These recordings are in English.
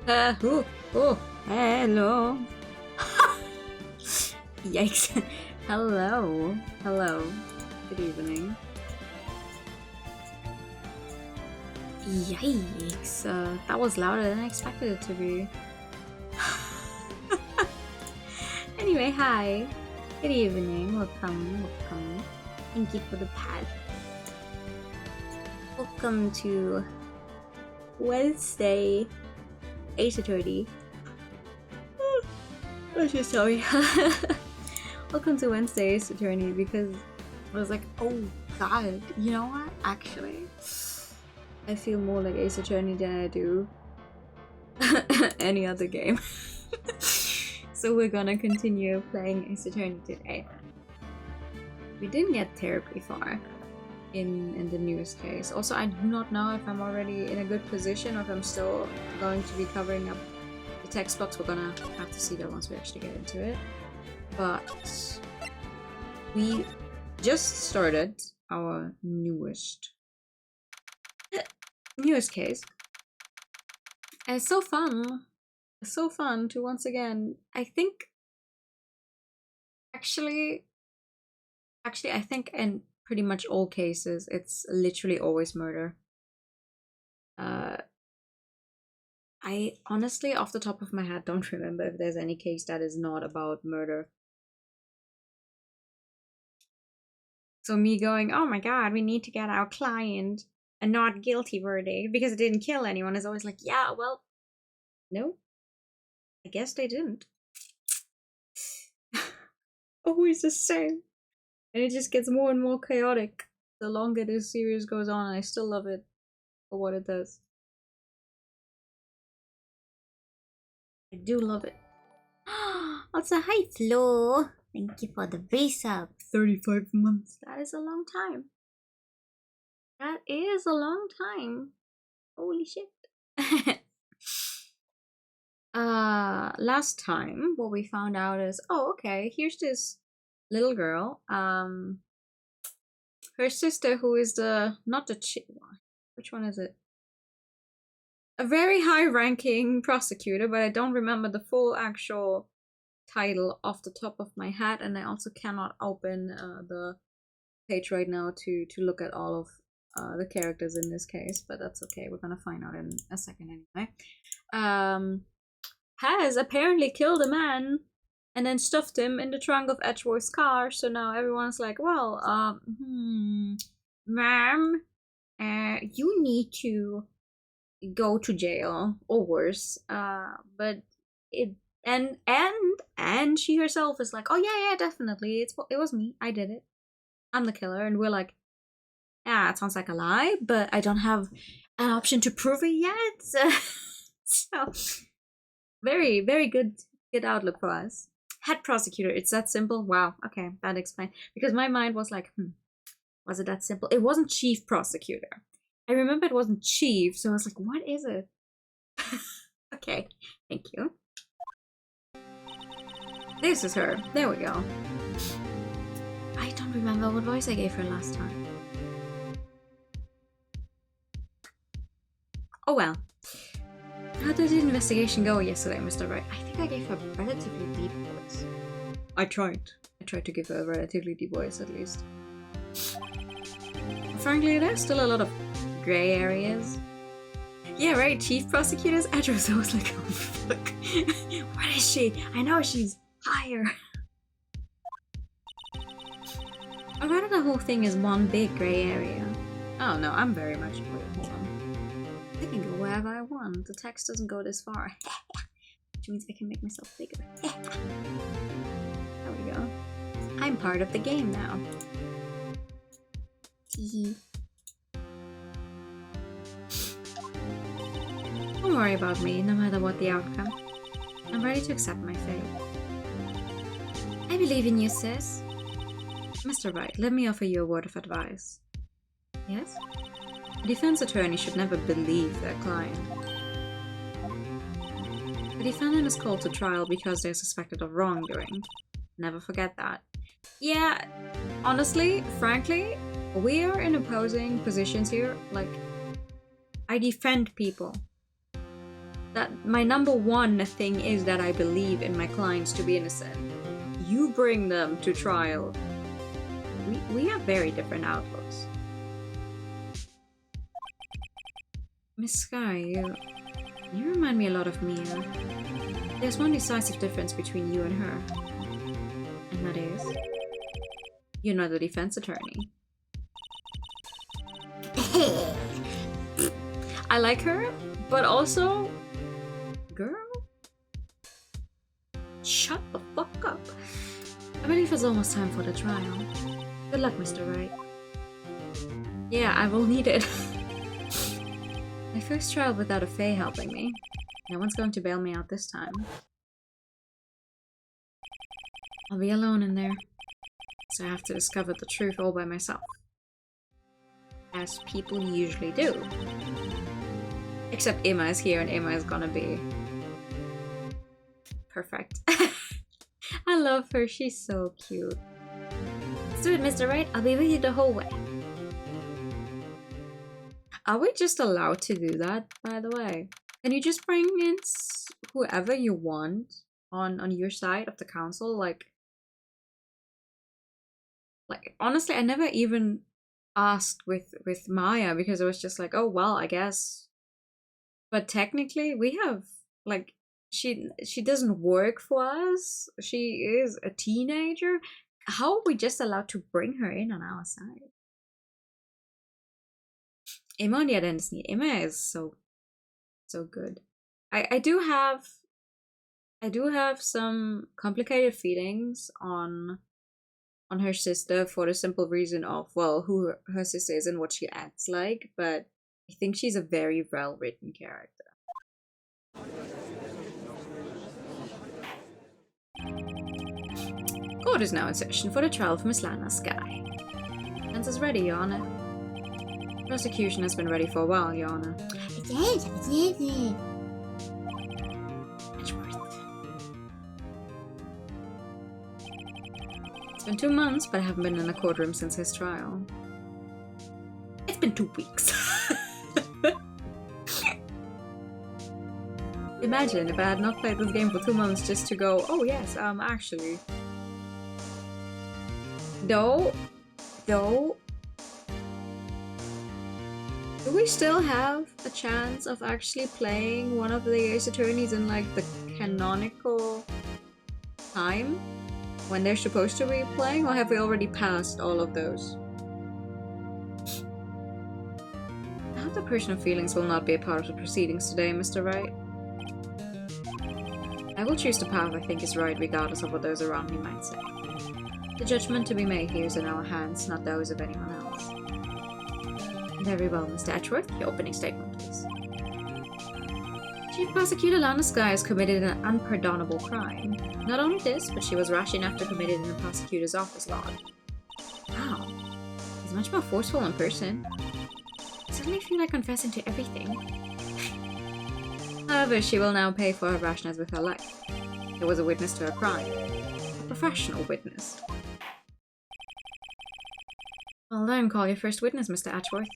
Oh, hello. Yikes. Hello. Hello. Good evening. Yikes. That was louder than I expected it to be. Anyway, hi. Good evening. Welcome. Thank you for the pad. Welcome to Wednesday, Ace Attorney. I'm so sorry. Welcome to Wednesday, Ace Attorney, because I was like, oh god, you know what? Actually, I feel more like Ace Attorney than I do any other game. So we're gonna continue playing Ace Attorney today. We didn't get terribly far in the newest case. Also, I do not know if I'm already in a good position or if I'm still going to be covering up the text box. We're gonna have to see that once we actually get into it. But we just started our newest case. And it's so fun. It's so fun to once again, I think actually I think in pretty much all cases it's literally always murder. I honestly, off the top of my head, don't remember if there's any case that is not about murder. So me going, oh my god, we need to get our client a not guilty verdict because it didn't kill anyone is always like, yeah, well, no. I guess they didn't. Always the same. And it just gets more and more chaotic the longer this series goes on, and I still love it for what it does. I do love it. Also, hi Flo! Thank you for the base up. 35 months. That is a long time. That is a long time. Holy shit. Last time what we found out is, oh, okay, here's this little girl. Her sister, who is not the which one is it? A very high-ranking prosecutor, but I don't remember the full actual title off the top of my head, and I also cannot open the page right now to look at all of the characters in this case, but that's okay. We're gonna find out in a second anyway. Has apparently killed a man and then stuffed him in the trunk of Edgeworth's car. So now everyone's like, well, ma'am, you need to go to jail or worse. But it and she herself is like, oh yeah, definitely, it was me. I did it. I'm the killer. And we're like, yeah, it sounds like a lie, but I don't have an option to prove it yet. So very, very good outlook for us. Head prosecutor, it's that simple? Wow, okay, that explains. Because my mind was like, was it that simple? It wasn't chief prosecutor. I remember it wasn't chief, so I was like, what is it? Okay, thank you. This is her. There we go. I don't remember what voice I gave her last time. Oh well. How did the investigation go yesterday, Mr. Wright? I think I gave her a relatively deep voice. I tried to give her a relatively deep voice, at least. Frankly, there's still a lot of gray areas. Yeah, right, chief prosecutors? I was like, oh fuck. What is she? I know she's higher. I'd rather the whole thing is one big gray area. Oh no, I'm very much for it. Hold on. I can go wherever I want. The text doesn't go this far. Which means I can make myself bigger. There we go. I'm part of the game now. Don't worry about me, no matter what the outcome. I'm ready to accept my fate. I believe in you, sis. Mr. Wright, let me offer you a word of advice. Yes? A defense attorney should never believe their client. The defendant is called to trial because they're suspected of wrongdoing. Never forget that. Yeah, honestly, frankly, we are in opposing positions here. Like, I defend people. that my number one thing is that I believe in my clients to be innocent. You bring them to trial. We have very different outlooks. Miss Sky, you remind me a lot of Mia. There's one decisive difference between you and her. And that is, you're not a defense attorney. I like her, but also, girl, shut the fuck up. I believe it's almost time for the trial. Good luck, Mr. Wright. Yeah, I will need it. My first trial without a Fae helping me. No one's going to bail me out this time. I'll be alone in there, so I have to discover the truth all by myself. As people usually do. Except Emma is here and Emma is gonna be perfect. I love her, she's so cute. Let's do it, Mr. Wright. I'll be with you the whole way. Are we just allowed to do that, by the way? Can you just bring in whoever you want on your side of the council? Like honestly, I never even asked with Maya because it was just like, oh well, I guess. But technically, we have like she doesn't work for us. She is a teenager. How are we just allowed to bring her in on our side? Emma on the other end is neat. Emma is so good. I do have some complicated feelings on her sister for the simple reason of, well, who her sister is and what she acts like, but I think she's a very well-written character. Court is now in session for the trial of Miss Lana Sky. Defense is ready, Your Honor. Prosecution has been ready for a while, Your Honor. It's been 2 months, but I haven't been in the courtroom since his trial. It's been 2 weeks. Imagine if I had not played this game for 2 months just to go, oh yes, actually. Though, do we still have a chance of actually playing one of the Ace Attorneys in like the canonical time when they're supposed to be playing, or have we already passed all of those? I hope the personal feelings will not be a part of the proceedings today, Mr. Wright. I will choose the path I think is right regardless of what those around me might say. The judgment to be made here is in our hands, not those of anyone else. Very well, Mr. Edgeworth. Your opening statement, please. Chief Prosecutor Lana Sky has committed an unpardonable crime. Not only this, but she was rash enough to commit it in the prosecutor's office lodge. Wow. He's much more forceful in person. I suddenly feel like confessing to everything. However, she will now pay for her rashness with her life. It was a witness to her crime. A professional witness. Well then, call your first witness, Mr. Atchworth.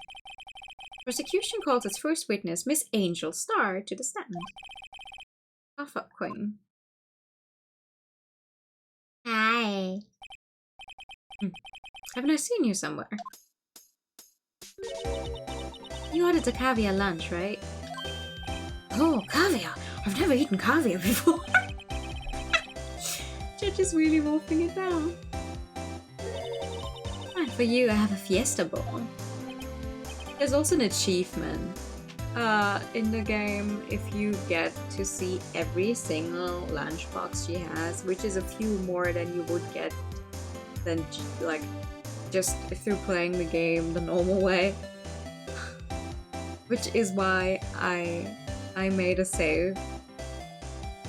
Prosecution calls its first witness, Miss Angel Starr, to the stand. Cough up, Queen. Hi. Haven't I seen you somewhere? You ordered a caviar lunch, right? Oh, caviar! I've never eaten caviar before. Judge is really wolfing it down. And for you, I have a fiesta bowl. There's also an achievement in the game if you get to see every single lunchbox she has, which is a few more than you would get than like just through playing the game the normal way. Which is why I made a save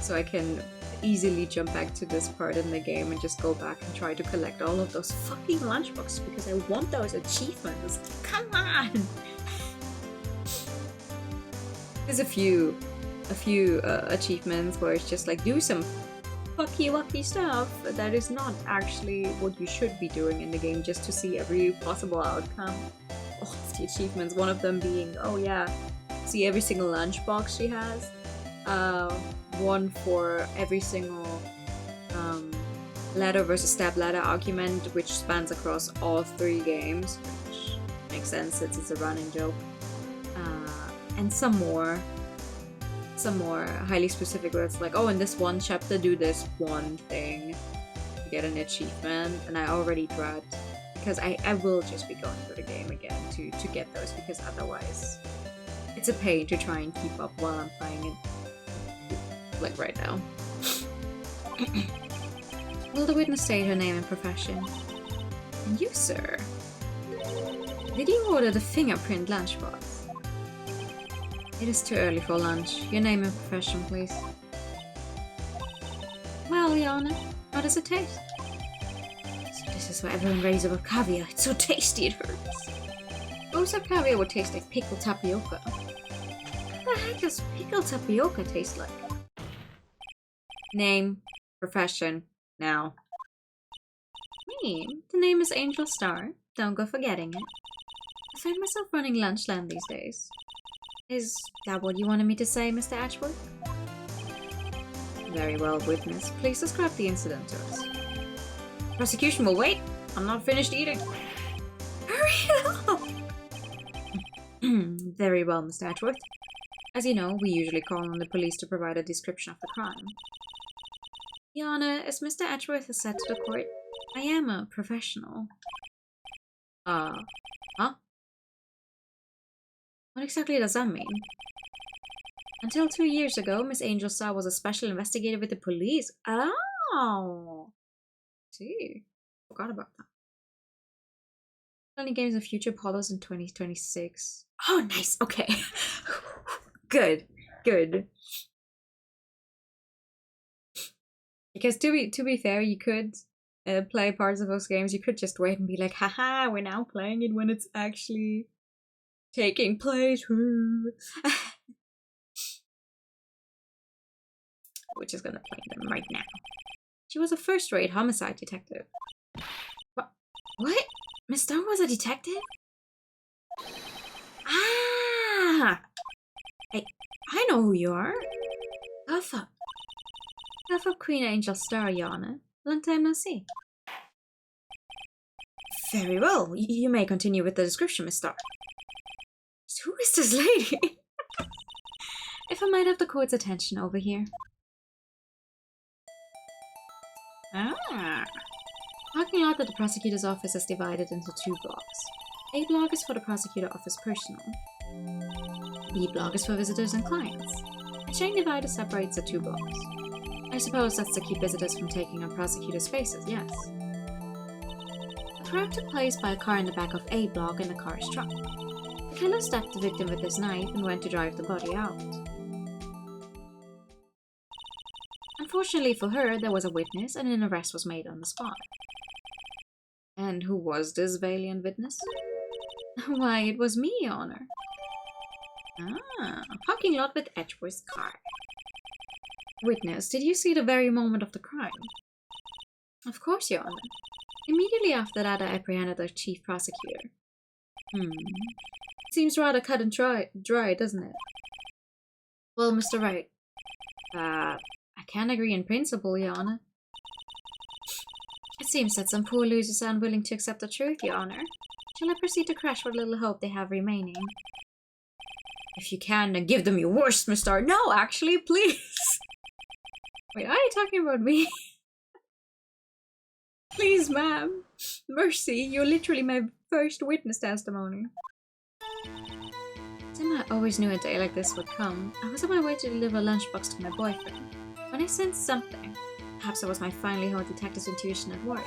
so I can easily jump back to this part in the game and just go back and try to collect all of those fucking lunchboxes because I want those achievements. Come on! There's a few achievements where it's just like do some fucky wucky stuff that is not actually what you should be doing in the game just to see every possible outcome. All of the achievements, one of them being, oh yeah, see every single lunchbox she has. one for every single ladder versus stab ladder argument, which spans across all 3 games, which makes sense since it's a running joke. And some more highly specific where it's like, oh, in this one chapter do this one thing to get an achievement, and I already dread because I will just be going through the game again to get those, because otherwise it's a pain to try and keep up while I'm playing it, like right now. Will the witness state her name and profession? And you, sir? Did you order the fingerprint lunchbox? It is too early for lunch. Your name and profession, please. Well, Your Honor, how does it taste? So this is why everyone raves about caviar. It's so tasty it hurts. Who said caviar would taste like pickled tapioca? What the heck does pickled tapioca taste like? Name, profession, now. Me? The name is Angel Star. Don't go forgetting it. I find myself running Lunchland these days. Is that what you wanted me to say, Mr. Ashworth? Very well, witness. Please describe the incident to us. Prosecution will wait. I'm not finished eating. Hurry up! Very well, Mr. Ashworth. As you know, we usually call on the police to provide a description of the crime. Your Honor, as Mr. Ashworth has said to the court, I am a professional. Huh? What exactly does that mean? Until 2 years ago, Miss Angel Star was a special investigator with the police. Oh! See, forgot about that. Planning games and future Apollos in 2026. Oh, nice. Okay. Good. Because to be fair, you could play parts of those games. You could just wait and be like, haha, we're now playing it when it's actually taking place. We're just gonna play them right now. She was a first-rate homicide detective. What? Miss Stone was a detective? Ah! Hey, I know who you are. Alpha Queen Angel Star, Your Honor. Long time no see. Very well. You may continue with the description, Miss Star. Who is this lady? If I might have the court's attention over here. Parking lot at the prosecutor's office is divided into 2 blocks. A block is for the prosecutor office personnel. B block is for visitors and clients. A chain divider separates the 2 blocks. I suppose that's to keep visitors from taking up prosecutor spaces, yes. The crime took place by a car in the back of A block in the car's trunk. The killer stabbed the victim with his knife and went to drive the body out. Unfortunately for her, there was a witness and an arrest was made on the spot. And who was this valiant witness? Why, it was me, Your Honor. A parking lot with Edgeworth's car. Witness, did you see the very moment of the crime? Of course, Your Honor. Immediately after that, I apprehended the chief prosecutor. Seems rather cut and dry, doesn't it? Well, Mr. Wright, I can't agree in principle, Your Honor. It seems that some poor losers are unwilling to accept the truth, Your Honor. Shall I proceed to crush what little hope they have remaining? If you can, then give them your worst, Miss Star. No, actually, please. Wait, are you talking about me? Please, ma'am. Mercy, you're literally my first witness testimony. Somehow I always knew a day like this would come. I was on my way to deliver a lunchbox to my boyfriend when I sensed something. Perhaps it was my finely honed detective's intuition at work.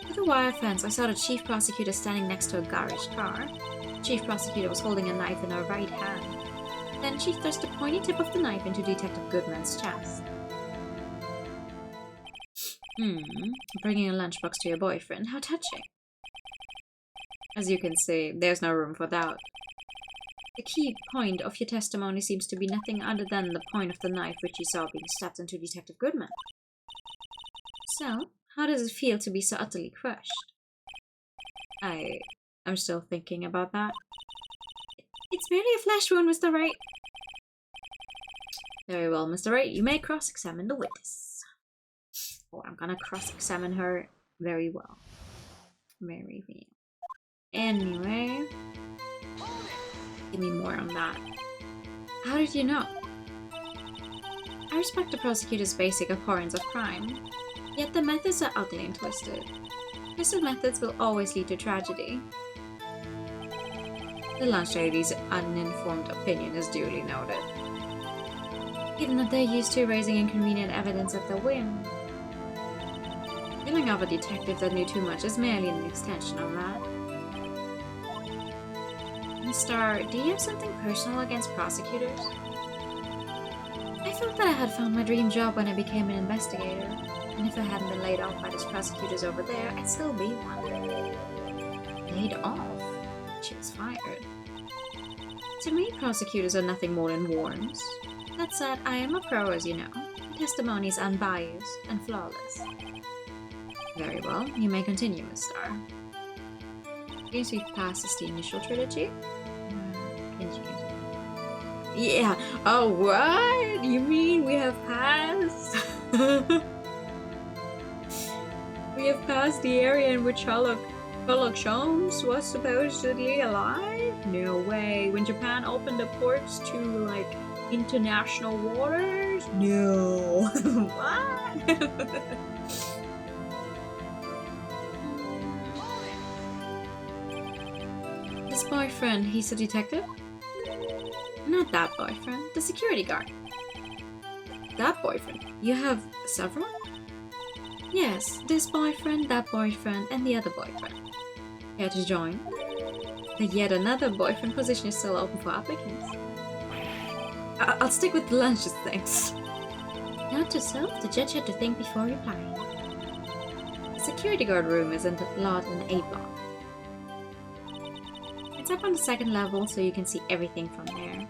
Through the wire fence, I saw the chief prosecutor standing next to a garage car. The chief prosecutor was holding a knife in her right hand. Then she thrust the pointy tip of the knife into Detective Goodman's chest. Bringing a lunchbox to your boyfriend. How touching. As you can see, there's no room for doubt. The key point of your testimony seems to be nothing other than the point of the knife which you saw being stabbed into Detective Goodman. So, how does it feel to be so utterly crushed? I'm still thinking about that. It's merely a flesh wound, Mr. Wright. Very well, Mr. Wright. You may cross-examine the witness. Oh, I'm gonna cross-examine her very well. Very well. Anyway. Give me more on that. How did you know? I respect the prosecutor's basic abhorrence of crime. Yet the methods are ugly and twisted. Twisted methods will always lead to tragedy. The lunch lady's uninformed opinion is duly noted. Given that they're used to erasing inconvenient evidence at their whim. Killing of a detective that knew too much is merely an extension of that. Mr. Do you have something personal against prosecutors? I felt that I had found my dream job when I became an investigator, and if I hadn't been laid off by those prosecutors over there, I'd still be one. Laid off? She was fired. To me, prosecutors are nothing more than worms. That said, I am a pro, as you know. My testimony is unbiased and flawless. Very well, you may continue, Miss Starr. Seems we've passed the initial trilogy. Yeah. Oh, what? You mean we have passed? We have passed the area in which Sherlock Holmes was supposedly alive? No way. When Japan opened the ports to, like, international waters? No. What? This boyfriend, he's a detective? Not that boyfriend, the security guard. That boyfriend? You have several? Yes, this boyfriend, that boyfriend, and the other boyfriend. Care to join? The yet another boyfriend position is still open for applicants. I'll stick with the lunches, thanks. Note to self, the judge had to think before replying. The security guard room is in the lot in A block. It's up on the second level, so you can see everything from there.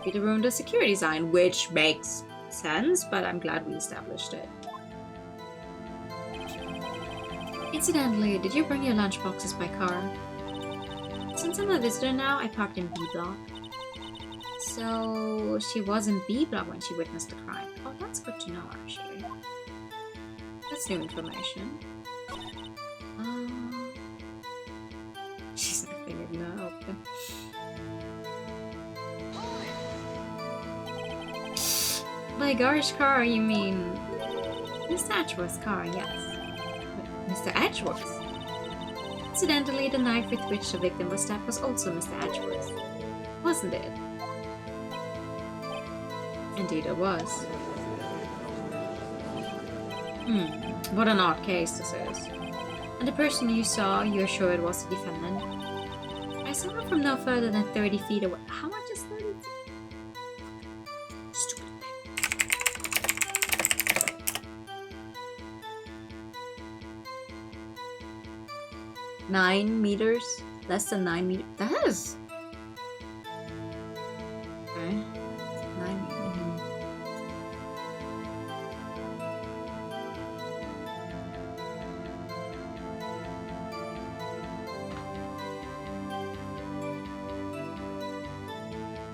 Be the room does security design, which makes sense, but I'm glad we established it. Incidentally, did you bring your lunch boxes by car? Since I'm a visitor now, I parked in B block. So she was in B block when she witnessed the crime. Oh, that's good to know, actually. That's new information. She's not thinking now. Okay. By garage car, you mean Mr. Edgeworth's car? Yes. Mr. Edgeworth? Incidentally, the knife with which the victim was stabbed was also Mr. Edgeworth's, wasn't it? Indeed it was. What an odd case this is. And the person you saw, you're sure it was the defendant? I saw her from no further than 30 feet away. How much is 30 feet? Stupid thing. 9 meters? Less than 9 meters? That is... Okay. 9 meters.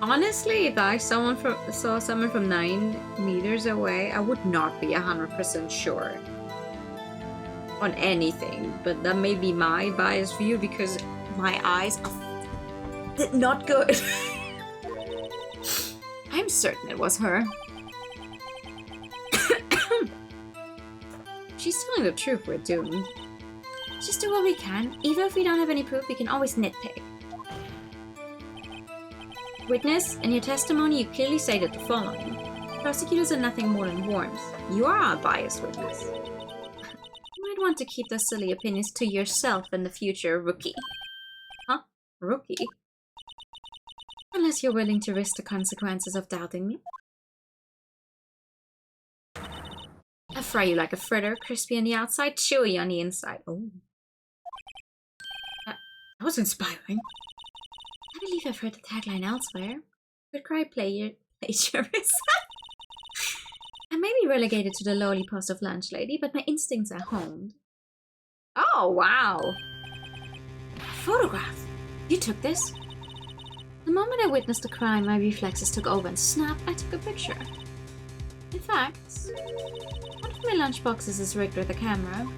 Honestly, if I saw someone from 9 meters away, I would not be 100% sure on anything. But that may be my biased view because my eyes are not good. I'm certain it was her. She's telling the truth, we're doomed. Just do what we can. Even if we don't have any proof, we can always nitpick. Witness, in your testimony you clearly stated the following. Prosecutors are nothing more than worms. You are a biased witness. You might want to keep those silly opinions to yourself in the future, rookie. Huh? Rookie? Unless you're willing to risk the consequences of doubting me. I'll fry you like a fritter, crispy on the outside, chewy on the inside. Oh. That was inspiring. I believe I've heard the tagline elsewhere. Good cry plagiarist. I may be relegated to the lowly post of lunch lady, but my instincts are honed. Oh, wow. Photograph. You took this? The moment I witnessed the crime, my reflexes took over and snap, I took a picture. In fact, one of my lunchboxes is rigged with a camera.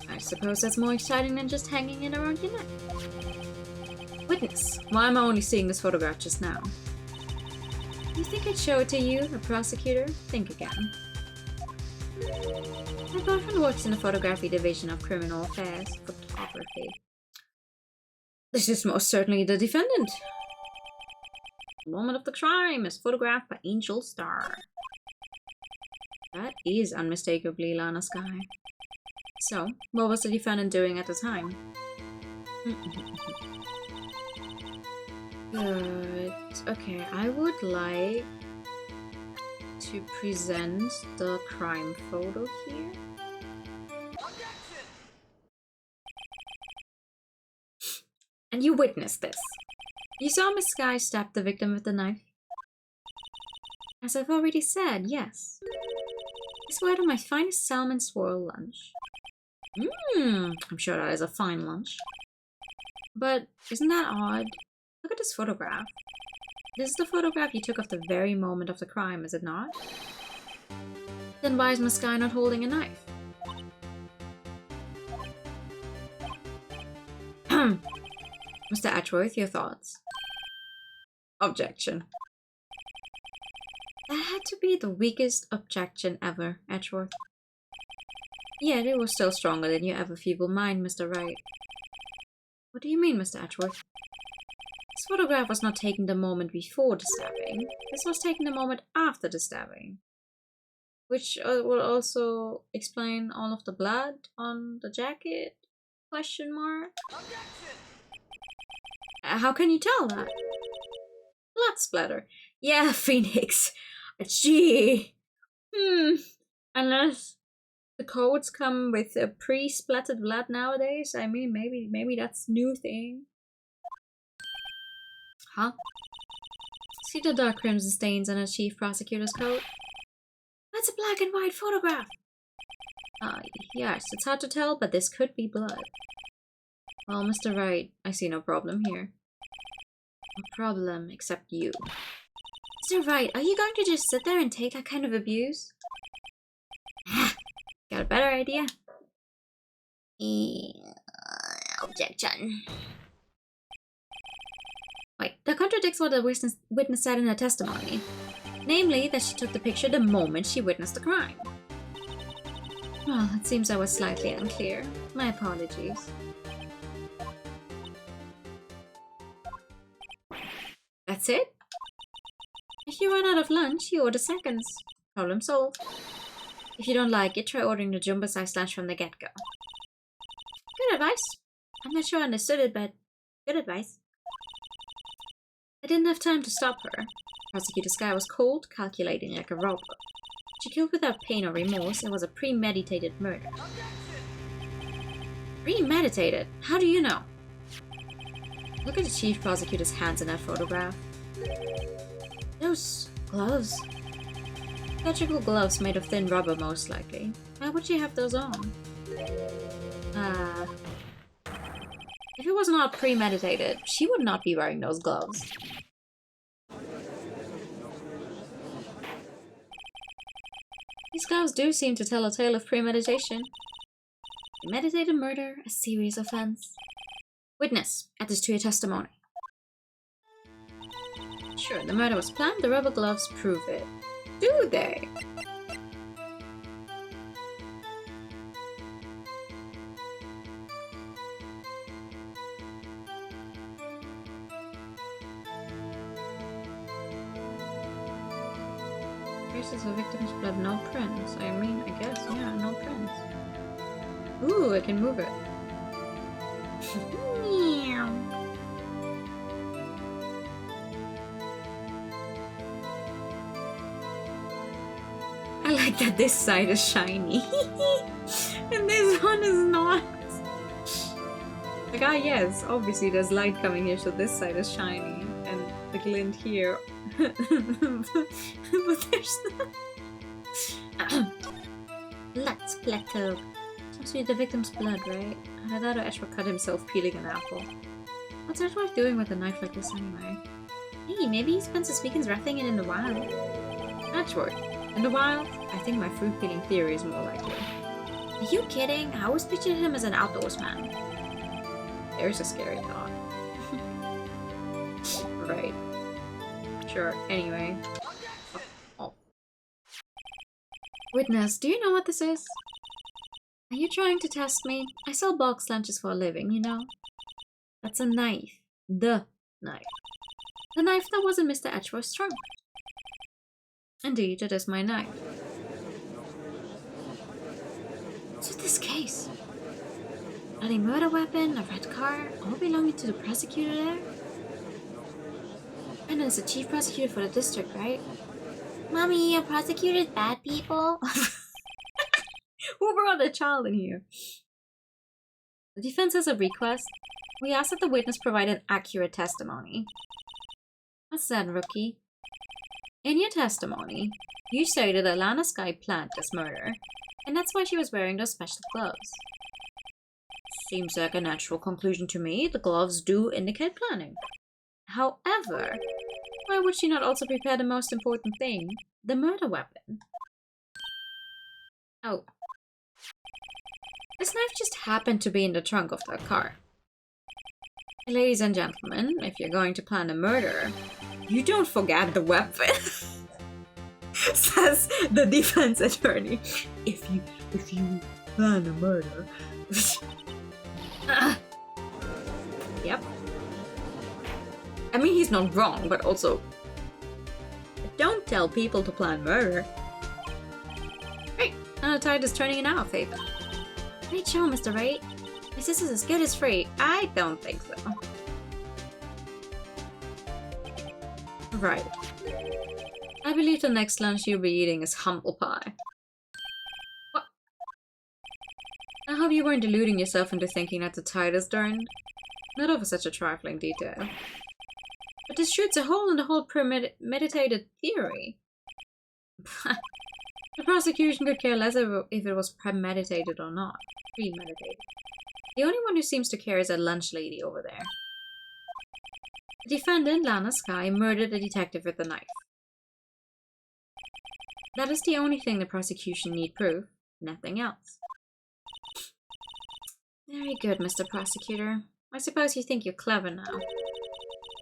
I suppose that's more exciting than just hanging it around your neck. Witness, why am I only seeing this photograph just now? You think I'd show it to you, a prosecutor? Think again. My boyfriend works in the photography division of criminal affairs, photography. This is most certainly the defendant. The moment of the crime is photographed by Angel Star. That is unmistakably Lana Sky. So, what was the defendant doing at the time? Good. Okay, I would like to present the crime photo here. And you witnessed this. You saw Miss Sky stab the victim with the knife. As I've already said, yes. This was my finest salmon swirl lunch. I'm sure that is a fine lunch. But isn't that odd? Look at this photograph. This is the photograph you took of the very moment of the crime, is it not? Then why is Miss Sky not holding a knife? Mr. Atchworth, your thoughts? Objection. That had to be the weakest objection ever, Atchworth. Yet it was still stronger than your ever feeble mind, Mr. Wright. What do you mean, Mr. Atchworth? This photograph was not taken the moment before the stabbing. This was taken the moment after the stabbing. Which will also explain all of the blood on the jacket? Question mark? How can you tell that? Blood splatter. Yeah, Phoenix. Gee. Unless the codes come with a pre-splattered blood nowadays. I mean, maybe that's a new thing. Huh? See the dark crimson stains on a chief prosecutor's coat? That's a black and white photograph. Yes, it's hard to tell, but this could be blood. Well, Mr. Wright, I see no problem here. No problem, except you. Mr. Wright, are you going to just sit there and take that kind of abuse? Got a better idea? Objection. Wait, that contradicts what the witness said in her testimony. Namely, that she took the picture the moment she witnessed the crime. Well, it seems I was slightly unclear. My apologies. That's it? If you run out of lunch, you order seconds. Problem solved. If you don't like it, try ordering the jumbo-sized lunch from the get-go. Good advice. I'm not sure I understood it, but good advice. I didn't have time to stop her. Prosecutor Sky was cold, calculating like a robber. She killed without pain or remorse. It was a premeditated murder. Premeditated? How do you know? Look at the chief prosecutor's hands in that photograph. Those gloves. Surgical gloves made of thin rubber, most likely. Why would she have those on? If it was not premeditated, she would not be wearing those gloves. These gloves do seem to tell a tale of premeditation. Premeditated murder, a serious offense. Witness, add this to your testimony. Sure, the murder was planned, the rubber gloves prove it. Do they? Traces of victim's blood, no prints. I mean, I guess, yeah, no prints. Ooh, I can move it. I like that this side is shiny and this one is not. Like, yes, obviously there's light coming here, so this side is shiny and the glint here. But there's not. Blood splatter. Must be the victim's blood, right? I thought Ashford cut himself peeling an apple. What's Edward doing with a knife like this anyway? Hey, maybe he spends his weekends roughing it in the wild. Edward, in the wild? I think my fruit peeling theory is more likely. Are you kidding? I always pictured him as an outdoorsman. There's a scary thought. Right. Sure, anyway. Oh. Witness, do you know what this is? Are you trying to test me? I sell box lunches for a living, you know? That's a knife. The knife. The knife that was in Mr. Edgeworth's trunk. Indeed, it is my knife. What's with this case? A murder weapon, a red car, all belonging to the prosecutor there? And is the chief prosecutor for the district, right? Mommy, are prosecutors bad people? Who brought the child in here? The defense has a request. We ask that the witness provide an accurate testimony. What's that, rookie? In your testimony, you stated that Lana Skye planned this murder, and that's why she was wearing those special gloves. Seems like a natural conclusion to me. The gloves do indicate planning. However, why would she not also prepare the most important thing, the murder weapon? Oh. This knife just happened to be in the trunk of that car. Ladies and gentlemen, if you're going to plan a murder, you don't forget the weapon, says the defense attorney. If you plan a murder. Yep. I mean, he's not wrong, but also, don't tell people to plan murder. Great, now the tide is turning in our favor. Great show, Mr. Wright. My sister's as good as free. I don't think so. Right. I believe the next lunch you'll be eating is humble pie. What? I hope you weren't deluding yourself into thinking that the tide is turned. Not over such a trifling detail. But this shoots a hole in the whole premeditated theory. The prosecution could care less if it was premeditated or not. Premeditated. The only one who seems to care is that lunch lady over there. The defendant, Lana Skye, murdered a detective with a knife. That is the only thing the prosecution need prove. Nothing else. Very good, Mr. Prosecutor. I suppose you think you're clever now.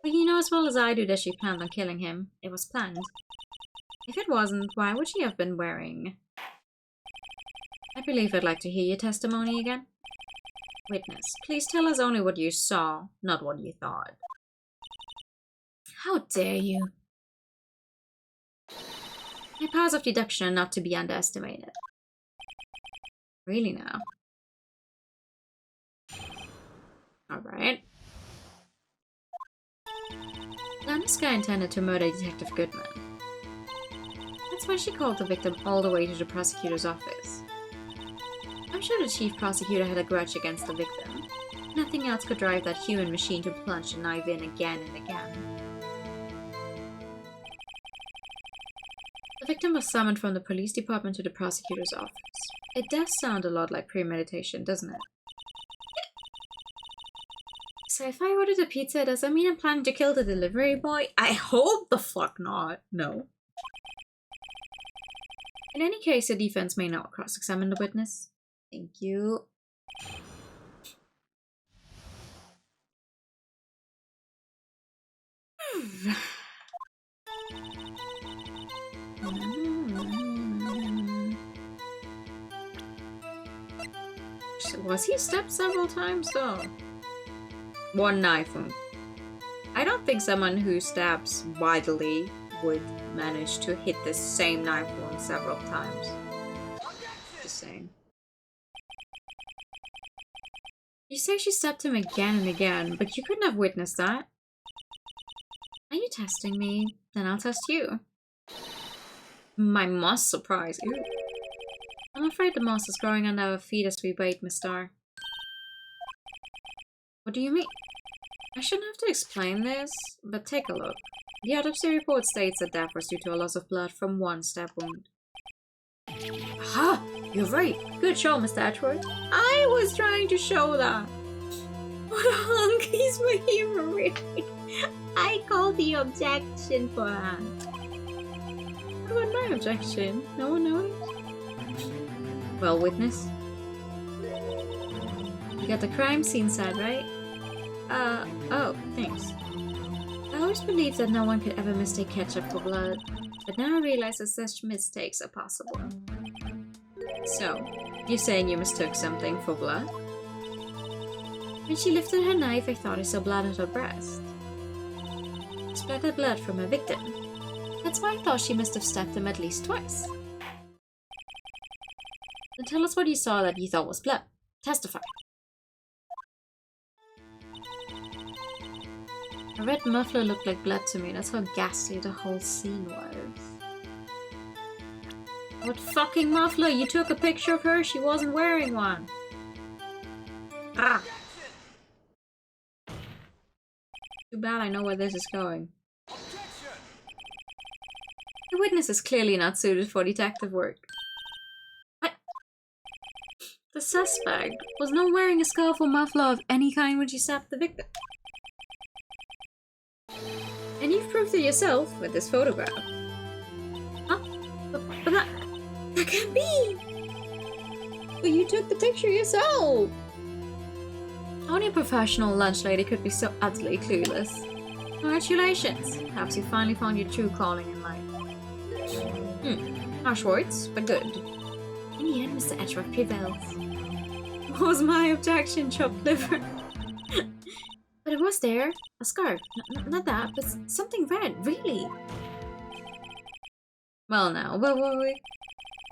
But you know as well as I do that she planned on killing him. It was planned. If it wasn't, why would she have been wearing... I believe I'd like to hear your testimony again. Witness, please tell us only what you saw, not what you thought. How dare you? My powers of deduction are not to be underestimated. Really now? Alright. Lana Skye intended to murder Detective Goodman. That's why she called the victim all the way to the prosecutor's office. I'm sure the chief prosecutor had a grudge against the victim. Nothing else could drive that human machine to plunge the knife in again and again. The victim was summoned from the police department to the prosecutor's office. It does sound a lot like premeditation, doesn't it? So if I ordered a pizza, does that mean I'm planning to kill the delivery boy? I hope the fuck not. No. In any case, the defense may not cross-examine the witness. Thank you. Was he stabbed several times though? One knife wound. I don't think someone who stabs widely would manage to hit the same knife wound several times. Just saying. You say she stabbed him again and again, but you couldn't have witnessed that. Are you testing me? Then I'll test you. My moss surprise. Ew. I'm afraid the moss is growing under our feet as we wait, Miss Starr. What do you mean? I shouldn't have to explain this, but take a look. The autopsy report states that death was due to a loss of blood from one stab wound. Aha! You're right! Good show, Mr. Edgeworth. I was trying to show that! What a hunk! He's my hero, really. I call the objection for that. What about my objection? No one knows? Well, witness. You got the crime scene side, right? Oh, thanks. I always believed that no one could ever mistake ketchup for blood, but now I realize that such mistakes are possible. So, you're saying you mistook something for blood? When she lifted her knife, I thought I saw blood at her breast. Splattered blood from her victim. That's why I thought she must have stabbed him at least twice. Then tell us what you saw that you thought was blood. Testify. A red muffler looked like blood to me. That's how ghastly the whole scene was. What fucking muffler? You took a picture of her? She wasn't wearing one. Ah. Too bad I know where this is going. The witness is clearly not suited for detective work. What? The suspect was not wearing a scarf or muffler of any kind when she stabbed the victim. And you've proved it yourself with this photograph. Huh? But that can't be! But you took the picture yourself! Only a professional lunch lady could be so utterly clueless. Congratulations! Perhaps you finally found your true calling in life. Harsh words, but good. In the end, Mr. Edgeworth prevails. What was my objection, chopped liver? But it was there. A scarf. Not that, but something red, really. Well now, wait.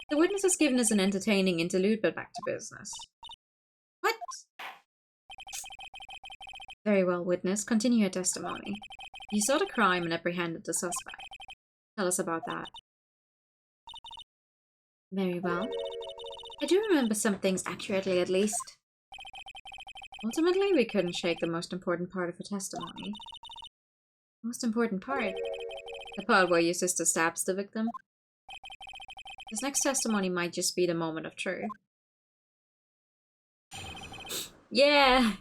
The witness has given us an entertaining interlude, but back to business. What? Very well, witness. Continue your testimony. You saw the crime and apprehended the suspect. Tell us about that. Very well. I do remember some things accurately, at least. Ultimately, we couldn't shake the most important part of her testimony. Most important part? The part where your sister stabs the victim? This next testimony might just be the moment of truth. Yeah!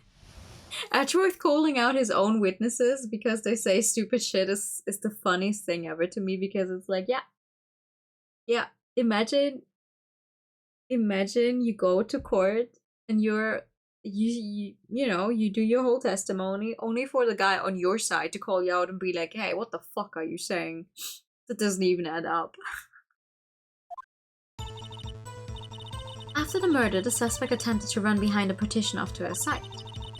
Edgeworth calling out his own witnesses because they say stupid shit is the funniest thing ever to me, because it's like, yeah, imagine you go to court and you do your whole testimony only for the guy on your side to call you out and be like, hey, what the fuck are you saying? That doesn't even add up. After the murder, the suspect attempted to run behind a partition off to her side.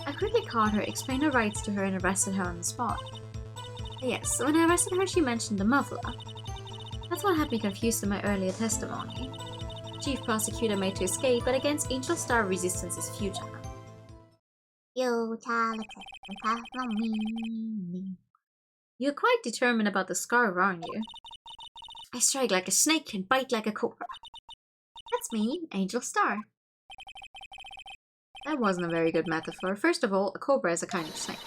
I quickly caught her, explained her rights to her, and arrested her on the spot. Yes, when I arrested her, she mentioned the muffler. That's what had me confused in my earlier testimony. Chief Prosecutor made to escape, but against Angel Star, resistance is futile. You're quite determined about the scar, aren't you? I strike like a snake and bite like a cobra. That's me, Angel Star. That wasn't a very good metaphor. First of all, a cobra is a kind of snake.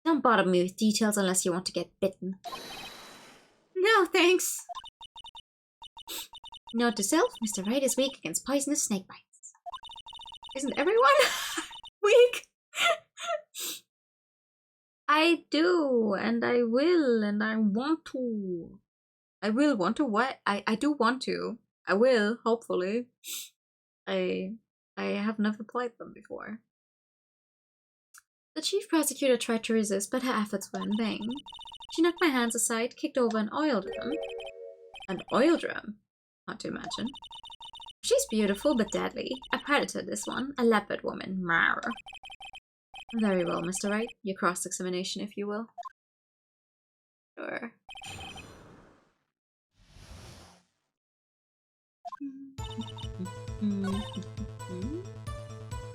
Don't bother me with details unless you want to get bitten. No, thanks. Note to self, Mr. Wright is weak against poisonous snake bites. Isn't everyone weak? I do, and I will, and I want to. I will want to what? I do want to. I will, hopefully. I have never played them before. The chief prosecutor tried to resist, but her efforts were in vain. She knocked my hands aside, kicked over an oil drum. An oil drum? Hard to imagine. She's beautiful, but deadly. A predator, this one. A leopard woman. Marr. Very well, Mr. Wright. Your cross-examination, if you will. Sure.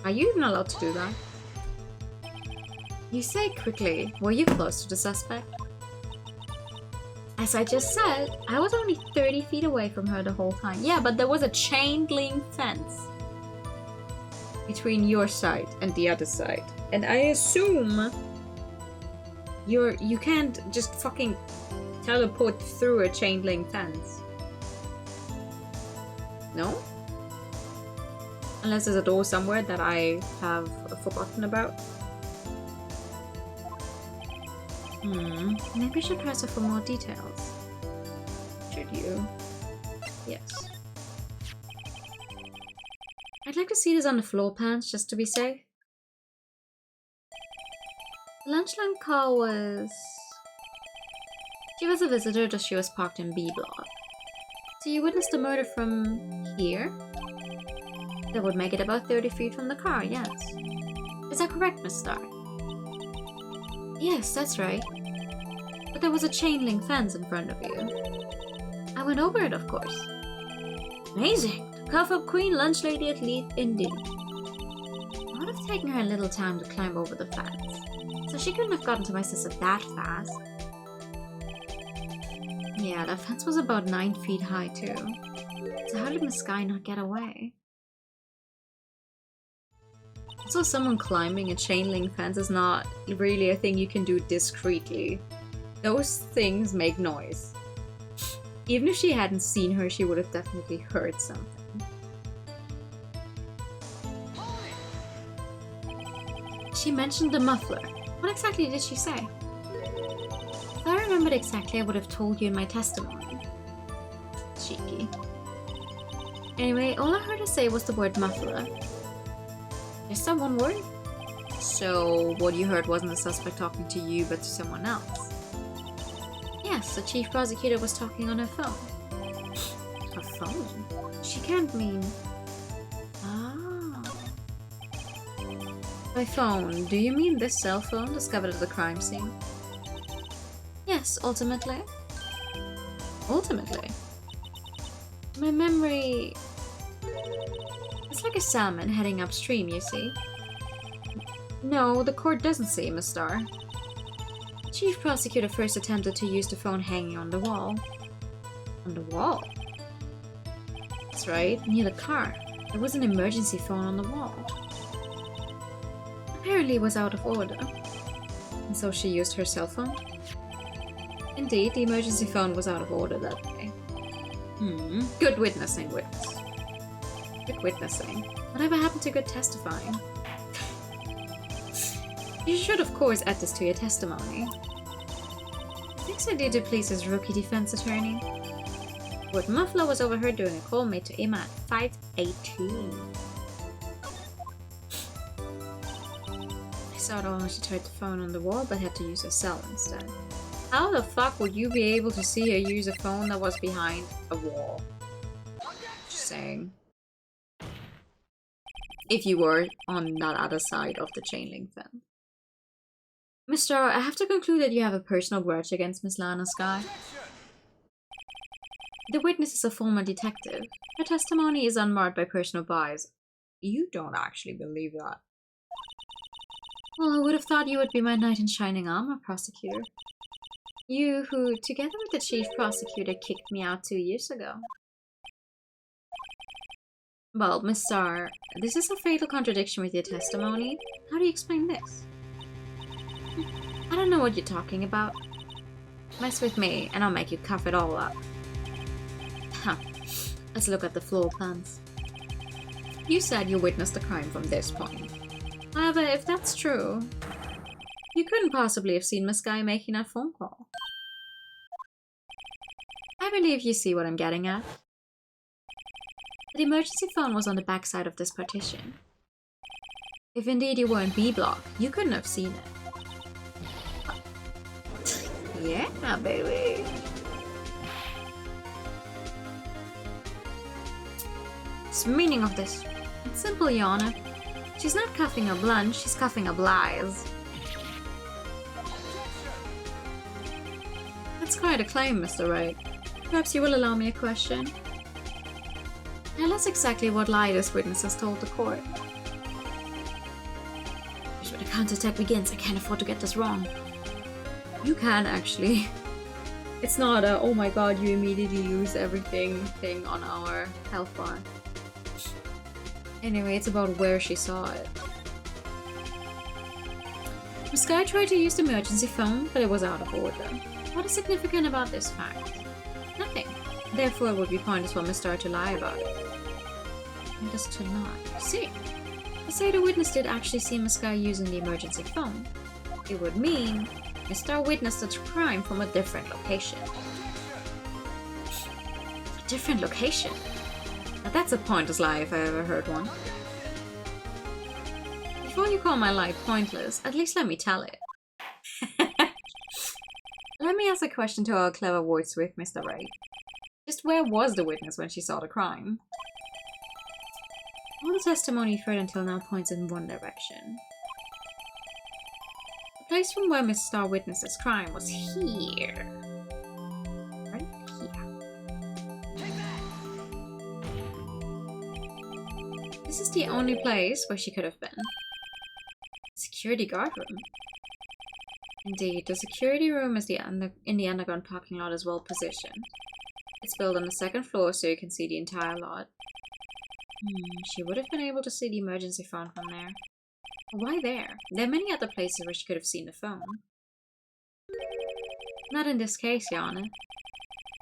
Are you even allowed to do that? You say quickly, were you close to the suspect? As I just said, I was only 30 feet away from her the whole time. Yeah, but there was a chain link fence between your side and the other side. And I assume you can't just fucking teleport through a chain link fence. No? Unless there's a door somewhere that I have forgotten about. Maybe I should press her for more details. Should you? Yes. I'd like to see this on the floor plans, just to be safe. The lunchline call was... She was a visitor, though she was parked in B block. So you witnessed the murder from here? That would make it about 30 feet from the car, yes. Is that correct, Miss Starr? Yes, that's right. But there was a chain link fence in front of you. I went over it, of course. Amazing! The cuff-up queen lunch lady at least indeed. It would have taken her a little time to climb over the fence, so she couldn't have gotten to my sister that fast. Yeah, that fence was about 9 feet high too. So how did Miss Sky not get away? Also, someone climbing a chain link fence is not really a thing you can do discreetly. Those things make noise. Even if she hadn't seen her, she would have definitely heard something. She mentioned the muffler. What exactly did she say? If I remembered exactly, I would have told you in my testimony. Cheeky. Anyway, all I heard her say was the word muffler. Just that one word? So, what you heard wasn't the suspect talking to you, but to someone else? Yes, the chief prosecutor was talking on her phone. Her phone? She can't mean... Ah. By phone, do you mean this cell phone discovered at the crime scene? Yes, ultimately. Ultimately? My memory... It's like a salmon heading upstream, you see. No, the court doesn't say, Miss Starr. The chief prosecutor first attempted to use the phone hanging on the wall. On the wall? That's right, near the car. There was an emergency phone on the wall. Apparently it was out of order. And so she used her cell phone? Indeed, the emergency phone was out of order that day. Good witnessing, witness. Good witnessing. Whatever happened to good testifying? You should, of course, add this to your testimony. Thanks indeed to please his rookie defense attorney. Word muffler was overheard during a call made to Emma at 5:18. I saw it all when she tried to phone on the wall, but had to use her cell instead. How the fuck would you be able to see her use a phone that was behind a wall? Just saying. If you were on that other side of the chain link fence. Mr. I have to conclude that you have a personal grudge against Miss Lana Sky. The witness is a former detective. Her testimony is unmarred by personal bias. You don't actually believe that. Well, I would have thought you would be my knight in shining armor, prosecutor. You who, together with the chief prosecutor, kicked me out 2 years ago. Well, Miss Starr, this is a fatal contradiction with your testimony. How do you explain this? I don't know what you're talking about. Mess with me, and I'll make you cough it all up. Huh. Let's look at the floor plans. You said you witnessed the crime from this point. However, if that's true, you couldn't possibly have seen Miss Guy making that phone call. I believe you see what I'm getting at. The emergency phone was on the back side of this partition. If indeed you were in B block, you couldn't have seen it. Yeah, baby. What's the meaning of this? It's simple, Your Honor. She's not cuffing up lunch, she's cuffing up lies. That's quite a claim, Mr. Wright. Perhaps you will allow me a question? Tell us exactly what lie this witness has told the court. When the counterattack begins, I can't afford to get this wrong. You can, actually. It's not a, oh my god, you immediately lose everything thing on our health bar. Anyway, it's about where she saw it. The Sky tried to use the emergency phone, but it was out of order. What is significant about this fact? Nothing. Therefore, it would be pointless for Miss Starr to lie about it. Pointless to lie. See, to say the witness did actually see Miss Sky using the emergency phone, it would mean Miss Star witnessed the crime from a different location. A different location? Now that's a pointless lie if I ever heard one. Before you call my lie pointless, at least let me tell it. Let me ask a question to our clever wordsmith, Mr. Wright. Just where was the witness when she saw the crime? All the testimony you've heard until now points in one direction. The place from where Miss Star witnessed this crime was here. Right here. This is the only place where she could have been. Security guard room. Indeed, the security room is in the underground parking lot is well positioned. It's built on the second floor so you can see the entire lot. She would have been able to see the emergency phone from there. Why there? There are many other places where she could have seen the phone. Not in this case, Your Honor.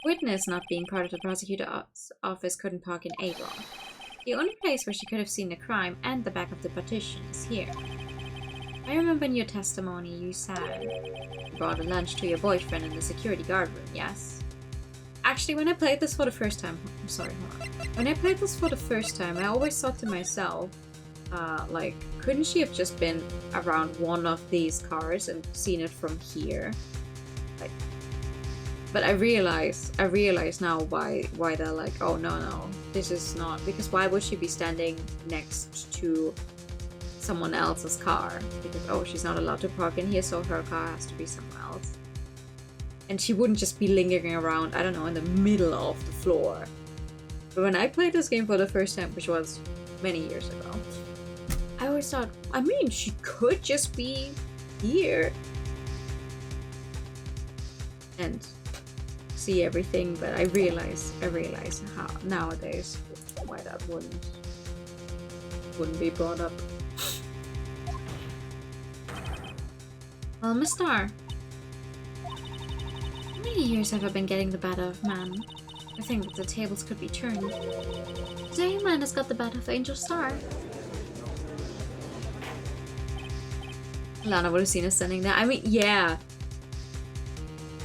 Witness not being part of the prosecutor's office couldn't park in A block. The only place where she could have seen the crime and the back of the partition is here. I remember in your testimony you said you brought a lunch to your boyfriend in the security guard room, yes? Actually, when I played this for the first time, I'm sorry, hold on. When I played this for the first time, I always thought to myself, like, couldn't she have just been around one of these cars and seen it from here? Like, but I realize now why they're like, oh no, this is not, because why would she be standing next to someone else's car? Because, oh, she's not allowed to park in here, so her car has to be somewhere else. And she wouldn't just be lingering around, I don't know, in the middle of the floor. But when I played this game for the first time, which was many years ago, I always thought, I mean, she could just be here and see everything, but I realize how nowadays why that wouldn't be brought up. Well, Miss Star, how many years have I been getting the better of man? I think that the tables could be turned. Today, man has got the better of Angel Star. Lana would have seen us standing there. I mean, yeah.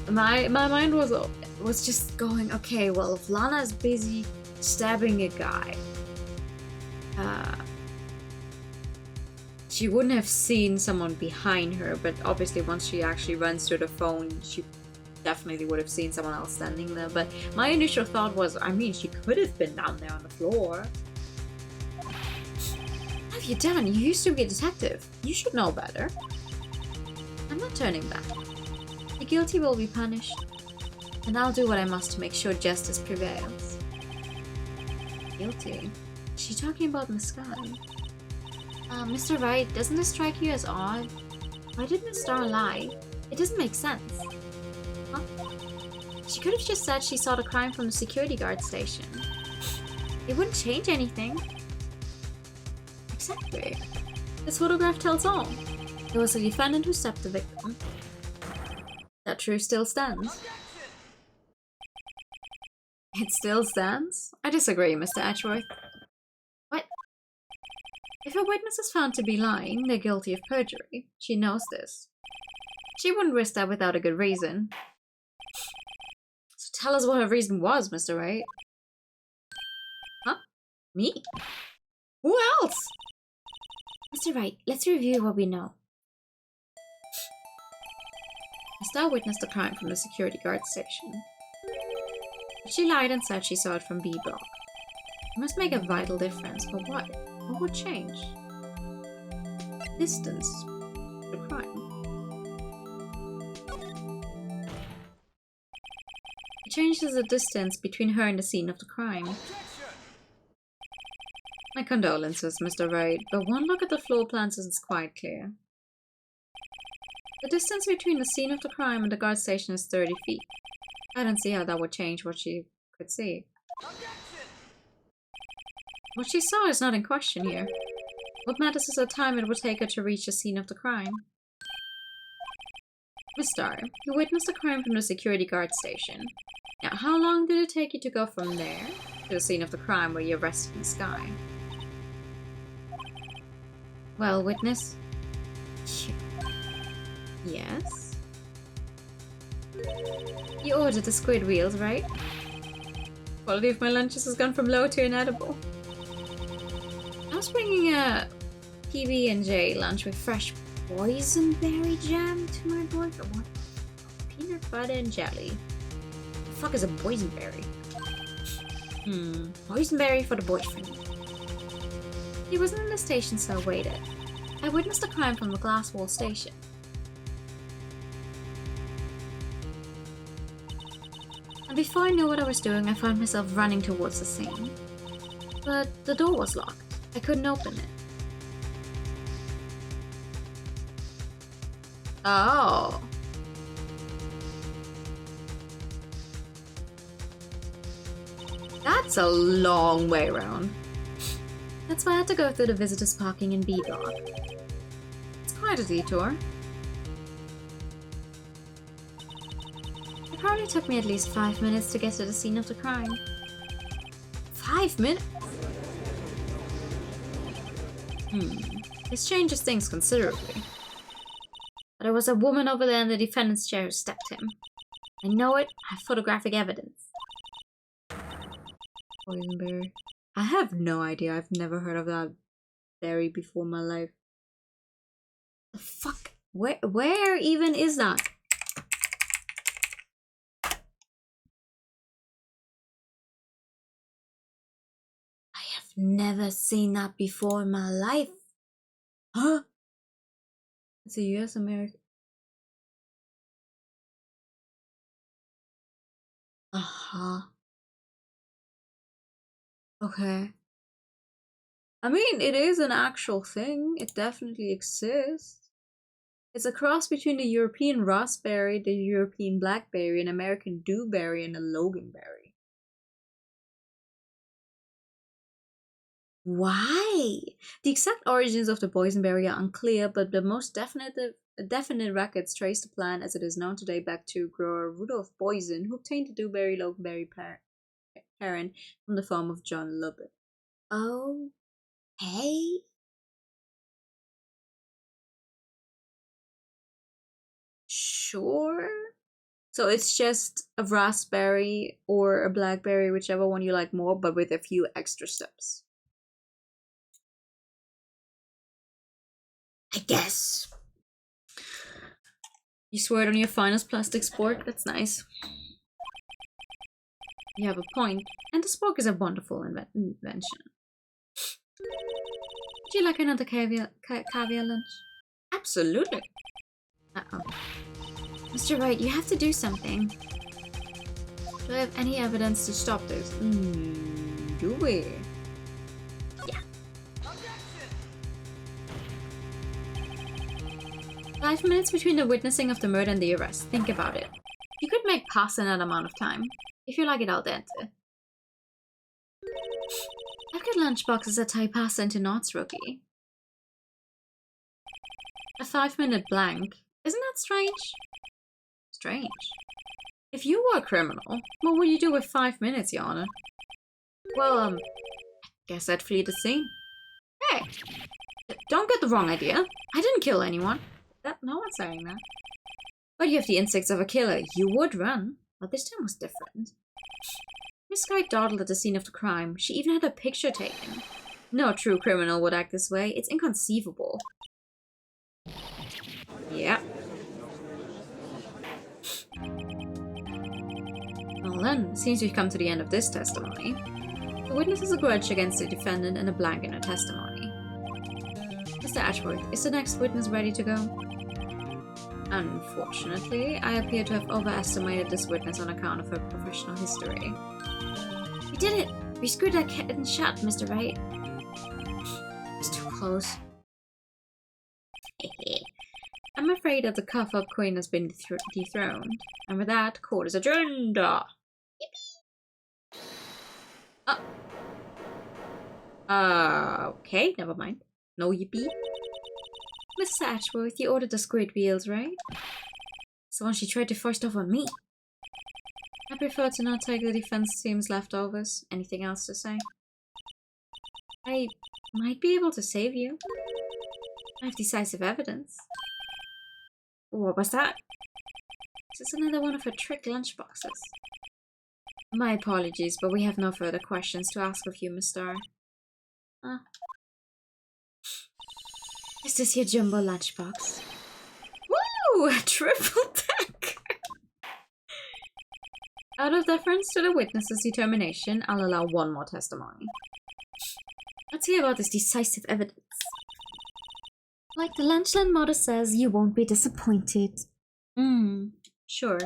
My mind was just going, okay, well, if Lana is busy stabbing a guy, she wouldn't have seen someone behind her, but obviously once she actually runs through the phone, she definitely would have seen someone else standing there. But my initial thought was, I mean, she could have been down there on the floor. What have you done? You used to be a detective. You should know better. I'm not turning back. The guilty will be punished, and I'll do what I must to make sure justice prevails. Guilty? Is she talking about in the sky? Mr. Wright, doesn't this strike you as odd? Why did Miss Star lie? It doesn't make sense. Huh? She could have just said she saw the crime from the security guard station. It wouldn't change anything. Exactly. This photograph tells all. It was the defendant who stabbed the victim. That truth still stands. It still stands? I disagree, Mr. Edgeworth. What? If a witness is found to be lying, they're guilty of perjury. She knows this. She wouldn't risk that without a good reason. So tell us what her reason was, Mr. Wright. Huh? Me? Who else? Mr. Wright, let's review what we know. Estelle witnessed the crime from the security guard station. But she lied and said she saw it from B block. It must make a vital difference, but what? What would change? Distance to the crime. It changes the distance between her and the scene of the crime. My condolences, Mr. Wright, but one look at the floor plans isn't quite clear. The distance between the scene of the crime and the guard station is 30 feet. I don't see how that would change what she could see. What she saw is not in question here. What matters is the time it would take her to reach the scene of the crime. Miss Star, you witnessed the crime from the security guard station. Now, how long did it take you to go from there to the scene of the crime where you rested in the sky? Well, witness? Yes? You ordered the squid wheels, right? Quality of my lunches has gone from low to inedible. I was bringing a PB&J lunch with fresh boysenberry jam to my boyfriend. What? Peanut butter and jelly. The fuck is a boysenberry? Boysenberry for the boyfriend. He wasn't in the station, so I waited. I witnessed a crime from the glass wall station. And before I knew what I was doing, I found myself running towards the scene. But the door was locked. I couldn't open it. Oh. That's a long way around. That's why I had to go through the visitors' parking in B block. It's quite a detour. It probably took me at least 5 minutes to get to the scene of the crime. 5 minutes? This changes things considerably. But there was a woman over there in the defendant's chair who stepped him. I know it. I have photographic evidence. Boysenberry. I have no idea. I've never heard of that berry before in my life. The fuck? Where even is that? I have never seen that before in my life. Huh? It's a US American. Okay. I mean, it is an actual thing. It definitely exists. It's a cross between the European raspberry, the European blackberry, an American dewberry, and a loganberry. Why? The exact origins of the boysenberry are unclear, but the most definite records trace the plant as it is known today back to grower Rudolf Boysen, who obtained the dewberry-loganberry parent from the farm of John Lubbock. Oh, hey. Sure. So it's just a raspberry or a blackberry, whichever one you like more, but with a few extra steps. I guess. You swear it on your finest plastic spork? That's nice. You have a point, and the spork is a wonderful invention. Would you like another caviar lunch? Absolutely. Uh-oh. Mr. Wright, you have to do something. Do I have any evidence to stop this? Do we? Yeah. 5 minutes between the witnessing of the murder and the arrest. Think about it. You could make pasta in that amount of time. If you like it al dente. I've got lunchboxes that tie pasta into knots, rookie. A 5-minute blank. Isn't that strange? Strange. If you were a criminal, what would you do with 5 minutes, Your Honor? Well, guess I'd flee the scene. Hey! Don't get the wrong idea. I didn't kill anyone. No one's saying that. But you have the instincts of a killer. You would run. But this time was different. Miss Wright dawdled at the scene of the crime. She even had a picture taken. No true criminal would act this way. It's inconceivable. Yeah. Well then, seems we've come to the end of this testimony. The witness has a grudge against the defendant and a blank in her testimony. Mr. Ashworth, is the next witness ready to go? Unfortunately, I appear to have overestimated this witness on account of her professional history. We did it! We screwed that kitten shut, Mr. Wright. It's too close. I'm afraid that the cuff-up queen has been dethroned. And with that, court is adjourned! Yippee! Okay, never mind. No yippee. Mrs. Ashworth, you ordered the squid wheels, right? It's the one she tried to force off on me. I prefer to not take the defense team's leftovers. Anything else to say? I might be able to save you. I have decisive evidence. What was that? This is another one of her trick lunchboxes. My apologies, but we have no further questions to ask of you, Mr. Is this your jumbo lunchbox? Woo! A triple decker! Out of deference to the witness's determination, I'll allow one more testimony. Let's hear about this decisive evidence. Like the Lunchland motto says, you won't be disappointed. Sure.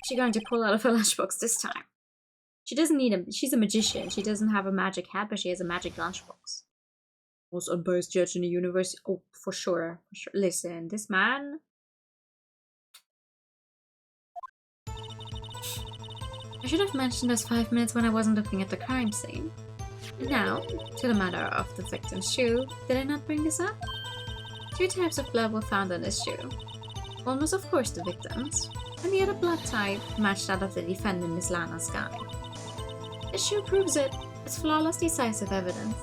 She's going to pull out of her lunchbox this time. She doesn't need a... She's a magician. She doesn't have a magic hat, but she has a magic lunchbox. Most unbiased judge in the universe. Oh, for sure. For sure. Listen, this man... I should have mentioned those 5 minutes when I wasn't looking at the crime scene. And now, to the matter of the victim's shoe. Did I not bring this up? 2 types of blood were found on this shoe. One was of course the victim's, and the other blood type matched that of the defendant, Miss Lana Sky. The shoe proves it. It's flawless, decisive evidence.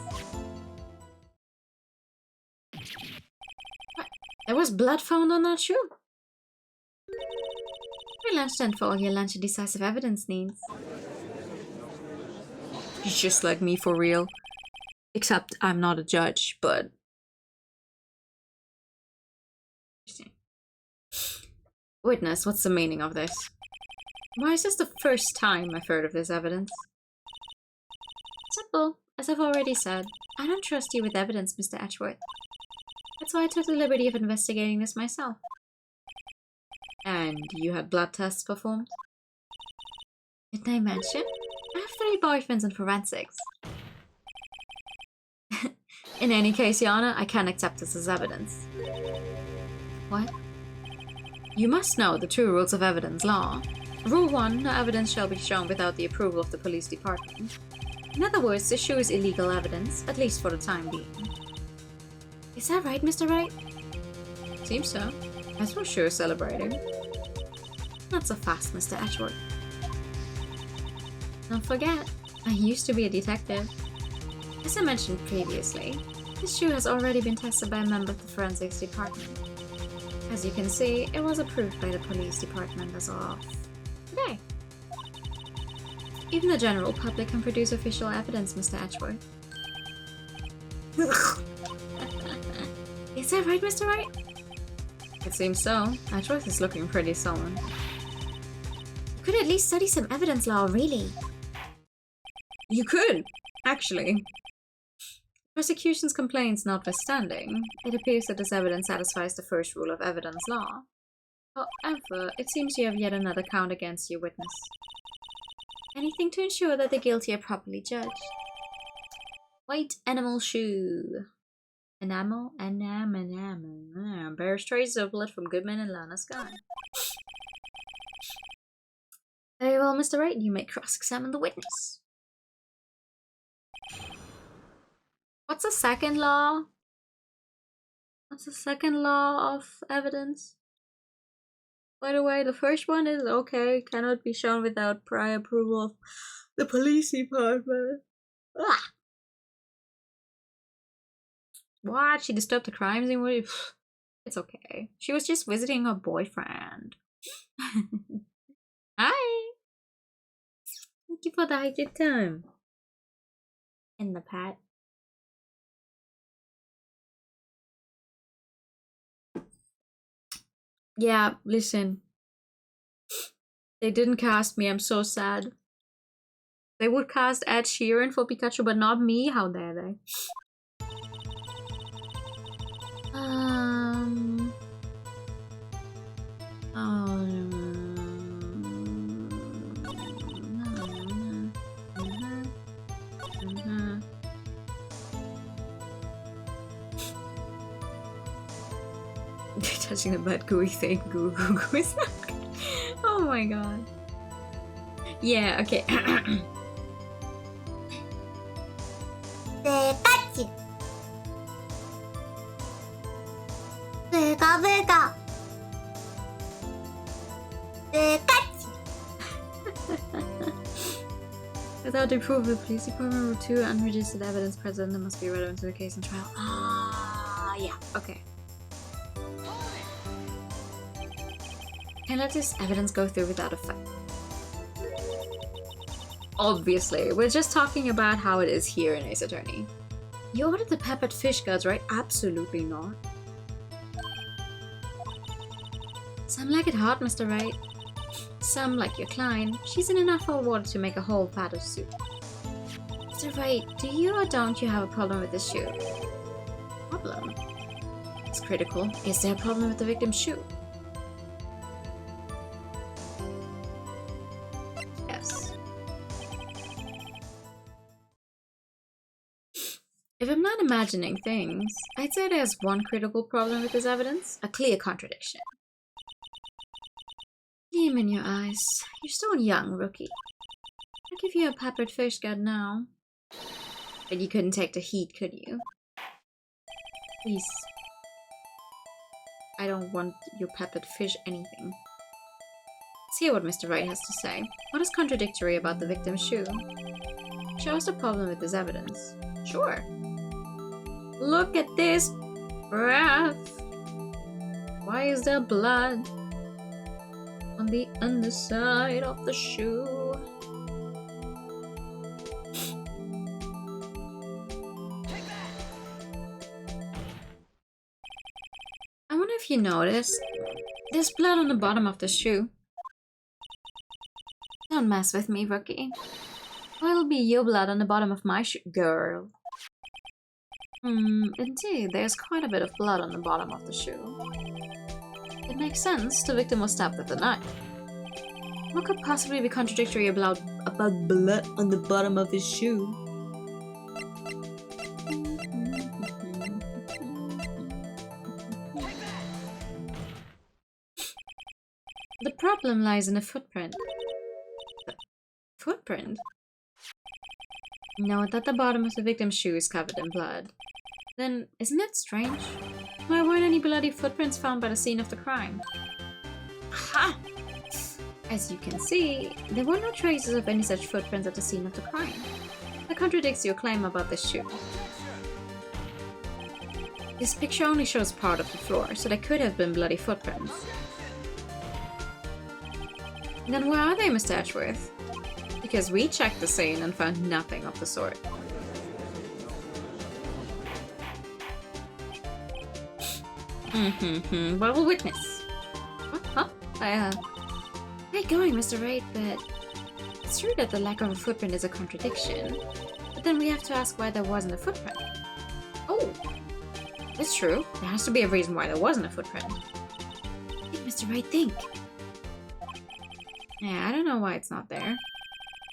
What? There was blood found on that shoe? Free lunch then for all your lunch and decisive evidence needs. He's just like me for real. Except I'm not a judge, but... Witness, what's the meaning of this? Why is this the first time I've heard of this evidence? Simple. As I've already said, I don't trust you with evidence, Mr. Edgeworth. That's why I took the liberty of investigating this myself. And you had blood tests performed? Didn't I mention? I have 3 boyfriends in forensics. In any case, Your Honor, I can't accept this as evidence. What? You must know the 2 rules of evidence law. Rule 1, no evidence shall be shown without the approval of the police department. In other words, this shoe is illegal evidence, at least for the time being. Is that right, Mr. Wright? Seems so. As we're sure celebrating. Not so fast, Mr. Edgeworth. Don't forget, I used to be a detective. As I mentioned previously, this shoe has already been tested by a member of the forensics department. As you can see, it was approved by the police department as of today. Even the general public can produce official evidence, Mr. Edgeworth. Is that right, Mr. Wright? It seems so. Edgeworth is looking pretty sullen. You could at least study some evidence law, really. You could, actually. Prosecution's complaints notwithstanding, it appears that this evidence satisfies the first rule of evidence law. However, it seems you have yet another count against your witness. Anything to ensure that the guilty are properly judged. White animal shoe. Enamel. Bears traces of blood from Goodman and Lana Sky. Very well, Mr. Wright, you may cross-examine the witness. What's the second law? What's the second law of evidence? By the way, the first one is okay, cannot be shown without prior approval of the police department. Ah! What? She disturbed the crime scene? It's okay. She was just visiting her boyfriend. Hi! Thank you for the hydrated time. In the pet. Yeah, listen. They didn't cast me, I'm so sad. They would cast Ed Sheeran for Pikachu, but not me? How dare they? Touching a bad gooey thing. Goo is not good. Oh my god. Yeah, okay. Without the approval of the police department, Rule 2, unregistered evidence present that must be relevant to the case and trial. Ah, yeah, okay. Can't let this evidence go through without a fight. Obviously, we're just talking about how it is here in Ace Attorney. You ordered the peppered fish guards, right? Absolutely not. Some like it hot, Mr. Wright. Some, like your client, she's in enough hot water to make a whole pot of soup. Mr. Wright, do you or don't you have a problem with this shoe? Problem? It's critical. Is there a problem with the victim's shoe? Yes. If I'm not imagining things, I'd say there's one critical problem with this evidence, a clear contradiction. Gleam in your eyes. You're still young, rookie. I'll give you a peppered fish guard now. But you couldn't take the heat, could you? Please. I don't want your peppered fish anything. Let's hear what Mr. Wright has to say. What is contradictory about the victim's shoe? Show us the problem with this evidence. Sure. Look at this breath. Why is there blood on the underside of the shoe? I wonder if you noticed, there's blood on the bottom of the shoe. Don't mess with me, rookie. What'll be your blood on the bottom of my shoe, girl? Indeed, there's quite a bit of blood on the bottom of the shoe. It makes sense, the victim was stabbed with a knife. What could possibly be contradictory about blood on the bottom of his shoe? The problem lies in the footprint. The footprint? Note that the bottom of the victim's shoe is covered in blood. Then, isn't it strange? Why weren't any bloody footprints found by the scene of the crime? Aha! As you can see, there were no traces of any such footprints at the scene of the crime. That contradicts your claim about this shoe. This picture only shows part of the floor, so there could have been bloody footprints. Then where are they, Mr. Edgeworth? Because we checked the scene and found nothing of the sort. What will witness? What? Huh? Great going, Mr. Wright, but it's true that the lack of a footprint is a contradiction. But then we have to ask why there wasn't a footprint. Oh! It's true. There has to be a reason why there wasn't a footprint. Think, Mr. Wright, think. Yeah, I don't know why it's not there.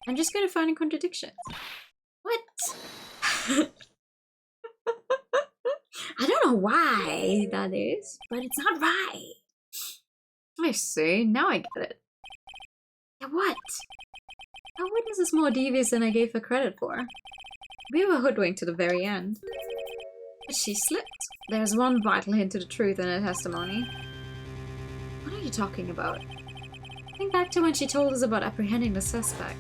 I'm just good at finding contradictions. What? I don't know why that is, but it's not right. I see. Now I get it. Yeah, what? Our witness is more devious than I gave her credit for. We were hoodwinked to the very end. But she slipped. There's one vital hint to the truth in her testimony. What are you talking about? Think back to when she told us about apprehending the suspect.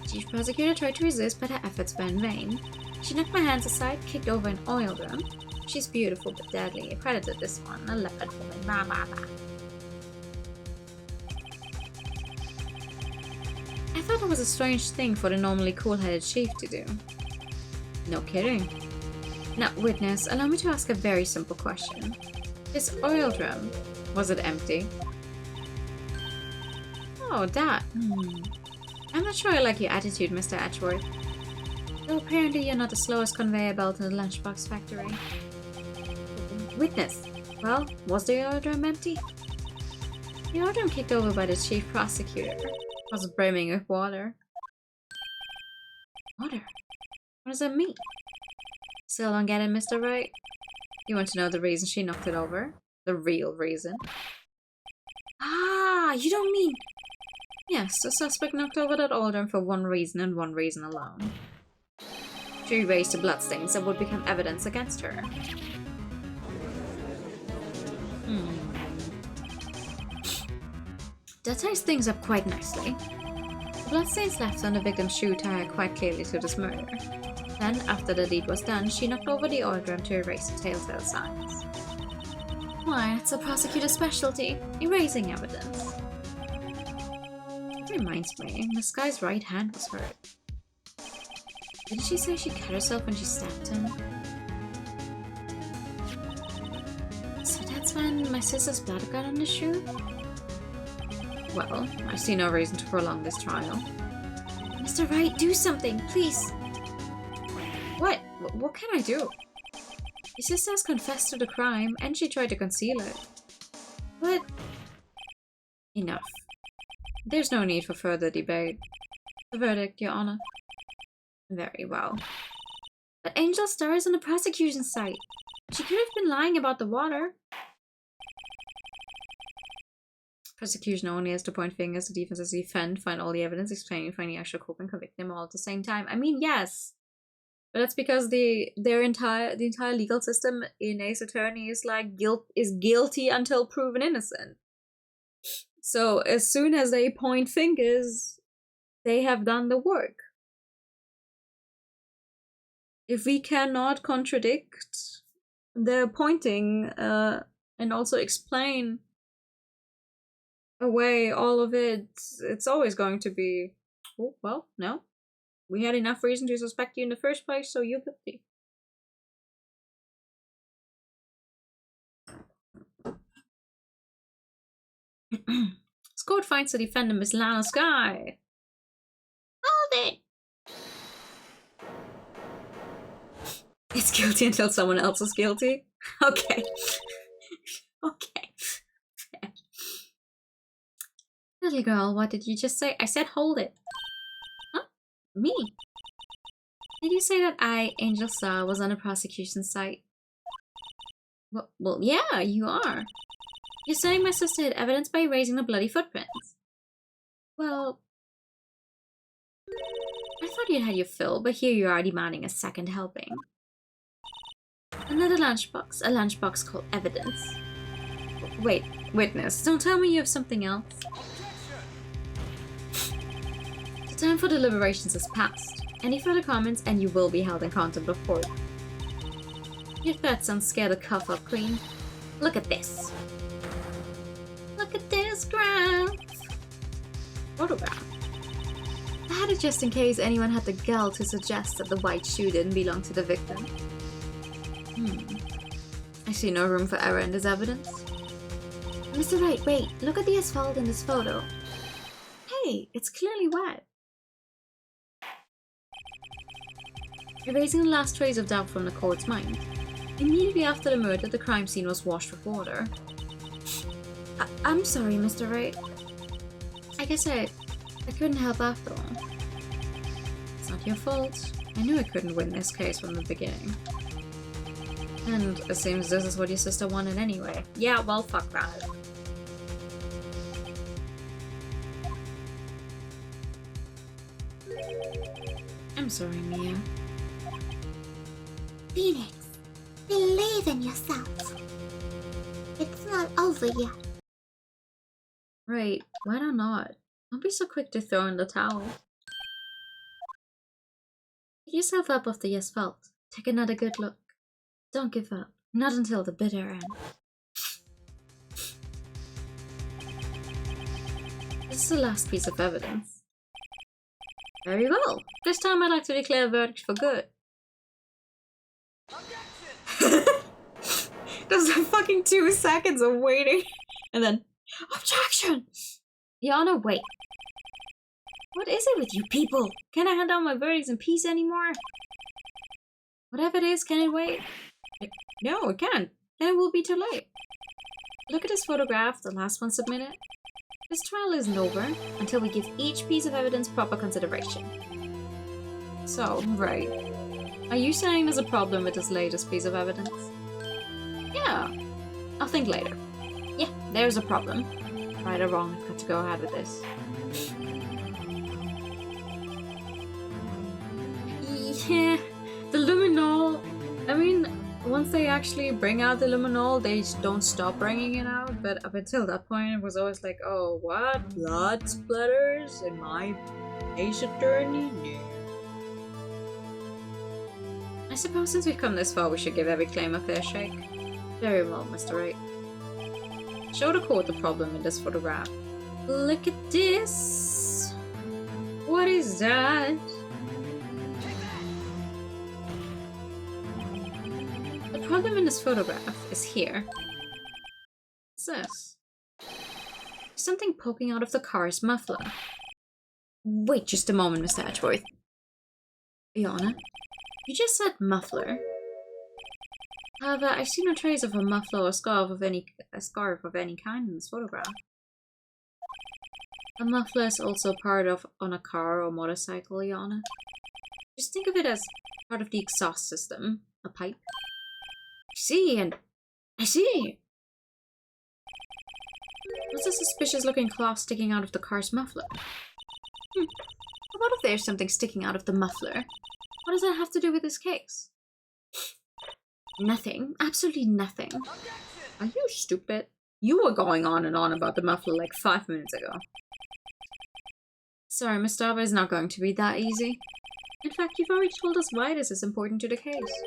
Chief Prosecutor tried to resist, but her efforts were in vain. She knocked my hands aside, kicked over an oil drum. She's beautiful but deadly. Accredited this one, a leopard woman. Blah blah blah. I thought it was a strange thing for the normally cool-headed chief to do. No kidding. Now, witness, allow me to ask a very simple question. This oil drum, was it empty? Oh, that. I'm not sure I like your attitude, Mr. Edgeworth. Though apparently you're not the slowest conveyor belt in the lunchbox factory. Witness. Well, was the oil drum empty? The oil drum kicked over by the chief prosecutor was brimming with water. Water? What does that mean? Still don't get it, Mr. Wright? You want to know the reason she knocked it over? The real reason? Ah, you don't mean... Yes, the suspect knocked over that oil drum for one reason and one reason alone. To erase the bloodstains that would become evidence against her. That ties things up quite nicely. The bloodstains left on the victim's shoe tie quite clearly to this murder. Then, after the deed was done, she knocked over the oil drum to erase the telltale signs. Why, it's a prosecutor's specialty. Erasing evidence. That reminds me, this guy's right hand was hurt. Didn't she say she cut herself when she stabbed him? So that's when my sister's blood got on the shoe? Well, I see no reason to prolong this trial. Mr. Wright, do something, please! What? What can I do? Your sister has confessed to the crime, and she tried to conceal it. But... enough. There's no need for further debate. The verdict, Your Honor. Very well. But Angel Star is on the prosecution site. She could have been lying about the water. Prosecution only has to point fingers, the defense has to defend, find all the evidence, explain, find the actual culprit, and convict them all at the same time. I mean, yes. But that's because the entire legal system in Ace Attorney is like guilty until proven innocent. So as soon as they point fingers, they have done the work. If we cannot contradict their pointing and also explain away all of it, it's always going to be, oh, well, no. We had enough reason to suspect you in the first place, so you're guilty. This court finds the defendant, Miss Lana Sky. Hold it! It's guilty until someone else is guilty? Okay. Okay. Little girl, what did you just say? I said hold it. Huh? Me? Did you say that I, Angel Star, was on a prosecution site? Well, yeah, you are. You're saying my sister hid evidence by erasing the bloody footprints. Well, I thought you'd had your fill, but here you are demanding a second helping. Another lunchbox, a lunchbox called evidence. Wait, witness, don't tell me you have something else. The time for deliberations has passed. Any further comments and you will be held in contempt of court. You'd bet some scared to cuff up, Queen. Look at this. Look at this graph. Photograph. I had it just in case anyone had the gall to suggest that the white shoe didn't belong to the victim. I see no room for error in this evidence. Mr. Wright, wait. Look at the asphalt in this photo. Hey, it's clearly wet. Erasing the last trace of doubt from the court's mind. Immediately after the murder, the crime scene was washed with water. I'm sorry, Mr. Wright. I guess I couldn't help after all. It's not your fault. I knew I couldn't win this case from the beginning. And it seems this is what your sister wanted anyway. Yeah, well, fuck that. I'm sorry, Mia. Phoenix, believe in yourself. It's not over yet. Right, why not? Don't be so quick to throw in the towel. Pick yourself up off the asphalt. Take another good look. Don't give up. Not until the bitter end. This is the last piece of evidence. Very well. This time I'd like to declare a verdict for good. There's a fucking 2 seconds of waiting. And then, objection! Your Honor, wait. What is it with you people? Can I hand down my verdicts in peace anymore? Whatever it is, can it wait? No, it can't. Then it will be too late. Look at this photograph, the last one submitted. This trial isn't over until we give each piece of evidence proper consideration. So, right. Are you saying there's a problem with this latest piece of evidence? Yeah. I'll think later. Yeah, there's a problem. Right or wrong, I've got to go ahead with this. Yeah, the luminol. I mean, once they actually bring out the luminol, they don't stop bringing it out. But up until that point, it was always like, oh, what? Blood splatters in my Ace Attorney? No. I suppose since we've come this far, we should give every claim a fair shake. Very well, Mr. Wright. Show the court the problem in this photograph. Look at this. What is that? The problem in this photograph is here. What's this? Something poking out of the car's muffler. Wait just a moment, Mr. Edgeworth. Iana, you just said muffler. However, I see no trace of a muffler or scarf of any kind in this photograph. A muffler is also part of on a car or motorcycle, Iana. Just think of it as part of the exhaust system, a pipe. I see. What's a suspicious-looking claw sticking out of the car's muffler? What if there's something sticking out of the muffler? What does that have to do with this case? Nothing. Absolutely nothing. Are you stupid? You were going on and on about the muffler like 5 minutes ago. Sorry, Miss Darby, it's not going to be that easy. In fact, you've already told us why this is important to the case.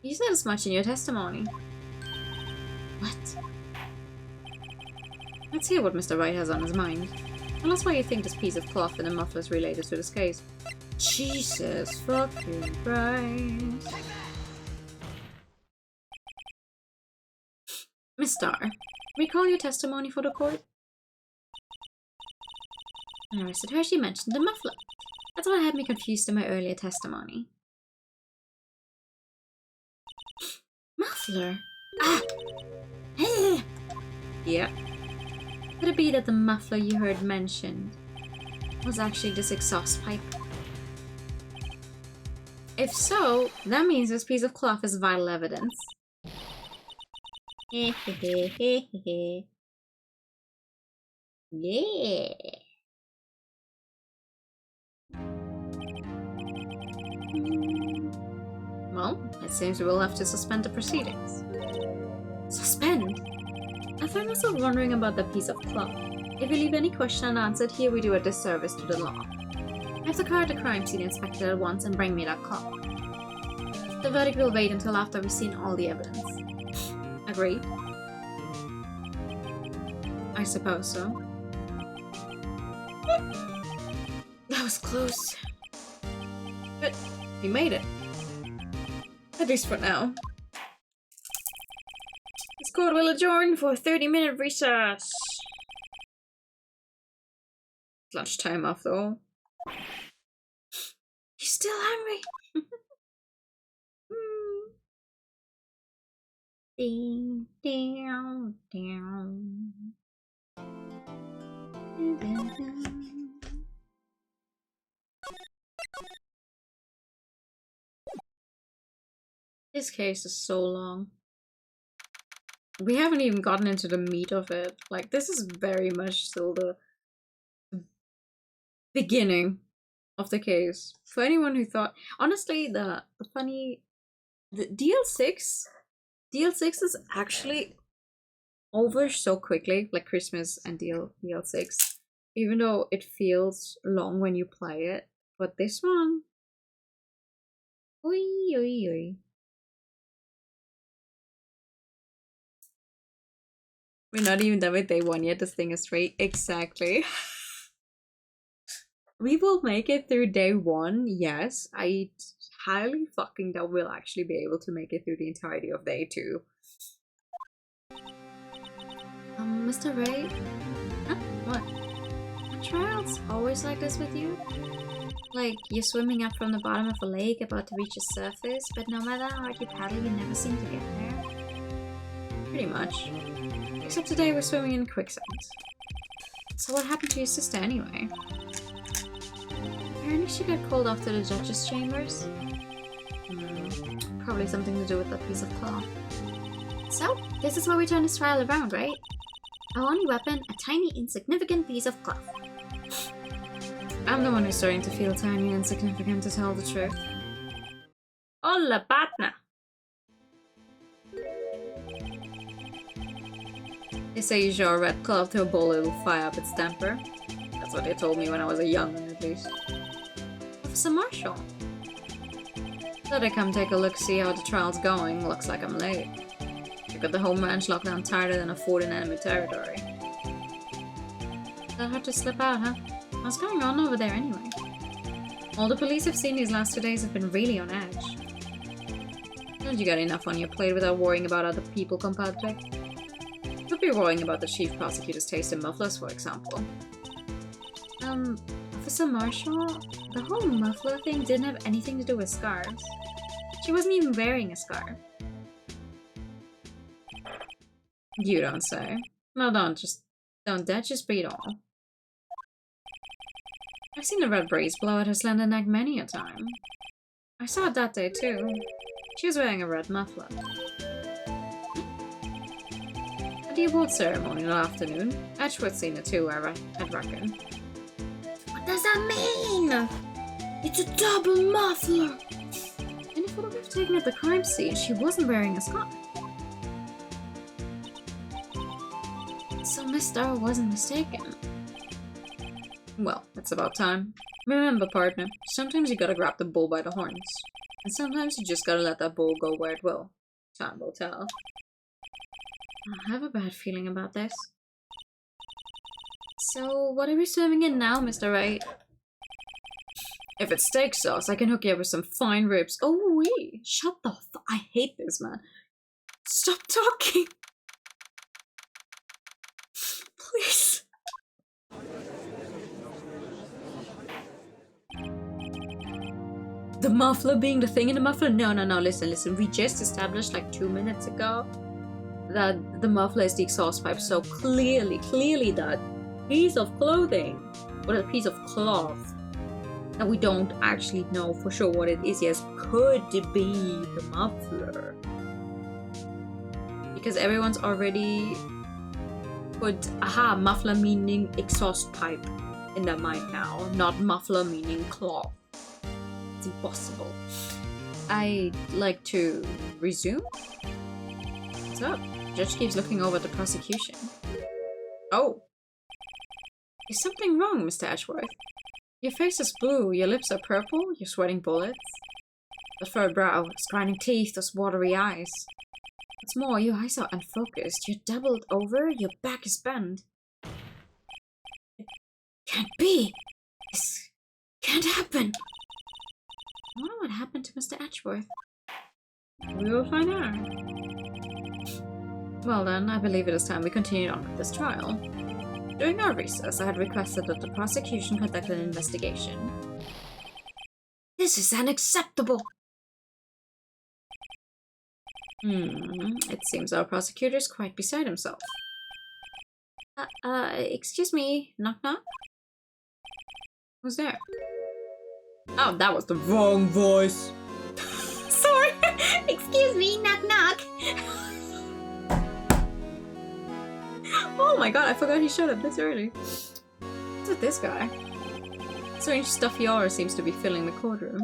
You said as much in your testimony. What? Let's hear what Mr. Wright has on his mind. Tell us why you think this piece of cloth in the muffler is related to this case. Jesus fucking Christ. Miss Starr, recall your testimony for the court? When I arrested her, she mentioned the muffler. That's what had me confused in my earlier testimony. Muffler? Ah! Yeah. Could it be that the muffler you heard mentioned was actually this exhaust pipe? If so, that means this piece of cloth is vital evidence. Yeah. Well, it seems we will have to suspend the proceedings. Suspend? I find myself wondering about that piece of cloth. If we leave any question unanswered here, we do a disservice to the law. Have the car at the crime scene inspected at once and bring me that cloth. The verdict will wait until after we've seen all the evidence. Agreed? I suppose so. That was close. But we made it. At least for now. This court will adjourn for a 30-minute recess. Lunchtime after all. You're still hungry? Ding, down, down. This case is so long. We haven't even gotten into the meat of it. Like, this is very much still the beginning of the case. For anyone who thought, honestly, the DL6 is actually over so quickly, like Christmas and DL6, even though it feels long when you play it. But this one, oi, oi, oi. We're not even done with day one yet. This thing is straight. Exactly. We will make it through day one. Yes, I highly fucking doubt we'll actually be able to make it through the entirety of day two. Mr. Wright? Huh? What? Are trials always like this with you? Like, you're swimming up from the bottom of a lake about to reach the surface, but no matter how hard you paddle, you never seem to get there? Pretty much. Except today we're swimming in quicksand. So what happened to your sister anyway? Apparently she got called off to the judge's chambers. Probably something to do with that piece of cloth. So, this is where we turn this trial around, right? Our only weapon, a tiny, insignificant piece of cloth. I'm the one who's starting to feel tiny and insignificant, to tell the truth. Hola, partner! They say you show a red cloth to a bowl, it'll fire up its temper. That's what they told me when I was a young'un, at least. Officer Marshall. Thought I'd come take a look, see how the trial's going. Looks like I'm late. You got the home ranch locked down tighter than a fort in enemy territory. That hard to slip out, huh? What's going on over there anyway? All the police have seen these last 2 days have been really on edge. Don't you got enough on your plate without worrying about other people, compadre? Could be worrying about the chief prosecutor's taste in mufflers, for example. Officer Marshall, the whole muffler thing didn't have anything to do with scarves. She wasn't even wearing a scarf. You don't say. No, don't that just beat all. I've seen the red breeze blow at her slender neck many a time. I saw it that day too. She was wearing a red muffler. At the award ceremony that afternoon, Edgeworth's seen it too, I'd reckon. What does that mean? It's a double muffler! In the photograph taken at the crime scene, she wasn't wearing a scarf. So Miss Starr wasn't mistaken. Well, it's about time. Remember, partner, sometimes you gotta grab the bull by the horns. And sometimes you just gotta let that bull go where it will. Time will tell. I have a bad feeling about this. So, what are we serving in now, Mr. Wright? If it's steak sauce, I can hook you up with some fine ribs. Oh, wee! Shut the f- I hate this, man. Stop talking! Please. The muffler being the thing in the muffler? No, listen. We just established like 2 minutes ago that the muffler is the exhaust pipe, so clearly that piece of clothing, or a piece of cloth, that we don't actually know for sure what it is, yes, could be the muffler. Because everyone's already put, muffler meaning exhaust pipe in their mind now, not muffler meaning cloth. It's impossible. I'd like to resume. What's up? Judge keeps looking over at the prosecution. Oh. Is something wrong, Mr. Edgeworth? Your face is blue, your lips are purple, you're sweating bullets. The furrowed brow, those grinding teeth, those watery eyes. What's more, your eyes are unfocused, you're doubled over, your back is bent. It can't be! This can't happen! I wonder what happened to Mr. Edgeworth. We will find out. Well then, I believe it is time we continued on with this trial. During our recess, I had requested that the prosecution conduct an investigation. This is unacceptable! It seems our prosecutor is quite beside himself. Excuse me, knock knock? Who's there? Oh, that was the wrong voice. Sorry! Excuse me, knock knock! Oh my god, I forgot he showed up this early. What's with this guy? Strange stuffy aura seems to be filling the courtroom.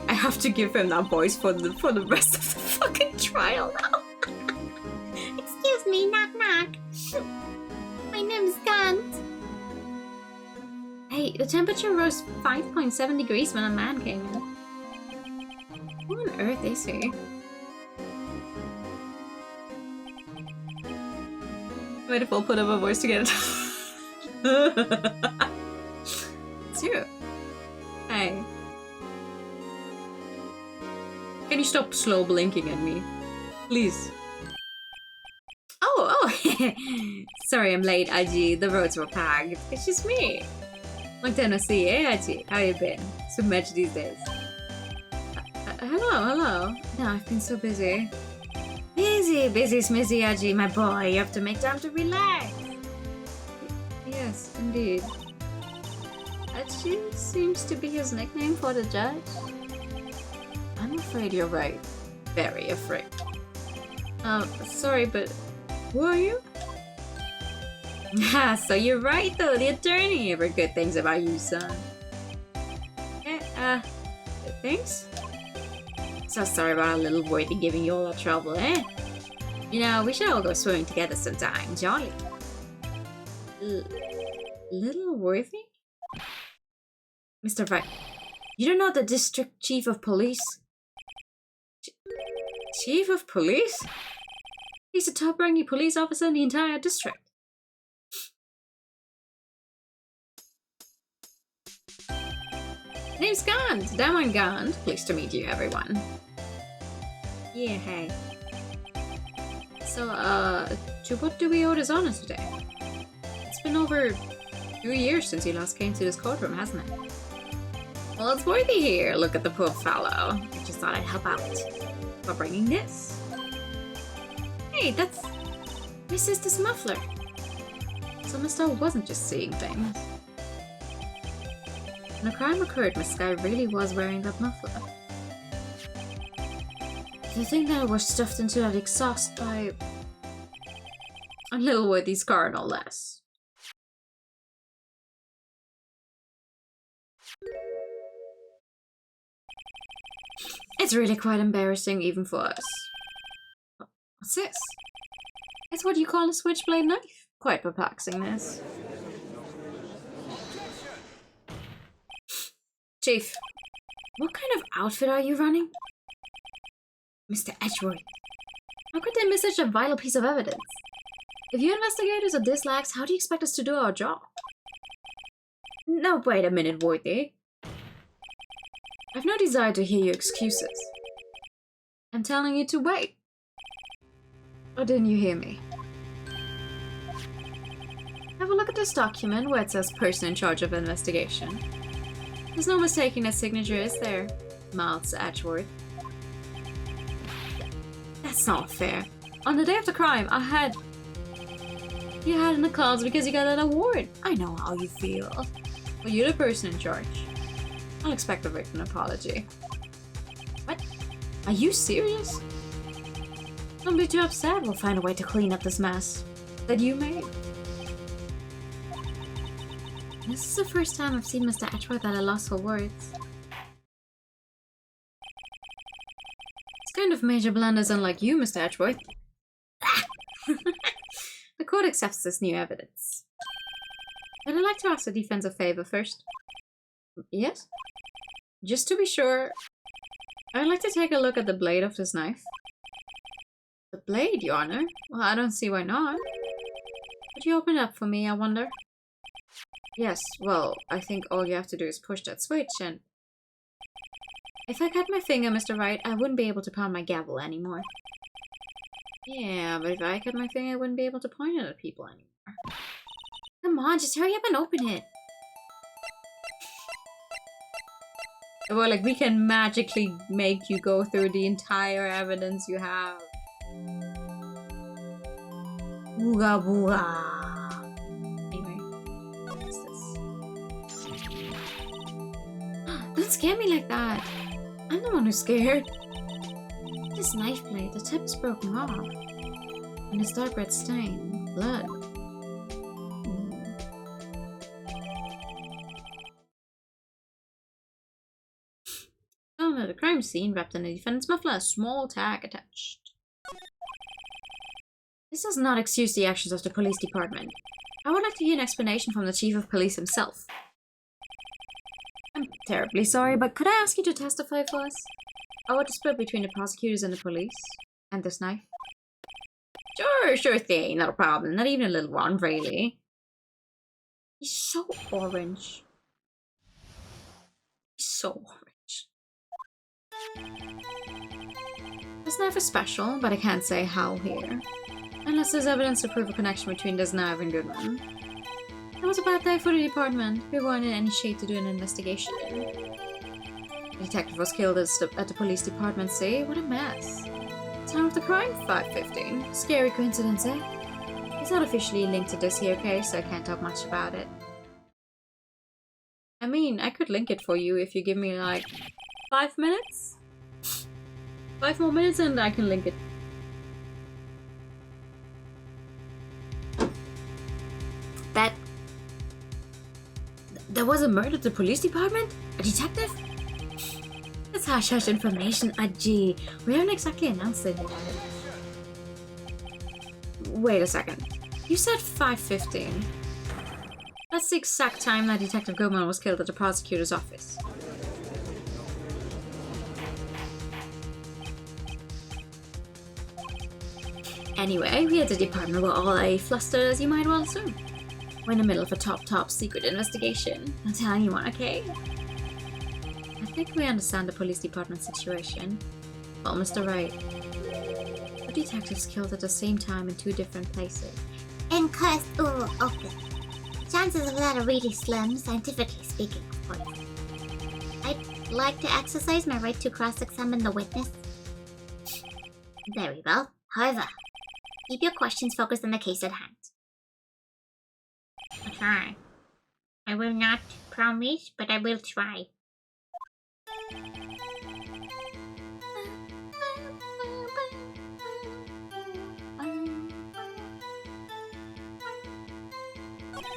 I have to give him that voice for the rest of the fucking trial now. Excuse me, knock knock. My name's Gant. Hey, the temperature rose 5.7 degrees when a man came in. Who on earth is he? Wait if I'll put up a voice together. It's you. Hey. Can you stop slow blinking at me? Please. Oh! Sorry I'm late, Aji. The roads were packed. It's just me. Long time no see, eh, Aji? How you been? So much these days. Hello. No, I've been so busy. Busy, smizzy, Aji, my boy. You have to make time to relax. Yes, indeed. Aji seems to be his nickname for the judge. I'm afraid you're right. Very afraid. Sorry, but who are you? So you're right though, the attorney. Ever good things about you, son. Yeah, thanks? So sorry about our little worthy giving you all that trouble, eh? You know, we should all go swimming together sometime, jolly. Little worthy? Mr. Wright, you don't know the district chief of police? Chief of police? He's the top-ranking police officer in the entire district. Name's Gant. Damon Gant. Pleased to meet you, everyone. Yeah, hey. So, to what do we owe this honor today? It's been over 2 years since you last came to this courtroom, hasn't it? Well, it's worthy here. Look at the poor fellow. I just thought I'd help out by bringing this. Hey, that's my sister's muffler. So Mr. wasn't just seeing things. When the crime occurred, Miss Sky really was wearing that muffler. Do you think that it was stuffed into that exhaust pipe? A little Worthy's car, no less. It's really quite embarrassing, even for us. What's this? It's what you call a switchblade knife. Quite perplexing, this. Chief, what kind of outfit are you running? Mr. Edgeworth, how could they miss such a vital piece of evidence? If you investigators are this lax, how do you expect us to do our job? No, wait a minute, Worthy. I've no desire to hear your excuses. I'm telling you to wait. Or didn't you hear me? Have a look at this document where it says person in charge of investigation. There's no mistaking that signature, is there? Mouths Edgeworth. That's not fair. On the day of the crime, you had in the clouds because you got that award. I know how you feel. Well, you're the person in charge. I'll expect a written apology. What? Are you serious? Don't be too upset. We'll find a way to clean up this mess that you made. This is the first time I've seen Mr. Edgeworth at a loss for words. It's kind of major blunders unlike you, Mr. Edgeworth. The court accepts this new evidence. But I'd like to ask the defense a favor first. Yes? Just to be sure, I'd like to take a look at the blade of this knife. The blade, Your Honor? Well, I don't see why not. Could you open it up for me, I wonder? Yes, well, I think all you have to do is push that switch and... If I cut my finger, Mr. Wright, I wouldn't be able to pound my gavel anymore. Yeah, but if I cut my finger, I wouldn't be able to point it at people anymore. Come on, just hurry up and open it. Well, like, we can magically make you go through the entire evidence you have. Booga booga. Anyway, what's this? Don't scare me like that. I'm the one who's scared. This knife blade, the tip is broken off. And it's dark red stain. Blood. At a crime scene, wrapped in a defendant's muffler, a small tag attached. This does not excuse the actions of the police department. I would like to hear an explanation from the chief of police himself. I'm terribly sorry, but could I ask you to testify for us? About the split between the prosecutors and the police? And this knife? Sure thing, not a problem. Not even a little one, really. He's so orange. He's so orange. This knife is special, but I can't say how here. Unless there's evidence to prove a connection between this knife and Goodman. It was a bad day for the department. We weren't in any shape to do an investigation. The detective was killed at the police department, see? What a mess. Time of the crime, 5:15. Scary coincidence, eh? He's not officially linked to this here case, so I can't talk much about it. I mean, I could link it for you if you give me like 5 minutes? 5 more minutes and I can link it. There was a murder at the police department? A detective? That's hush-hush information, Aji. We haven't exactly announced it yet. Wait a second. You said 5:15. That's the exact time that Detective Goodman was killed at the prosecutor's office. Anyway, we at the department were all a fluster, as you might well assume. We're in the middle of a top secret investigation. Don't tell anyone, okay? I think we understand the police department situation. Well, Mr. Wright. Two detectives killed at the same time in two different places. Inquest open. Chances of that are really slim, scientifically speaking, of course. I'd like to exercise my right to cross-examine the witness. Very well. However, keep your questions focused on the case at hand. I'll try. I will not promise, but I will try.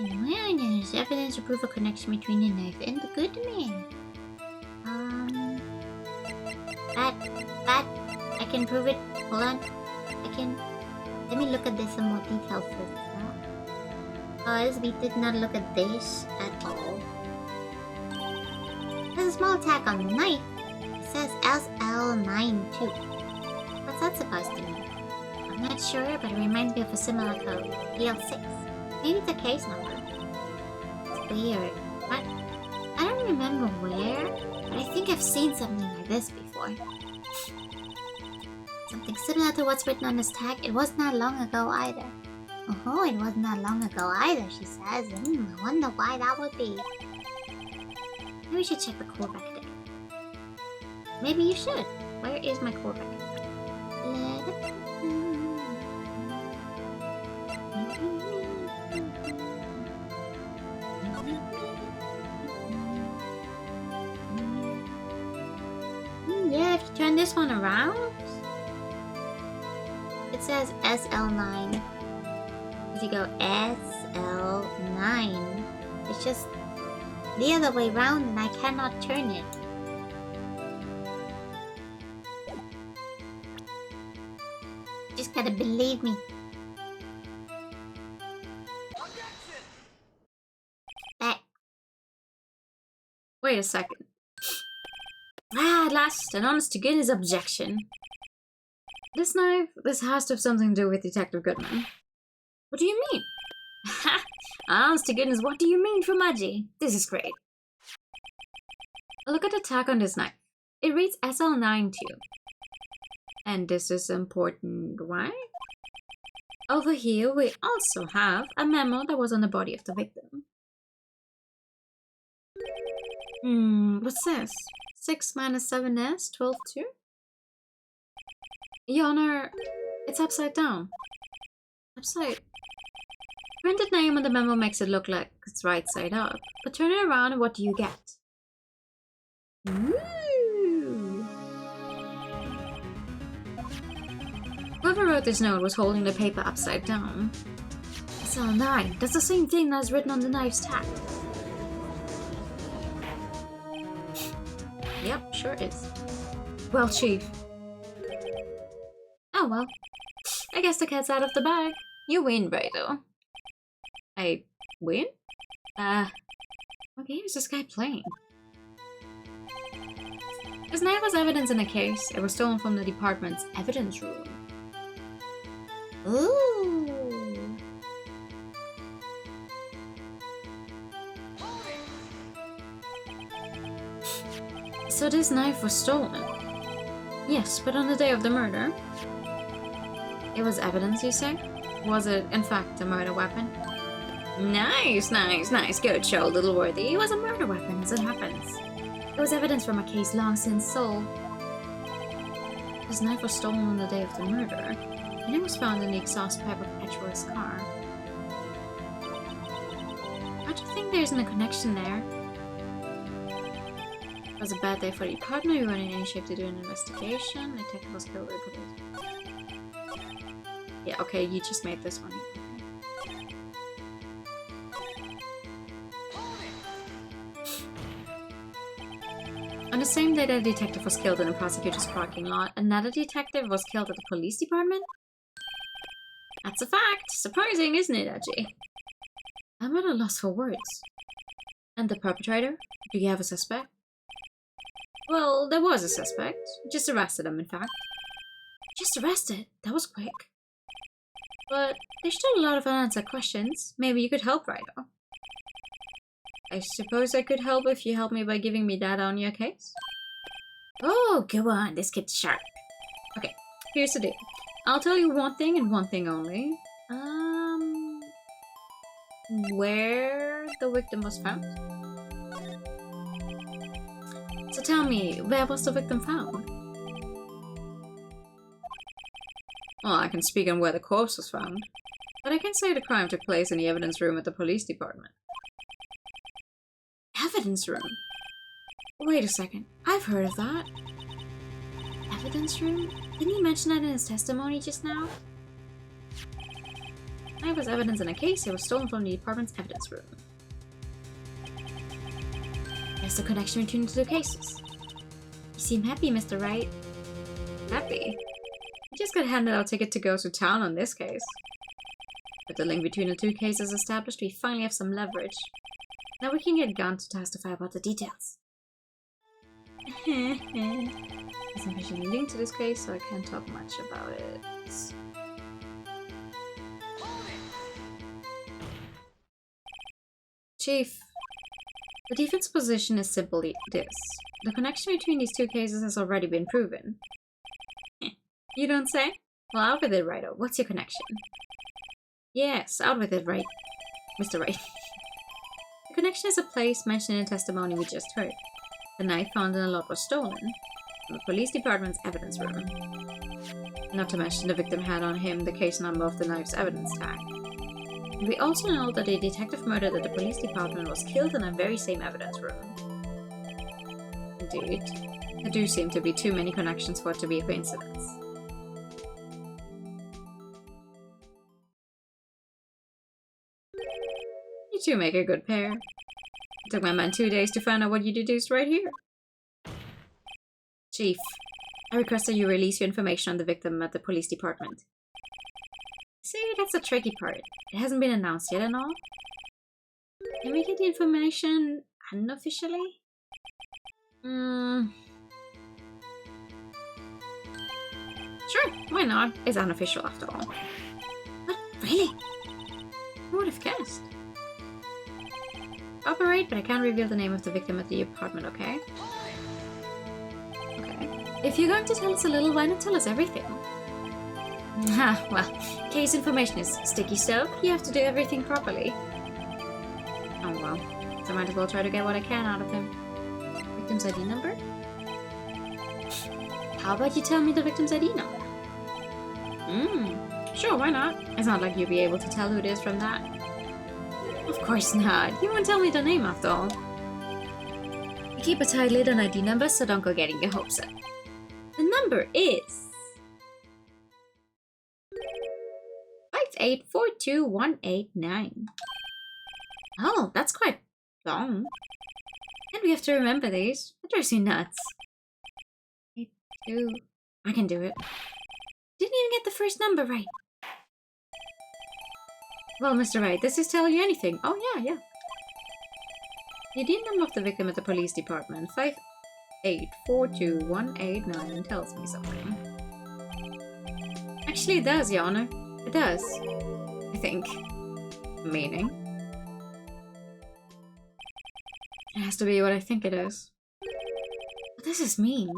Well, there's evidence to prove a connection between the knife and the good man. That, I can prove it. Hold on. Let me look at this in more detail first. Because we did not look at this at all. There's a small tag on the knife. It says SL9 too. What's that supposed to mean? I'm not sure, but it reminds me of a similar code. DL6. Maybe it's a case number. It's weird. But I don't remember where, but I think I've seen something like this before. Something similar to what's written on this tag. It was not long ago either. Oh, it was not long ago either, she says. I wonder why that would be. Maybe we should check the callback again. Maybe you should. Where is my callback? Yeah, if you turn this one around, it says SL9. If you go SL9, it's just the other way around and I cannot turn it. Just gotta believe me. Wait a second. At last, an honest to goodness objection. This knife, this has to have something to do with Detective Goodman. What do you mean? Ha! Honest to goodness, what do you mean, Fumaji? This is great. Look at the tag on this knife. It reads SL9 too. And this is important, why? Over here, we also have a memo that was on the body of the victim. What's this? 6 minus 7s, 12 2? Your Honor, it's upside down. Upside. Printed name on the memo makes it look like it's right side up. But turn it around and what do you get? Ooh. Whoever wrote this note was holding the paper upside down. SL9, that's the same thing that's written on the knife's tag. Yep, sure is. Well, Chief. Oh well. I guess the cat's out of the bag. You win, Brado. I win? What game is this guy playing? His knife was evidence in the case. It was stolen from the department's evidence room. Ooh. So this knife was stolen? Yes, but on the day of the murder. It was evidence, you say? Was it, in fact, a murder weapon? Nice, nice, nice. Good show, little worthy. It was a murder weapon, as it happens. It was evidence from a case long since solved. His knife was stolen on the day of the murder, and it was found in the exhaust pipe of Edgeworth's car. I don't think there isn't a connection there. It was a bad day for the department. We weren't in any shape to do an investigation. The detective was killed by the police. Yeah, okay, you just made this one. On the same day that a detective was killed in a prosecutor's parking lot, another detective was killed at the police department? That's a fact. Surprising, isn't it, Aji? I'm at a loss for words. And the perpetrator? Do you have a suspect? Well, there was a suspect. Just arrested him, in fact. Just arrested? That was quick. But there's still a lot of unanswered questions. Maybe you could help, Wright. I suppose I could help if you help me by giving me data on your case? Oh, go on, this kid's sharp. Okay, here's the deal. I'll tell you one thing and one thing only. Where the victim was found? So tell me, where was the victim found? Well, I can speak on where the corpse was found, but I can say the crime took place in the evidence room at the police department. Evidence room? Wait a second, I've heard of that. Evidence room? Didn't he mention that in his testimony just now? There was evidence in a case that was stolen from the department's evidence room. There's the connection between the two cases. You seem happy, Mr. Wright. Happy? You just got handed out a ticket to go to town on this case. With the link between the two cases established, we finally have some leverage. Now we can get Gunn to testify about the details. It's officially linked to this case, so I can't talk much about it. Chief, the defense position is simply this. The connection between these two cases has already been proven. You don't say? Well, out with it, Wright. What's your connection? Yes, out with it, Wright. Mr. Wright. The connection is a place mentioned in the testimony we just heard. The knife found in the lot was stolen from the police department's evidence room. Not to mention the victim had on him the case number of the knife's evidence tag. And we also know that a detective murdered at the police department was killed in that very same evidence room. Indeed. There do seem to be too many connections for it to be a coincidence. You two make a good pair. It took my man 2 days to find out what you deduced right here. Chief, I request that you release your information on the victim at the police department. See, that's the tricky part. It hasn't been announced yet and all. Can we get the information unofficially? Sure, why not? It's unofficial after all. But really? Who would have guessed? Operate, but I can't reveal the name of the victim at the apartment, okay? Okay. If you're going to tell us a little, why not tell us everything? Ah, well, case information is sticky stuff. You have to do everything properly. Oh well. So I might as well try to get what I can out of him. Victim's ID number? How about you tell me the victim's ID number? Sure, why not? It's not like you'll be able to tell who it is from that. Of course not. You won't tell me the name after all. You keep a tight lid on ID numbers, so don't go getting your hopes up. The number is 5842189. Oh, that's quite long. And we have to remember these. It drives me nuts. 82. I can do it. Didn't even get the first number right. Well, Mr. Wright, does this tell you anything? Oh, yeah. The ID number of the victim at the police department, 5842189, tells me something. Actually, it does, Your Honor. It does. I think. Meaning? It has to be what I think it is. What does this mean?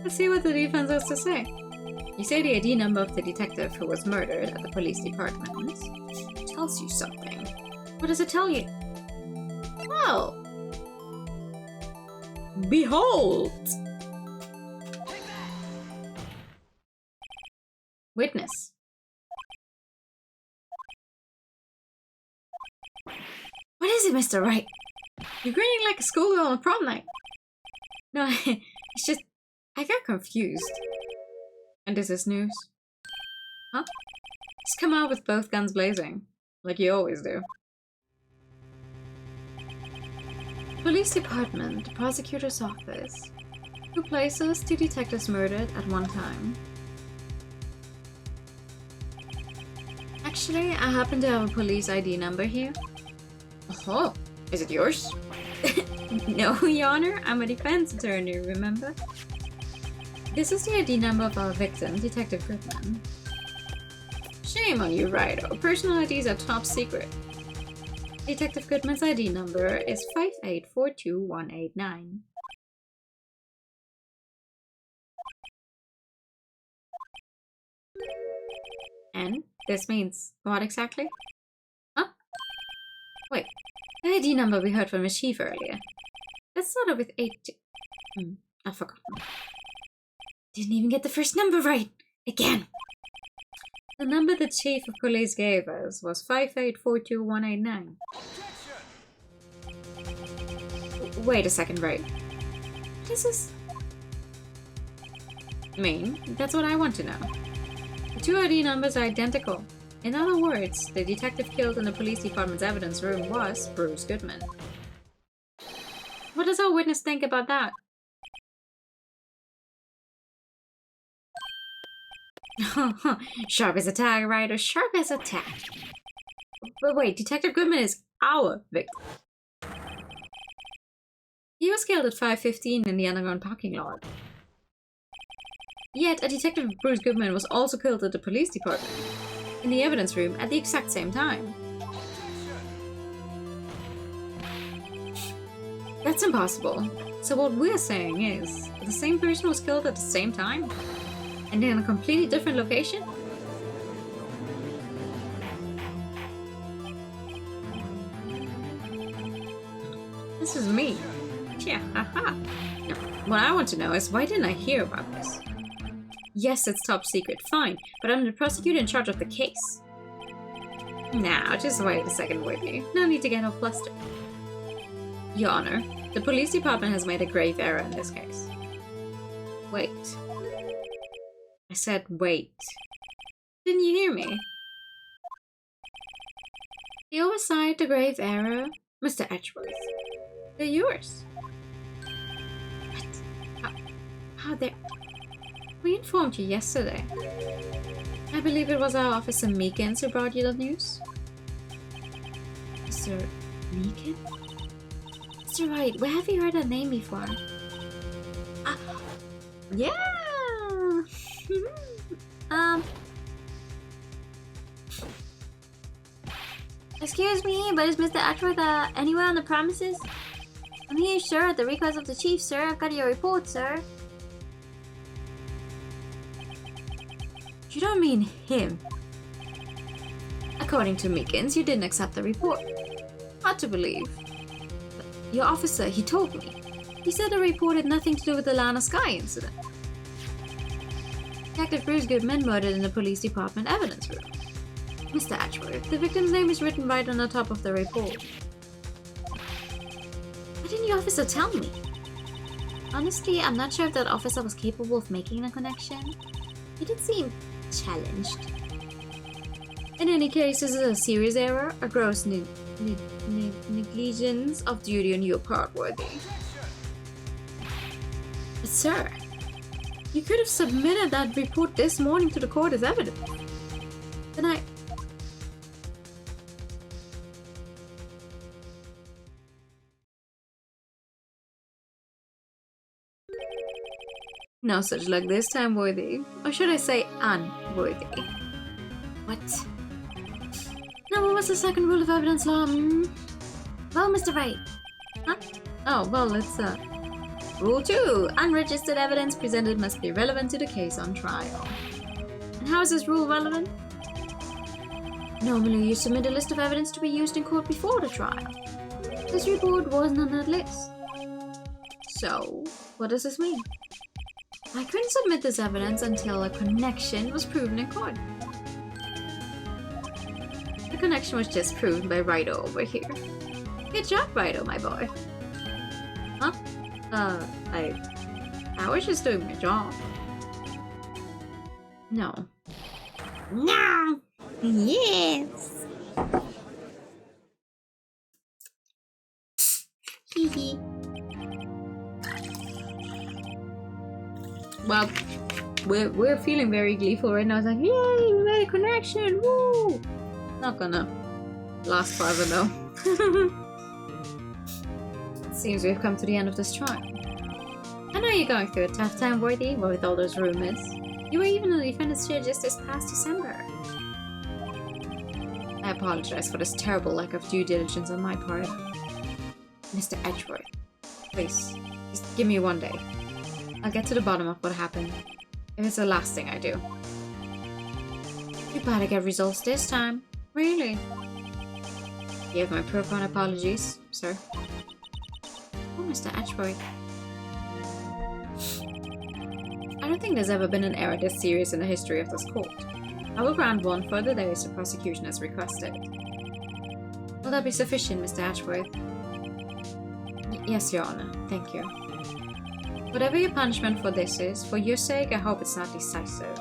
Let's see what the defense has to say. You say the ID number of the detective who was murdered at the police department. It tells you something. What does it tell you? Well, behold! Witness. What is it, Mr. Wright? You're grinning like a schoolgirl on prom night. No, it's just, I got confused. And this is news. Huh? Just come out with both guns blazing, like you always do. Police department, the prosecutor's office. 2 places, 2 detectives murdered at one time. Actually, I happen to have a police ID number here. Oh, is it yours? No, Your Honor, I'm a defense attorney, remember? This is the ID number of our victim, Detective Goodman. Shame on you, Wright. Personal IDs are top secret. Detective Goodman's ID number is 5842189. And this means what exactly? Huh? Wait, the ID number we heard from the chief earlier. That started with 8. I forgot. Didn't even get the first number right. Again. The number the chief of police gave us was 5842189. Wait a second, Wright. This is... mean? That's what I want to know. The two ID numbers are identical. In other words, the detective killed in the police department's evidence room was Bruce Goodman. What does our witness think about that? Sharp as a tack, Ryder. Sharp as a tack. But wait, Detective Goodman is our victim. He was killed at 5:15 in the underground parking lot. Yet, a Detective Bruce Goodman was also killed at the police department, in the evidence room, at the exact same time. That's impossible. So what we're saying is, the same person was killed at the same time? And in a completely different location? This is me. Yeah, haha. No, what I want to know is, why didn't I hear about this? Yes, it's top secret, fine, but I'm the prosecutor in charge of the case. Now, just wait a second with me. No need to get all flustered. Your Honor, the police department has made a grave error in this case. Wait. I said wait. Didn't you hear me? The oversight, the grave error, Mr. Edgeworth. They're yours. What? How they... We informed you yesterday. I believe it was our officer Meekins who brought you the news. Mr. Meekins? Mr. Wright, where have you heard that name before? Yeah! Excuse me, but is Mr. Ashworth anywhere on the premises? I'm here, sir, at the request of the chief, sir. I've got your report, sir. You don't mean him. According to Meekins, you didn't accept the report. Hard to believe. But your officer, he told me. He said the report had nothing to do with the Lana Sky incident. Detective Bruce Goodman murdered in the police department evidence room. Mr. Ashworth, the victim's name is written right on the top of the report. Why didn't your officer tell me? Honestly, I'm not sure if that officer was capable of making the connection. He did seem challenged. In any case, this is a serious error, a gross negligence of duty on your part, Worthy. But sir, you could have submitted that report this morning to the court as evidence. Then I... No such luck this time, Worthy. Or should I say, unworthy. What? Now, what was the second rule of evidence law? Well, Mr. Wright. Huh? Oh, well, it's, Rule 2. Unregistered evidence presented must be relevant to the case on trial. And how is this rule relevant? Normally, you submit a list of evidence to be used in court before the trial. This report wasn't on that list. So, what does this mean? I couldn't submit this evidence until a connection was proven in court. The connection was just proven by Righto over here. Good job, Righto, my boy. Huh? I was just doing my job. No. No! Yes! Hehe. Well, we're feeling very gleeful right now. It's like, yay, we made a connection, woo! Not gonna last forever though. It seems we've come to the end of this trial. I know you're going through a tough time, Worthy, with all those rumors. You were even in the defendant's chair just this past December. apologize for this terrible lack of due diligence on my part. Mr. Edgeworth, please, just give me one day. I'll get to the bottom of what happened. If it's the last thing I do. You better get results this time. Really? You have my profound apologies, sir. Oh, Mr. Edgeworth. I don't think there's ever been an error this serious in the history of this court. I will grant 1 further day as the prosecution has requested. Will that be sufficient, Mr. Ashworth? Yes, Your Honor. Thank you. Whatever your punishment for this is, for your sake, I hope it's not decisive.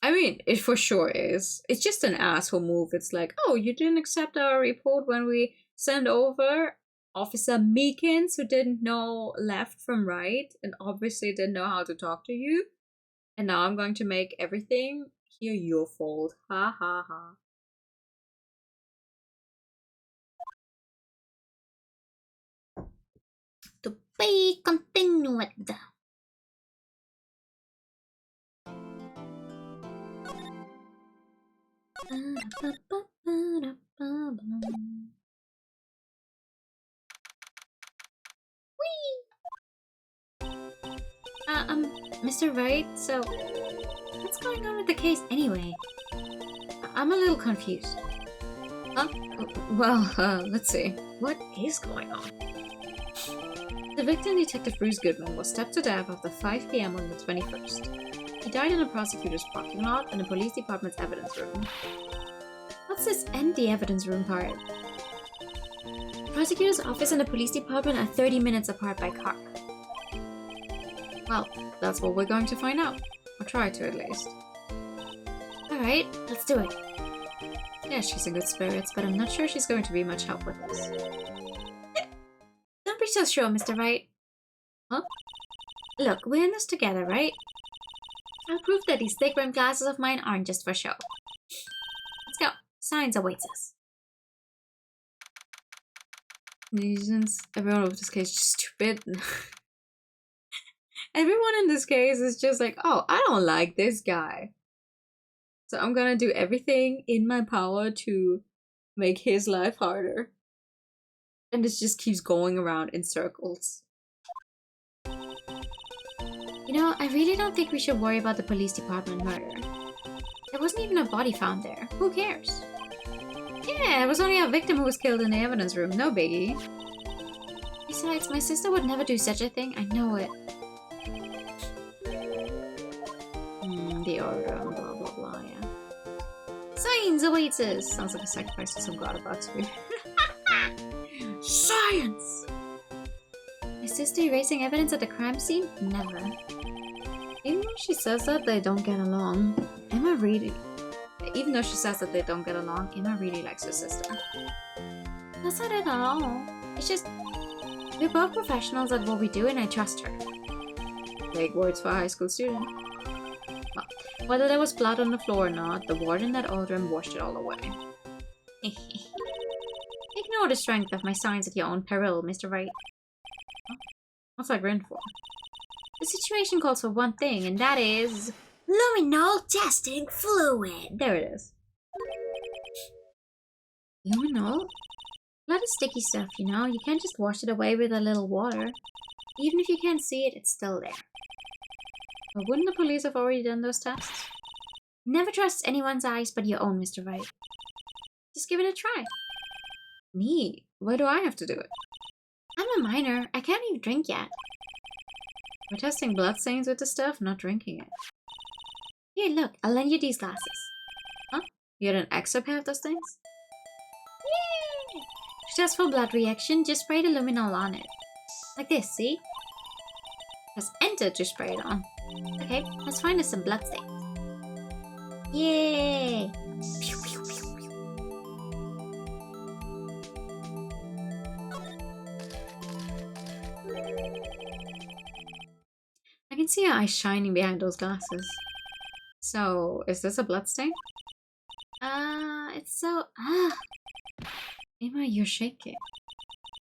I mean, it for sure is. It's just an asshole move. It's like, oh, you didn't accept our report when we sent over Officer Meekins, who didn't know left from right and obviously didn't know how to talk to you. And now I'm going to make everything here your fault. Ha ha ha. To be continued. Mr. Wright, so what's going on with the case anyway? I'm a little confused. Huh? Well, let's see. What is going on? The victim, Detective Bruce Goodman, was stabbed to death after 5 p.m. on the 21st. He died in the prosecutor's parking lot and the police department's evidence room. What's this and the evidence room part? The prosecutor's office and the police department are 30 minutes apart by car. Well, that's what we're going to find out. Or try to, at least. Alright, let's do it. Yeah, she's in good spirits, but I'm not sure she's going to be much help with this. Don't be so sure, Mr. Wright. Huh? Look, we're in this together, right? I'll prove that these thick-rimmed glasses of mine aren't just for show. Let's go. Science awaits us. Since everyone of this case is just stupid. Everyone in this case is just like, oh, I don't like this guy. So I'm gonna do everything in my power to make his life harder. And this just keeps going around in circles. You know, I really don't think we should worry about the police department murder. There wasn't even a body found there. Who cares? Yeah, it was only a victim who was killed in the evidence room. No biggie. Besides, my sister would never do such a thing. I know it. The order, blah blah blah, yeah. Science awaits us! Sounds like a sacrifice to some god about to be. Science! My sister erasing evidence at the crime scene? Never. Even though she says that they don't get along, Emma really... Even though she says that they don't get along, Emma really likes her sister. That's not it at all. It's just... we're both professionals at what we do and I trust her. Big words for a high school student. Well, whether there was blood on the floor or not, the warden at Aldrin washed it all away. Ignore the strength of my signs at your own peril, Mr. Wright. What's that grin for? The situation calls for one thing, and that is... luminol testing fluid! There it is. Luminol? Blood is sticky stuff, you know? You can't just wash it away with a little water. Even if you can't see it, it's still there. But wouldn't the police have already done those tests? Never trust anyone's eyes but your own, Mr. Wright. Just give it a try. Me? Why do I have to do it? I'm a minor. I can't even drink yet. We're testing bloodstains with the stuff, not drinking it. Here, look. I'll lend you these glasses. Huh? You had an extra pair of those things? Yay! Just for blood reaction, just spray the luminol on it. Like this, see? Press enter to spray it on. Okay, let's find us some bloodstains. Yay! Pew, pew, pew, pew. I can see your eyes shining behind those glasses. So, is this a bloodstain? It's so... Emma, you're shaking.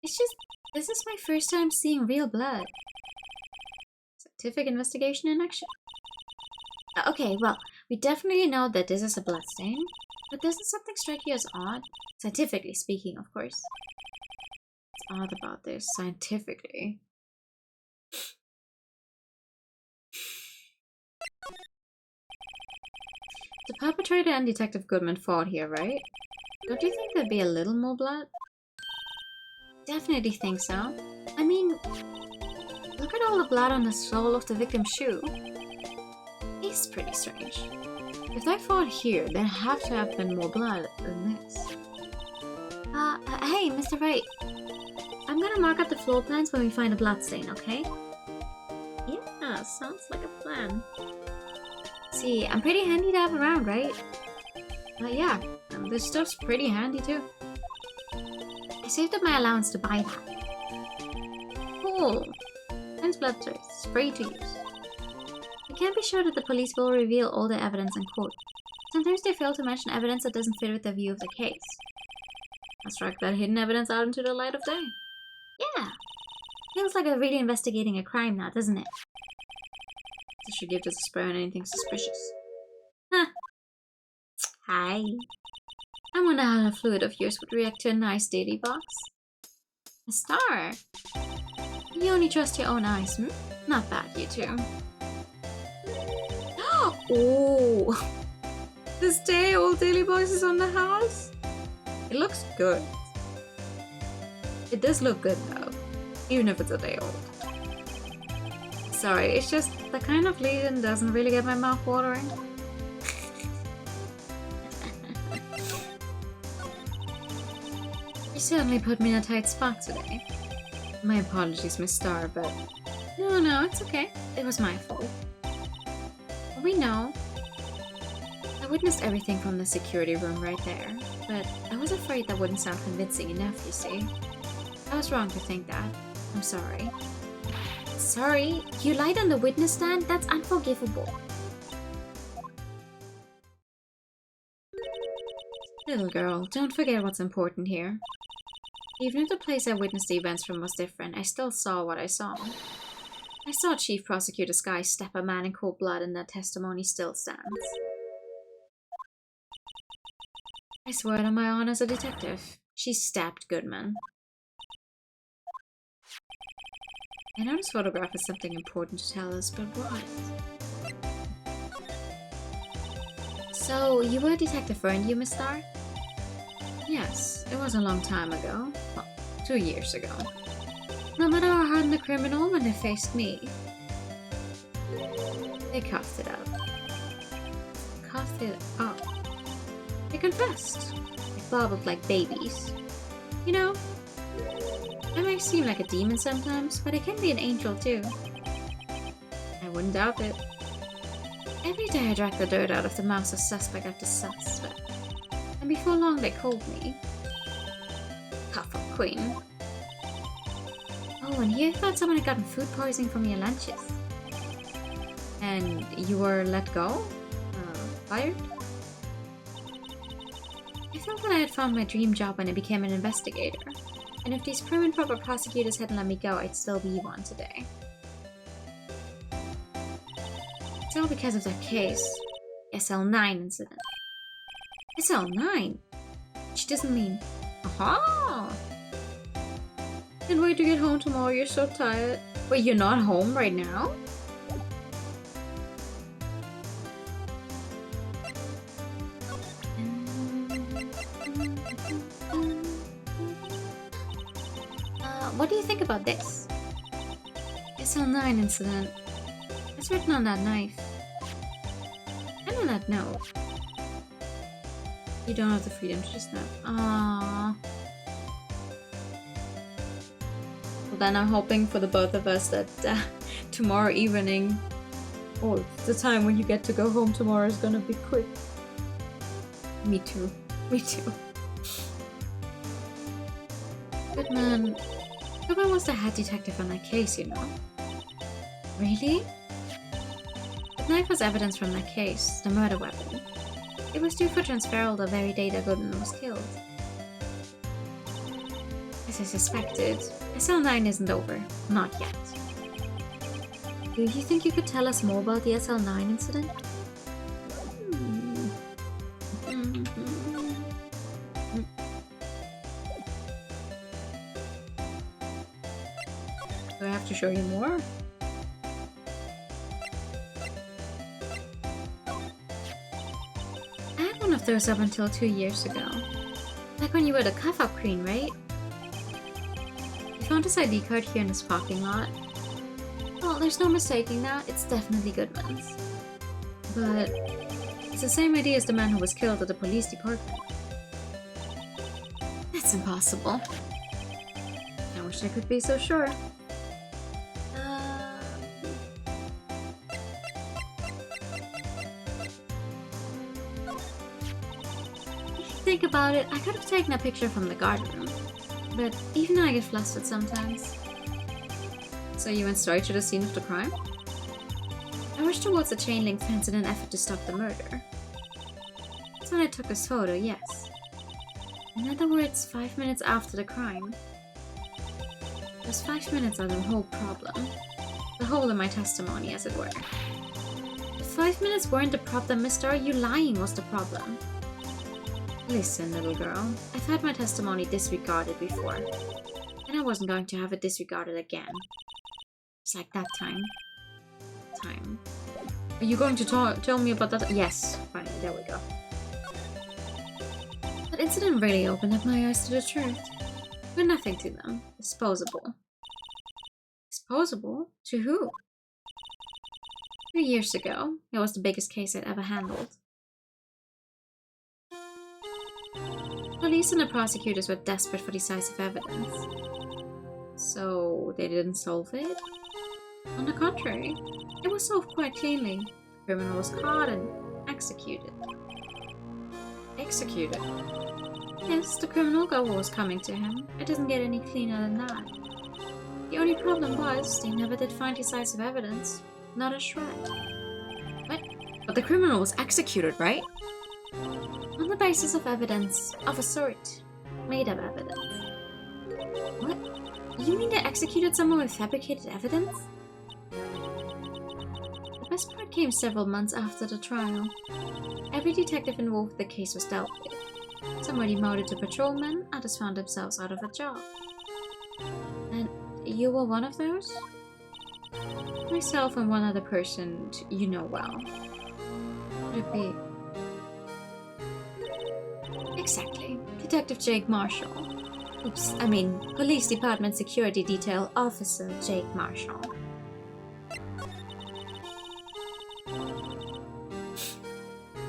It's just... this is my first time seeing real blood. Scientific investigation in action. Okay, well, We definitely know that this is a bloodstain, but doesn't something strike you as odd? Scientifically speaking, of course. What's odd about this, scientifically? The perpetrator and Detective Goodman fought here, right? Don't you think there'd be a little more blood? Definitely think so. I mean, look at all the blood on the sole of the victim's shoe. It's pretty strange. If they fought here, there have to have been more blood than this. Hey, Mr. Wright. I'm gonna mark up the floor plans when we find a bloodstain, okay? Yeah, sounds like a plan. See, I'm pretty handy to have around, right? Yeah, and this stuff's pretty handy too. I saved up my allowance to buy that. Cool. Thanks, blood trace. It's free to use. We can't be sure that the police will reveal all the evidence in court. Sometimes they fail to mention evidence that doesn't fit with their view of the case. Let's drag that hidden evidence out into the light of day. Yeah. Feels like we're really investigating a crime now, doesn't it? I should give this a spray on anything suspicious. Huh. Hi. I wonder how a fluid of yours would react to a nice daily box. A star. You only trust your own eyes, hmm? Not bad, you two. Oh! This day-old daily box is on the house? It looks good. It does look good though, even if it's a day old. Sorry, it's just the kind of lesion doesn't really get my mouth watering. You certainly put me in a tight spot today. My apologies, Miss Star, but... No, it's okay. It was my fault. We know. I witnessed everything from the security room right there, but I was afraid that wouldn't sound convincing enough, you see. I was wrong to think that. I'm sorry. Sorry? You lied on the witness stand? That's unforgivable. Little girl, don't forget what's important here. Even if the place I witnessed the events from was different, I still saw what I saw. I saw Chief Prosecutor Sky stab a man in cold blood, and that testimony still stands. I swear it on my honor as a detective. She stabbed Goodman. I know this photograph is something important to tell us, but what? So, you were Detective, weren't you, Miss Star? Yes, it was a long time ago. Well, 2 years ago. No matter how hardened the criminal, when they faced me, they coughed it up. Coughed it up. They confessed. They babbled like babies. You know, I might seem like a demon sometimes, but I can be an angel too. I wouldn't doubt it. Every day I drag the dirt out of the mouths of suspect after suspect. And before long they called me Cuffle Queen. Oh, and here I thought someone had gotten food poisoning from your lunches. And you were let go? Fired? I felt that I had found my dream job when I became an investigator. And if these prim and proper prosecutors hadn't let me go, I'd still be one today. It's all because of that case. SL9 incident. SL9? She doesn't mean... Aha! Can't wait to get home tomorrow, you're so tired. Wait, you're not home right now? What do you think about this? SL9 incident. It's written on that knife. And on that note. You don't have the freedom to just snap. Aww. Well, then I'm hoping for the both of us that tomorrow evening, or the time when you get to go home tomorrow, is gonna be quick. Me too. Me too. Goodman was the head detective on that case, you know. Really? The knife was evidence from that case, the murder weapon. It was due for transferal the very day that Goodman was killed. As I suspected, SL9 isn't over. Not yet. Do you think you could tell us more about the SL9 incident? Do I have to show you more? I had one of those up until 2 years ago. Like when you were the cuff-up queen, right? You found his ID card here in this parking lot. Well, there's no mistaking that. It's definitely Goodman's. But it's the same ID as the man who was killed at the police department. That's impossible. I wish I could be so sure. If you think about it, I could have taken a picture from the garden room. But even I get flustered sometimes. So you went straight to the scene of the crime? I rushed towards the chain link fence in an effort to stop the murder. That's when I took this photo, yes. In other words, 5 minutes after the crime. Those 5 minutes are the whole problem. The hole in my testimony, as it were. The 5 minutes weren't the problem, mister. You lying was the problem. Listen, little girl. I've had my testimony disregarded before. And I wasn't going to have it disregarded again. It's like that time. Are you going to tell me about that? Yes, finally, there we go. That incident really opened up my eyes to the truth. We're nothing to them. Disposable. Disposable? To who? 3 years ago, it was the biggest case I'd ever handled. Police and the prosecutors were desperate for decisive evidence. So, they didn't solve it? On the contrary, it was solved quite cleanly. The criminal was caught and executed. Executed? Yes, the criminal got what was coming to him. It doesn't get any cleaner than that. The only problem was, they never did find decisive evidence. Not a shred. What? But the criminal was executed, right? On the basis of evidence, of a sort. Made-up evidence. What? You mean they executed someone with fabricated evidence? The best part came several months after the trial. Every detective involved with the case was dealt with. Some were demoted to patrolmen, others found themselves out of a job. And you were one of those? Myself and one other person you know well. Would it be... Exactly. Detective Jake Marshall. Oops, I mean, Police Department Security Detail Officer Jake Marshall.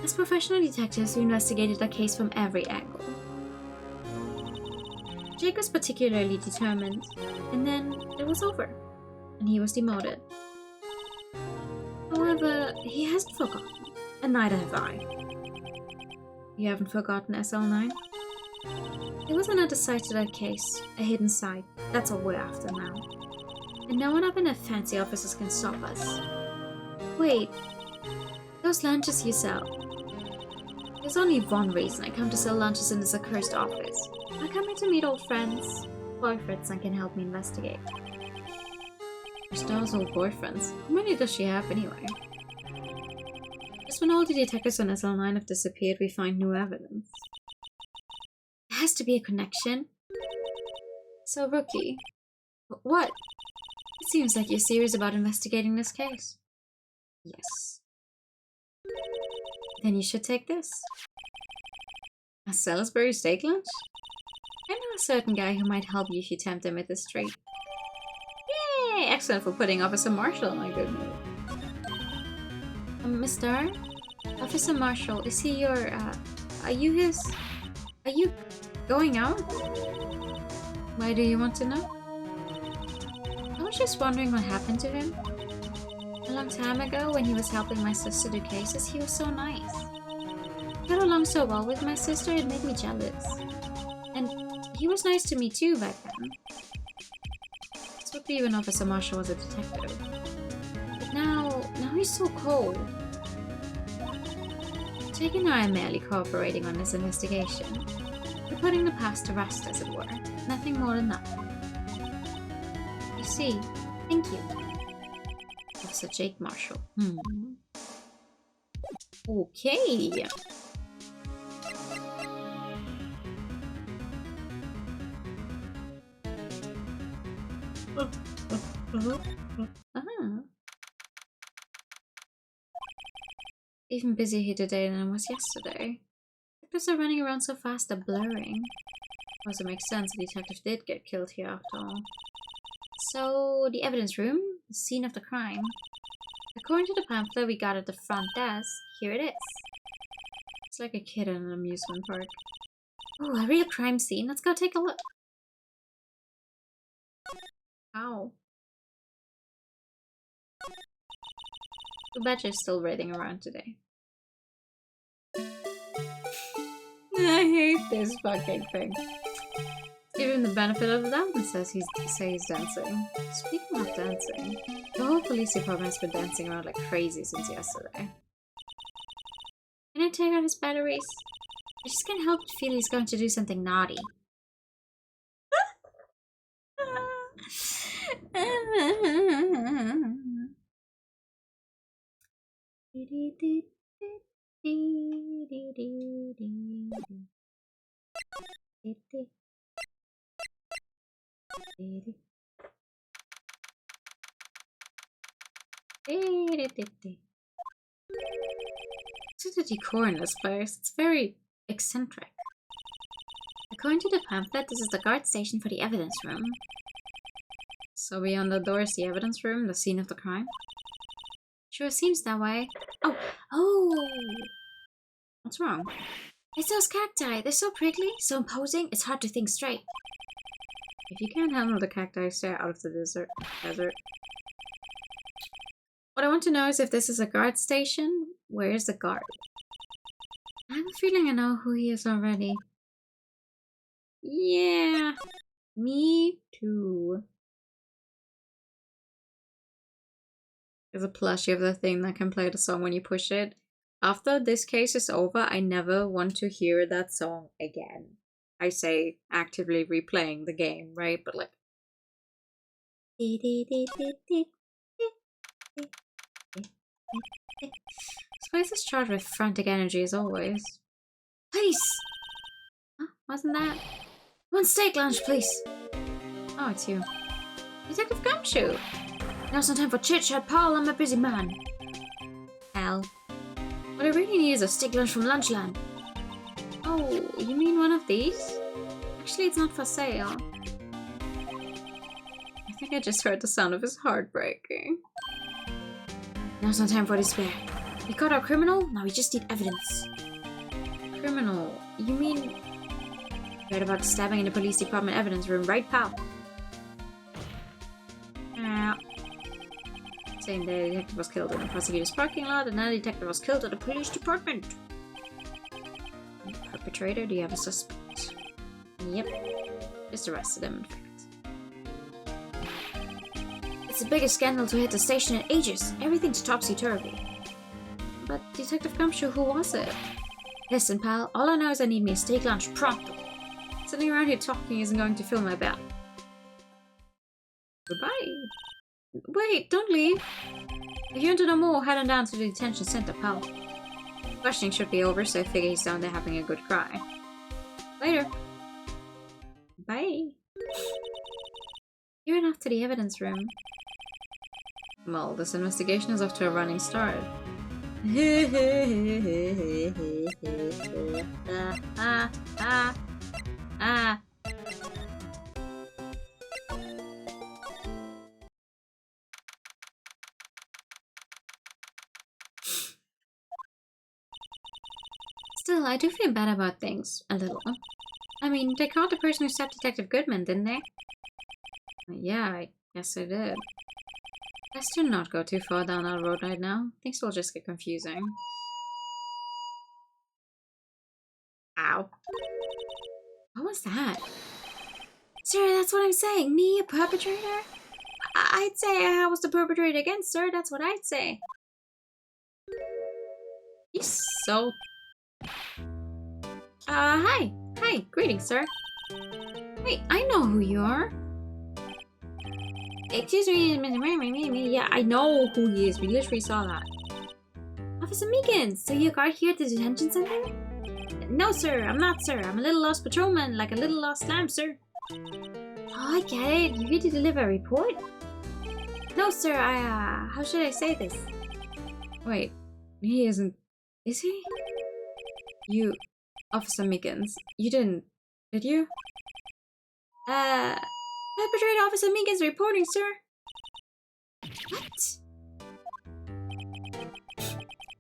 As professional detectives, we investigated the case from every angle. Jake was particularly determined, and then it was over, and he was demoted. However, he hasn't forgotten, and neither have I. You haven't forgotten SL9? There was another side to that case, a hidden side. That's all we're after now. And no one up in the fancy offices can stop us. Wait, those lunches you sell. There's only one reason I come to sell lunches in this accursed office. I come here to meet old friends, boyfriends that can help me investigate. Those old boyfriends. How many does she have anyway? Just when all the detectives on SL9 have disappeared, we find new evidence. There has to be a connection. So, Rookie. What? It seems like you're serious about investigating this case. Yes. Then you should take this. A Salisbury steak lunch? I know a certain guy who might help you if you tempt him with this treat. Yay! Excellent for putting Officer Marshall in a good mood. Mr. Officer Marshall, is he your, are you his... Are you going out? Why do you want to know? I was just wondering what happened to him. A long time ago, when he was helping my sister do cases, he was so nice. He got along so well with my sister, it made me jealous. And he was nice to me too back then. This would be when Officer Marshall was a detective. But now he's so cold. Jake and I are merely cooperating on this investigation. We're putting the past to rest, as it were. Nothing more than that. You see, thank you. Officer Jake Marshall. Okay. Even busier here today than I was yesterday. Detectives are running around so fast they're blurring. Also makes sense, the detective did get killed here after all. So, the evidence room, the scene of the crime. According to the pamphlet we got at the front desk, here it is. It's like a kid in an amusement park. Oh, a real crime scene. Let's go take a look. Ow. The badger's still raiding around today. I hate this fucking thing. Give him the benefit of the doubt and says he's dancing. Speaking of dancing, the whole police department has been dancing around like crazy since yesterday. Can I take out his batteries? I just can't help but feel he's going to do something naughty. To the decor in this place, it's very eccentric. According to the pamphlet, this is the guard station for the evidence room. So beyond the door is the evidence room, the scene of the crime? Sure seems that way. Oh! What's wrong? It's those cacti. They're so prickly, so imposing, it's hard to think straight. If you can't handle the cacti, stay out of the desert. What I want to know is if this is a guard station, where is the guard? I have a feeling I know who he is already. Yeah, me too. There's a plushie of the thing that can play the song when you push it. After this case is over, I never want to hear that song again. I say actively replaying the game, right? But like... This place is charged with frantic energy as always. Please! Huh? Wasn't that? One steak lunch, please! Oh, it's you. Detective Gumshoe! Now's no time for chit-chat, Paul. I'm a busy man. Hell. What I really need is a steak lunch from Lunchland. Oh, you mean one of these? Actually, it's not for sale. I think I just heard the sound of his heart breaking. Now's no time for despair. We caught our criminal, now we just need evidence. Criminal? You mean... Read about the stabbing in the police department evidence room, right, pal? Same day, the detective was killed in the prosecutor's parking lot, and now the detective was killed at the police department. Perpetrator, do you have a suspect? Yep. Just arrested him, in fact. It's the biggest scandal to hit the station in ages. Everything's topsy-turvy. But Detective Gumshoe, who was it? Listen, pal, all I know is I need me a steak lunch pronto. Sitting around here talking isn't going to fill my bell. Goodbye. Wait, don't leave. If you want to know more, head on down to the detention center, pal. Questioning should be over, so I figure he's down there having a good cry. Later. Bye. You ran off to the evidence room. Well, this investigation is off to a running start. Still, I do feel bad about things, a little. I mean, they caught the person who stabbed Detective Goodman, didn't they? Yeah, I guess they did. Best to not go too far down that road right now. Things will just get confusing. Ow. What was that? Sir, that's what I'm saying. Me, a perpetrator? I'd say I was the perpetrator again, sir. That's what I'd say. He's so... Hi. Hi. Greetings, sir. Wait, I know who you are. Excuse me. Yeah, I know who he is. We literally saw that. Officer Meekins, so you're a guard here at the detention center? No, sir. I'm not, sir. I'm a little lost patrolman, like a little lost lamb, sir. Oh, I get it. You here to deliver a report? No, sir, how should I say this? Wait, he isn't... Is he? You... Officer Meekins, you did you? Perpetrator Officer Meekins reporting, sir. What?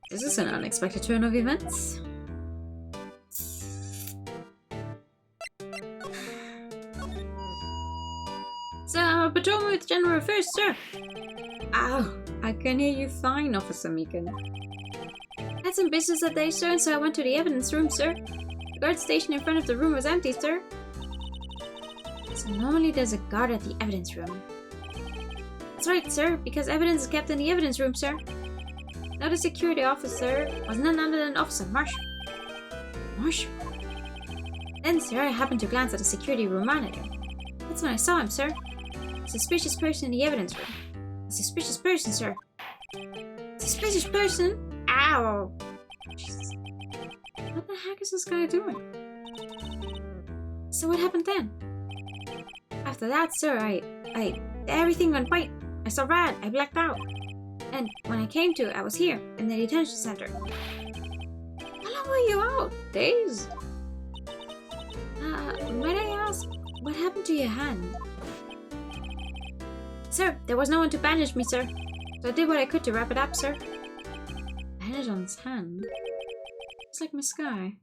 This is an unexpected turn of events. So, I'm a patrolman with General Affairs, sir. Ow, I can hear you fine, Officer Meekins. Had some business that day, sir, so I went to the evidence room, sir. The guard station in front of the room was empty, sir. So normally there's a guard at the evidence room. That's right, sir, because evidence is kept in the evidence room, sir. Now the security officer was none other than Officer Marshall. Marshall? Then, sir, I happened to glance at the security room monitor. That's when I saw him, sir. A suspicious person in the evidence room. A suspicious person, sir. Suspicious person? Ow! Jesus. What the heck is this guy doing? So what happened then? After that, sir, everything went white. I saw red. I blacked out. And when I came to, I was here, in the detention center. How long were you out? Days? Might I ask, what happened to your hand? Sir, there was no one to bandage me, sir. So I did what I could to wrap it up, sir. Bandage on his hand? It's like my sky.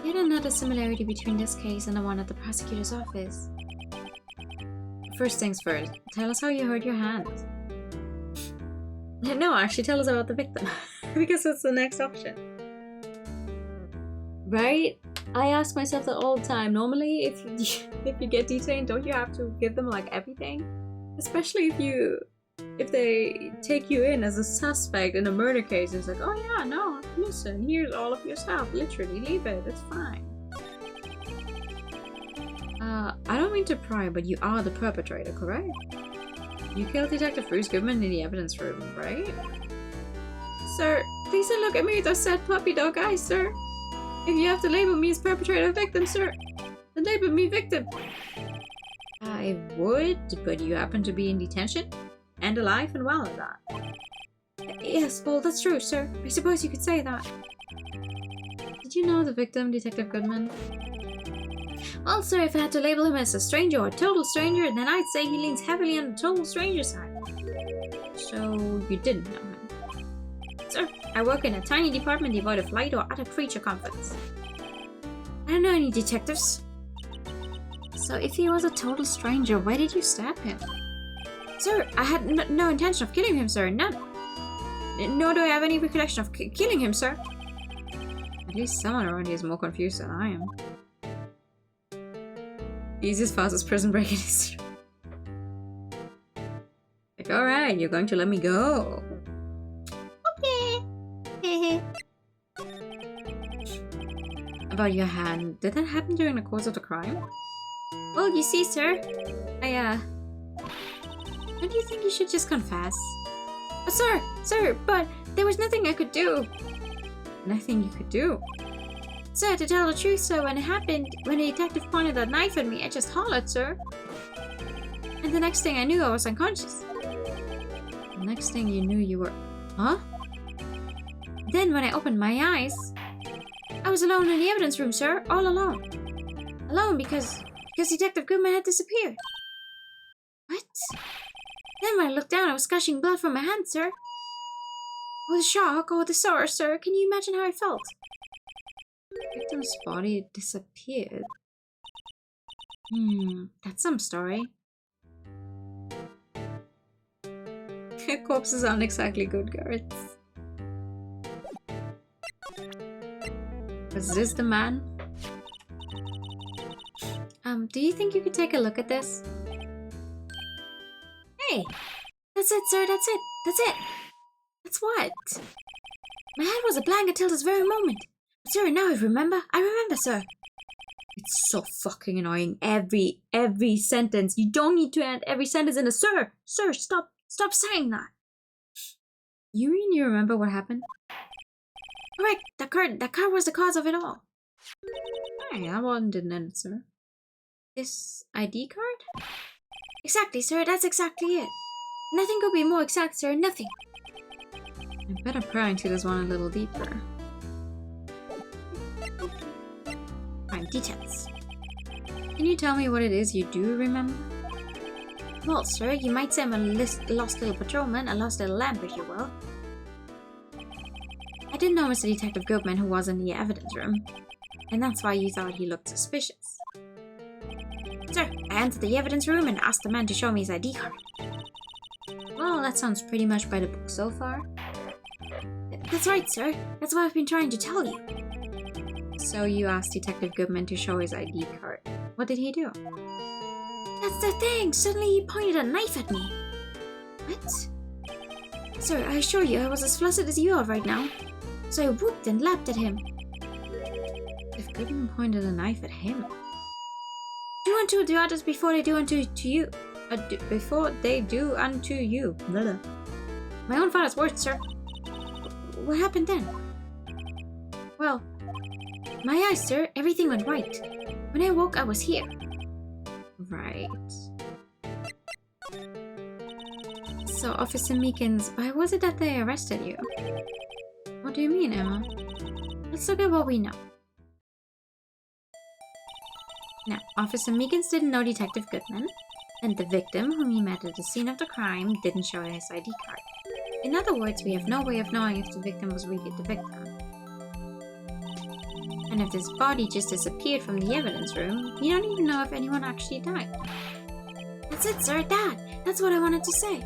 Yet another similarity between this case and the one at the prosecutor's office. First things first, tell us how you hurt your hand. No, actually tell us about the victim, because that's the next option. Right? I ask myself that all the time. Normally, if you get detained, don't you have to give them like everything? Especially if they take you in as a suspect in a murder case. It's like, oh yeah, no, listen, here's all of your stuff. Literally, leave it. It's fine. I don't mean to pry, but you are the perpetrator, correct? You killed Detective Bruce Goodman in the evidence room, right? Sir, please don't look at me with those sad puppy dog eyes, sir. If you have to label me as perpetrator or victim, sir, then label me victim. I would, but you happen to be in detention? And alive and well at that. Yes, well, that's true, sir. I suppose you could say that. Did you know the victim, Detective Goodman? Well, sir, if I had to label him as a stranger or a total stranger, then I'd say he leans heavily on the total stranger side. So, you didn't know him? Sir, I work in a tiny department devoid of light or other creature comforts. I don't know any detectives. So, if he was a total stranger, why did you stab him? Sir, I had no intention of killing him, sir. None. Nor do I have any recollection of killing him, sir. At least someone around here is more confused than I am. Easiest, fastest prison break in history. Like, alright, you're going to let me go. Okay. About your hand, did that happen during the course of the crime? Well, you see, sir, don't you think you should just confess? Sir, but there was nothing I could do. Nothing you could do? Sir, to tell the truth, sir, when it happened, when the detective pointed that knife at me, I just hollered, sir. And the next thing I knew, I was unconscious. The next thing you knew, you were... Huh? Then when I opened my eyes, I was alone in the evidence room, sir. All alone. Alone because Detective Goodman had disappeared. What? Then when I looked down, I was gushing blood from my hand, sir. With a shock or with a sorrow, sir, can you imagine how I felt? The victim's body disappeared. That's some story. Corpses aren't exactly good guards. Was this the man? Do you think you could take a look at this? Hey! That's it, sir, that's it! That's it! That's what? My head was a blank until this very moment. But sir, now I remember, sir. It's so fucking annoying. Every sentence. You don't need to end every sentence in a sir. Sir, stop saying that. You mean you remember what happened? Correct. That car was the cause of it all. Hey, that one didn't end, sir. This ID card? Exactly, sir. That's exactly it. Nothing could be more exact, sir. Nothing. I better pry into this one a little deeper. Fine, details. Can you tell me what it is you do remember? Well, sir, you might say I'm a lost little patrolman, a lost little lamb, if you will. I didn't know Mr. Detective Goodman who was in the evidence room, and that's why you thought he looked suspicious. Sir, I entered the evidence room and asked the man to show me his ID card. Well, that sounds pretty much by the book so far. That's right, sir. That's what I've been trying to tell you. So you asked Detective Goodman to show his ID card. What did he do? That's the thing! Suddenly he pointed a knife at me. What? Sir, I assure you I was as flustered as you are right now. So I whooped and lapped at him. If Goodman pointed a knife at him... Do unto the others before they do unto you. Before they do unto you. Blah. My own father's words, sir. What happened then? Well, my eyes, sir. Everything went right. When I woke, I was here. Right. So, Officer Meekins, why was it that they arrested you? What do you mean, Emma? Let's look at what we know. Now, Officer Meekins didn't know Detective Goodman, and the victim, whom he met at the scene of the crime, didn't show his ID card. In other words, we have no way of knowing if the victim was really the victim. And if this body just disappeared from the evidence room, we don't even know if anyone actually died. That's it, sir, that's what I wanted to say.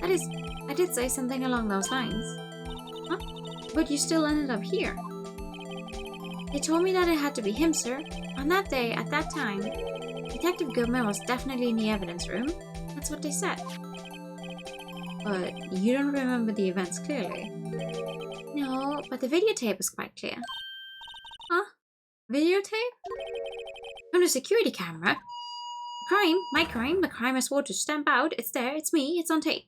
That is, I did say something along those lines. Huh? But you still ended up here. They told me that it had to be him, sir. On that day, at that time, Detective Goodman was definitely in the evidence room. That's what they said. But you don't remember the events clearly. No, but the videotape is quite clear. Huh? Videotape? From the security camera? The crime, my crime, the crime I swore to stamp out. It's there, it's me, it's on tape.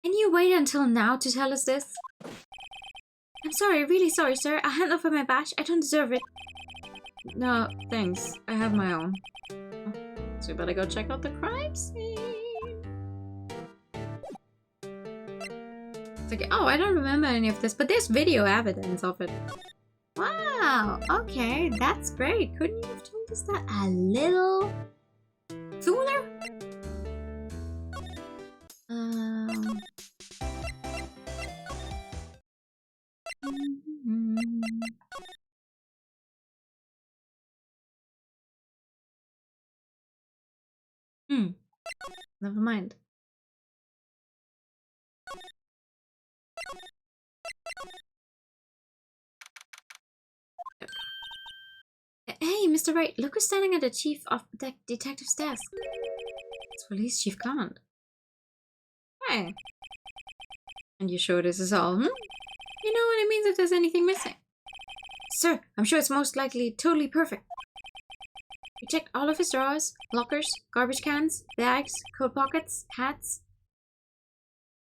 And you waited until now to tell us this? I'm sorry, really sorry, sir. I'll hand over my badge. I don't deserve it. No, thanks. I have my own. So we better go check out the crime scene. It's like, oh, I don't remember any of this, but there's video evidence of it. Wow, okay, that's great. Couldn't you have told us that a little sooner? Never mind. Hey, Mr. Wright, look who's standing at the chief of the detective's desk. It's Police Chief Command. Hey. And you sure this is all, You know what it means if there's anything missing. Sir, I'm sure it's most likely totally perfect. We checked all of his drawers, lockers, garbage cans, bags, coat pockets, hats.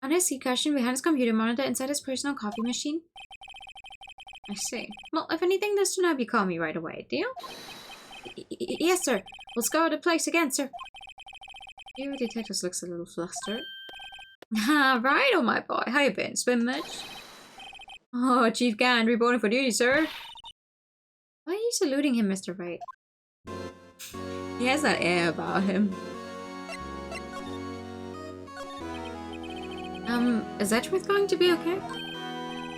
On his seat cushion behind his computer monitor inside his personal coffee machine. I see. Well, if anything does turn up, you call me right away, deal? Yes, sir. We'll scour the place again, sir. Your detective looks a little flustered. Ah, right, oh my boy. How you been? Swim much? Oh, Chief Gand, reporting for duty, sir. Why are you saluting him, Mr. Wright? He has that air about him. Is Edgeworth going to be okay?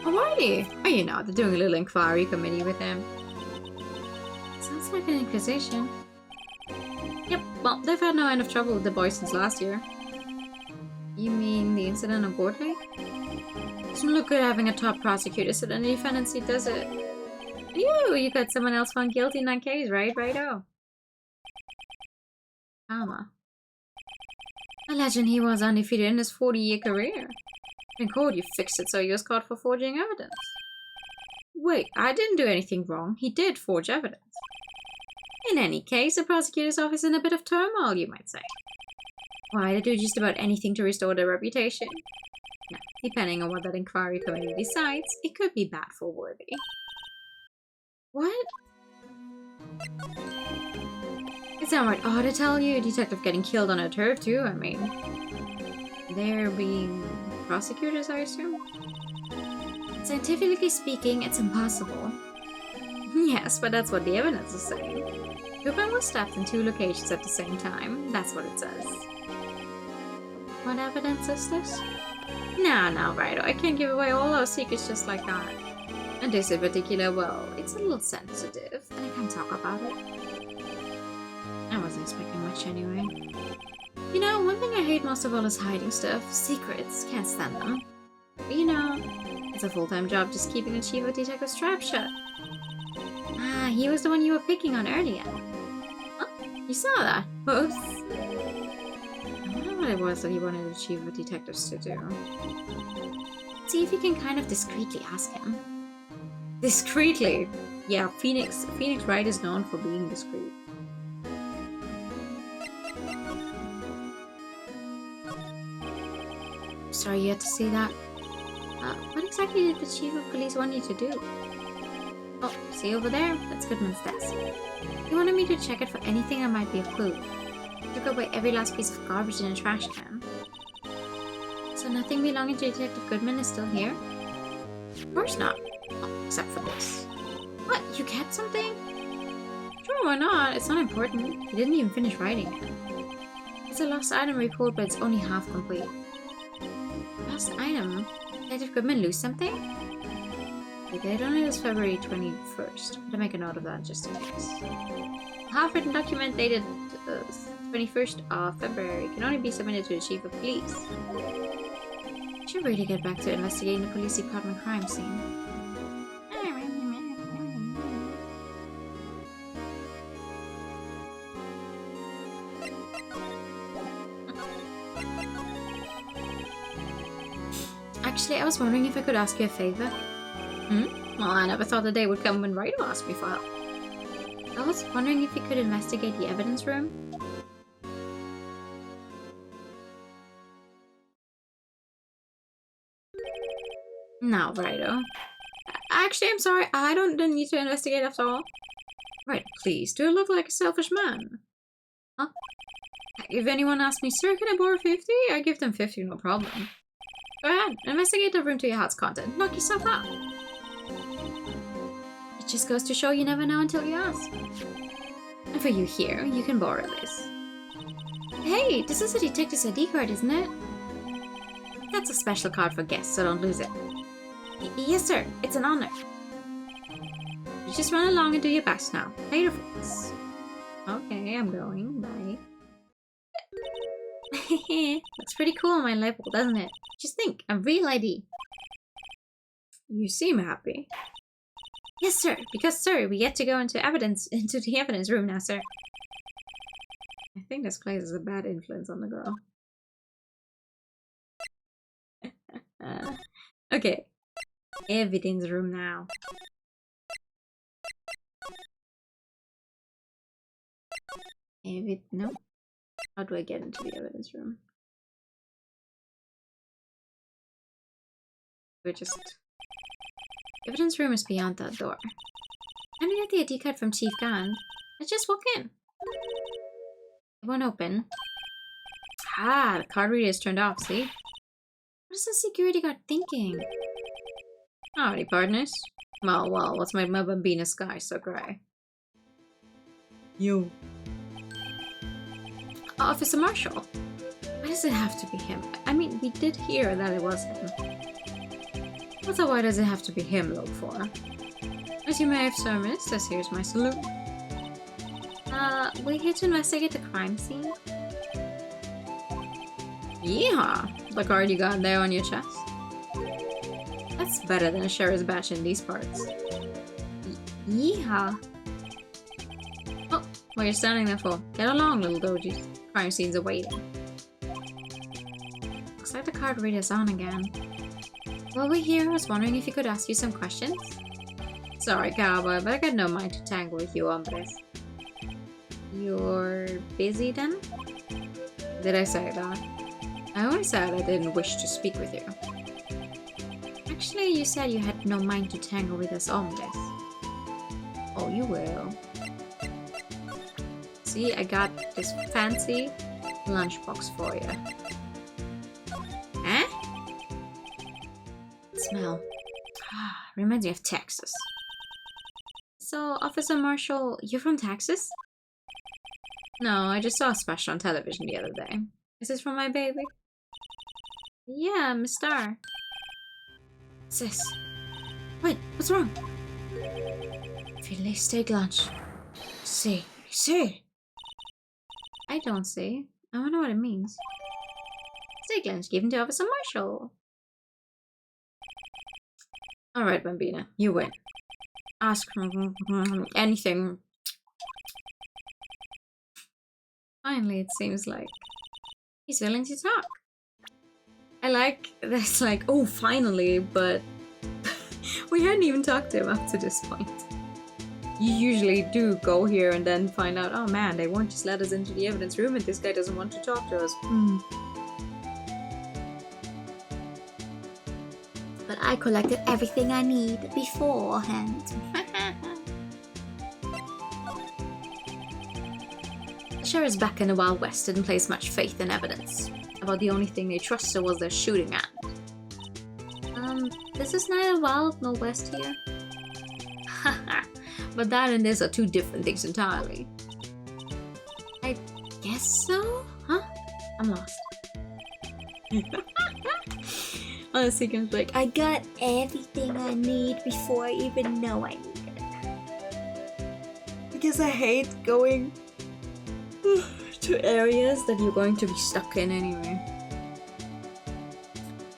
Alrighty. Oh, you know, they're doing a little inquiry committee with him. Sounds like an inquisition. Yep, well, they've had no end of trouble with the boys since last year. You mean the incident on Board Lake? Doesn't look good having a top prosecutor sit in the defendant seat, does it? You got someone else found guilty in that case, right? Righto. Karma. Imagine he was undefeated in his 40-year career. In court, you fixed it so he was caught for forging evidence. Wait, I didn't do anything wrong. He did forge evidence. In any case, the prosecutor's office is in a bit of turmoil, you might say. Why, they do just about anything to restore their reputation. Now, Depending on what that inquiry committee decides, it could be bad for Worthy. What? It's downright odd to tell you, a detective getting killed on a turf too, I mean. They're being prosecutors, I assume? Scientifically speaking, it's impossible. Yes, but that's what the evidence is saying. Goodman was stabbed in 2 locations at the same time. That's what it says. What evidence is this? Nah, Wright. I can't give away all our secrets just like that. And this in particular, well, it's a little sensitive, and I can't talk about it. I wasn't expecting much anyway. You know, one thing I hate most of all is hiding stuff. Secrets. Can't stand them. But you know, it's a full-time job just keeping the chief of detective's trap shut. Ah, he was the one you were picking on earlier. Oh, you saw that? Oops. I wonder what it was that he wanted the chief of detectives to do. See if you can kind of discreetly ask him. Discreetly? Yeah, Phoenix Wright is known for being discreet. Sorry you had to see that. What exactly did the chief of police want you to do? Oh, see over there? That's Goodman's desk. He wanted me to check it for anything that might be a clue. He took away every last piece of garbage in a trash can. So nothing belonging to Detective Goodman is still here? Of course not. Oh, except for this. What? You kept something? Sure, why not? It's not important. He didn't even finish writing it. It's a lost item report, but it's only half complete. Lost item? Detective Goodman lose something? The date on it is February 21st. I'll make a note of that just in case. A half-written document dated 21st of February can only be submitted to the chief of police. I should really get back to investigating the police department crime scene. Actually, I was wondering if I could ask you a favor. Well, I never thought the day would come when Wright will ask me for help. I was wondering if you could investigate the evidence room. No, Righto. Actually, I'm sorry, I don't need to investigate after all. Right, please, do I look like a selfish man? Huh? If anyone asks me, sir, can I borrow 50? I give them 50, no problem. Go ahead, investigate the room to your heart's content. Knock yourself out. It just goes to show you never know until you ask. And for you here, you can borrow this. Hey, this is a detective's ID card, isn't it? That's a special card for guests, so don't lose it. Yes, sir. It's an honor. You just run along and do your best now. Later, folks. Okay, I'm going. Bye. Looks pretty cool on my label, doesn't it? Just think, a real ID. You seem happy. Yes, sir. Because, sir, we get to go into the evidence room now, sir. I think this place is a bad influence on the girl. Okay. Evidence room now. No. How do I get into the evidence room? We're just... Evidence room is beyond that door. Let me get the ID card from Chief Gan. Let's just walk in. It won't open. Ah, the card reader is turned off, see? What is the security guard thinking? Howdy, partners. Well, what's my Bambina sky so grey? You. Officer Marshall. Why does it have to be him? I mean, we did hear that it was him. Also, why does it have to be him, look for? As you may have surmised, as here's my salute. We're here to investigate the crime scene. Yeehaw! The card you got there on your chest. That's better than a sheriff's badge in these parts. Yeehaw! Oh, what are you standing there for? Get along, little dojis. Crime scene's awaiting. Looks like the card reader's on again. While we're here, I was wondering if you could ask you some questions? Sorry, cowboy, but I got no mind to tangle with you hombres. You're busy then? Did I say that? I only said I didn't wish to speak with you. Actually, you said you had no mind to tangle with us on this. Oh, you will. See, I got this fancy lunchbox for you. Eh? Smell. Reminds me of Texas. So, Officer Marshall, you're from Texas? No, I just saw a special on television the other day. Is this from my baby? Yeah, Miss Star. Sis. Wait, what's wrong? Filet steak lunch. See. I don't see. I wonder what it means. Steak lunch given to Officer Marshall. Alright, Bambina, you win. Ask anything. Finally, it seems like he's willing to talk. I like that's like, oh, finally, but we hadn't even talked to him up to this point. You usually do go here and then find out, oh man, they won't just let us into the evidence room and this guy doesn't want to talk to us. But I collected everything I need beforehand. The sheriff's back in the Wild West didn't place much faith in evidence. About the only thing they trusted was their shooting at. This is neither Wild nor West here. But that and this are two different things entirely. I guess so? Huh? I'm lost. Honestly, Kim's like, I got everything I need before I even know I need it. Because I hate going to areas that you're going to be stuck in anyway.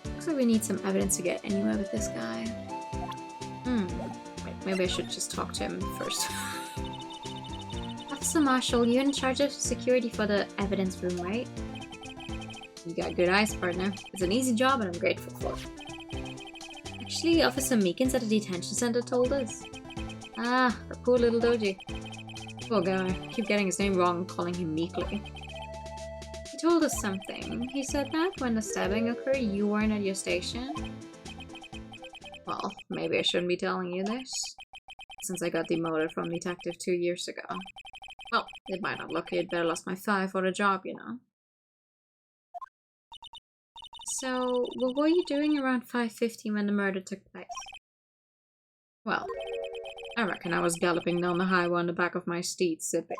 Looks like we need some evidence to get anywhere with this guy. Wait, maybe I should just talk to him first. Officer Marshall, you're in charge of security for the evidence room, right? You got good eyes, partner. It's an easy job and I'm grateful for it. Actually, Officer Meekins at the detention center told us. Ah, the poor little doji. Poor guy. I keep getting his name wrong and calling him Meekly. He told us something. He said that when the stabbing occurred, you weren't at your station. Well, maybe I shouldn't be telling you this, since I got demoted from detective 2 years ago. Well, it might not look it, but I lost my thigh for the job, you know. So, what were you doing around 5:50 when the murder took place? Well, I reckon I was galloping down the highway on the back of my steed, Zippy.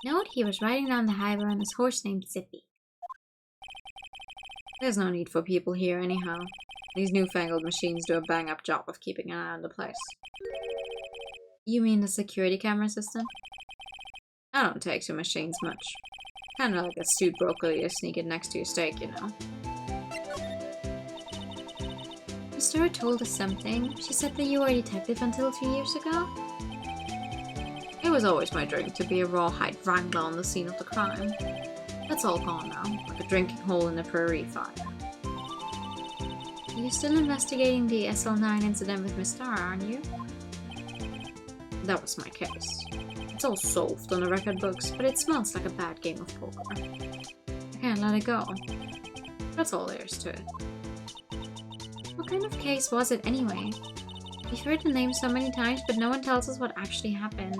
Note he was riding down the highway on his horse named Zippy. There's no need for people here anyhow. These newfangled machines do a bang-up job of keeping an eye on the place. You mean the security camera system? I don't take to machines much. Kinda like a stewed broccoli to sneak it next to your steak, you know. The store told us something. She said that you were a detective until 2 years ago? It was always my dream to be a rawhide wrangler on the scene of the crime. That's all gone now, like a drinking hole in a prairie fire. You're still investigating the SL9 incident with Miss Star, aren't you? That was my case. It's all solved on the record books, but it smells like a bad game of poker. I can't let it go. That's all there is to it. What kind of case was it anyway? We've heard the name so many times, but no one tells us what actually happened.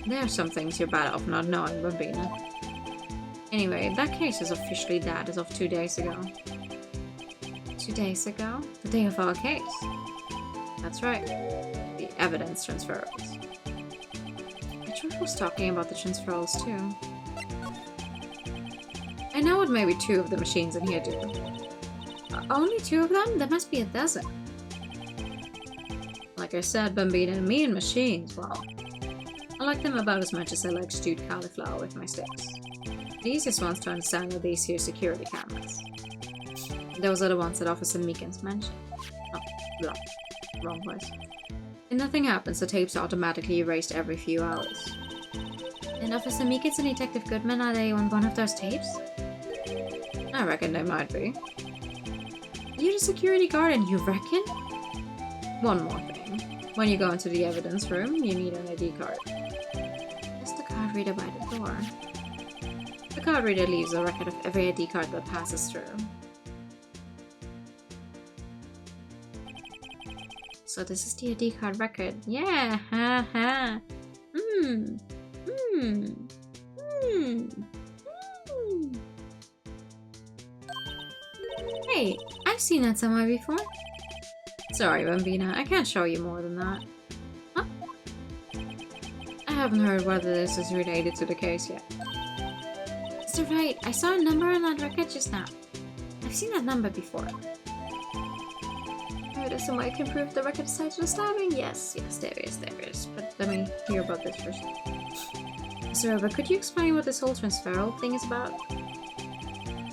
There are some things you're better off not knowing, Bambina. Anyway, that case is officially dead as of 2 days ago. 2 days ago? The day of our case. That's right. The evidence transferals. I truth was talking about the transferals too. I know what maybe 2 of the machines in here do. Only 2 of them? There must be a dozen. Like I said, Bambina, me and machines, well, I like them about as much as I like stewed cauliflower with my sticks. The easiest ones to understand are these here security cameras. Those are the ones that Officer Meekins mentioned. Oh, no. Wrong place. If nothing happens, the tapes are automatically erased every few hours. And Officer Meekins and Detective Goodman, are they on one of those tapes? I reckon they might be. You're the security guard and you reckon? One more thing. When you go into the evidence room, you need an ID card. That's the card reader by the door. The card reader leaves a record of every ID card that passes through. So this is the ID card record. Yeah, haha. Hey, I've seen that somewhere before. Sorry, Bambina, I can't show you more than that. Huh? I haven't heard whether this is related to the case yet. Mr. Wright, I saw a number on that record just now. I've seen that number before. There is some way I can prove the record aside to the stabbing? Yes, there is. But let me hear about this first. Mr. Rover, could you explain what this whole transferal thing is about?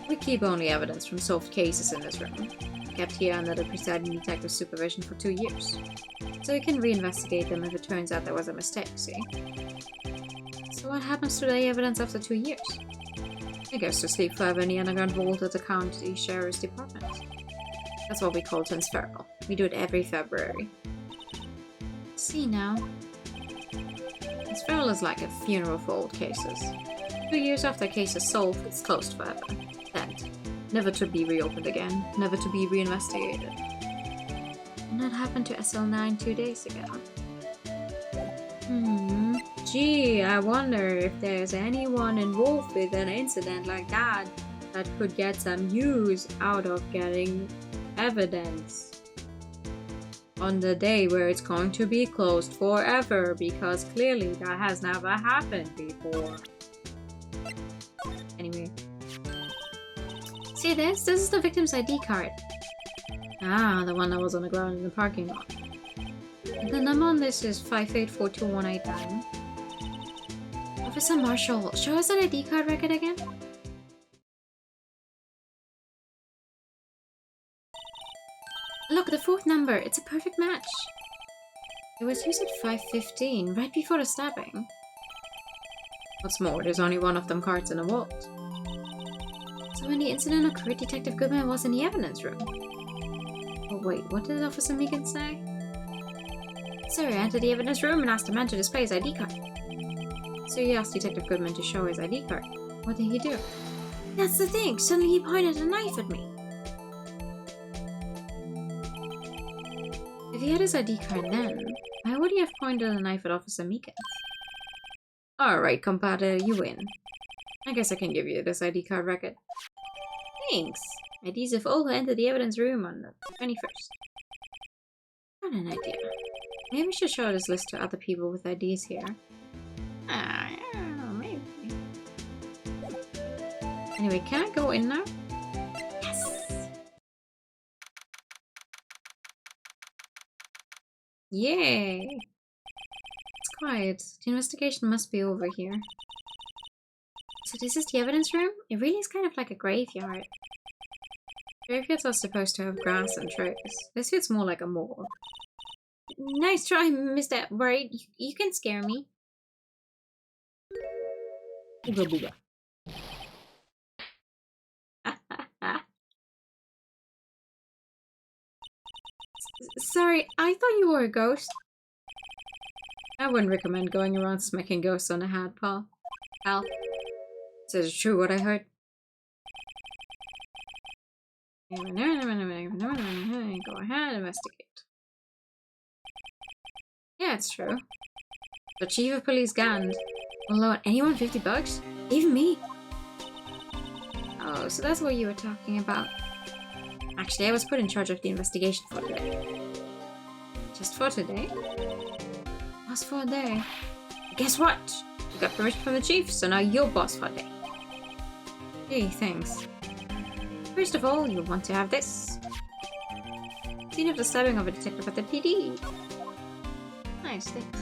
We keep only evidence from solved cases in this room, kept here under the presiding detective's supervision for 2 years. So we can reinvestigate them if it turns out there was a mistake, see? So what happens to the evidence after 2 years? It goes to sleep forever in the underground vault at the county sheriff's department. That's what we call transferal. We do it every February. See now. Transferal is like a funeral for old cases. 2 years after a case is solved, it's closed forever. Dead. Never to be reopened again. Never to be reinvestigated. And that happened to SL9 2 days ago. Gee, I wonder if there's anyone involved with an incident like that that could get some use out of getting evidence on the day where it's going to be closed forever, because clearly that has never happened before. Anyway. See this? This is the victim's ID card. Ah, the one that was on the ground in the parking lot. The number on this is 5842189. Officer Marshall, show us that ID card record again. Look, the fourth number. It's a perfect match. It was used at 5:15, right before the stabbing. What's more, there's only one of them cards in the vault. So when the incident occurred, Detective Goodman was in the evidence room. Oh wait, what did Officer Megan say? Sir, I entered the evidence room and asked the man to display his ID card. So he asked Detective Goodman to show his ID card. What did he do? That's the thing, suddenly he pointed a knife at me. If he had his ID card then, why would he have pointed a knife at Officer Meekins? Alright, compadre, you win. I guess I can give you this ID card record. Thanks! IDs of all who entered the evidence room on the 21st. Got an idea. Maybe we should show this list to other people with IDs here. Yeah, maybe. Anyway, can I go in now? Yes! Yay! It's quiet. The investigation must be over here. So this is the evidence room? It really is kind of like a graveyard. Graveyards are supposed to have grass and trees. This feels more like a morgue. Nice try, Mr. Wright. You can scare me. Ooga booga. Sorry, I thought you were a ghost. I wouldn't recommend going around smacking ghosts on the head, pal. So is it true what I heard? Go ahead, investigate. Yeah, it's true. The chief of police Gand will loan anyone $50? Even me? Oh, so that's what you were talking about. Actually, I was put in charge of the investigation for today. Just for today? Just for a day. Guess what? You got permission from the chief, so now you're boss for a day. Hey, thanks. First of all, you'll want to have this. Scene of the stabbing of a detective at the PD. Nice, thanks.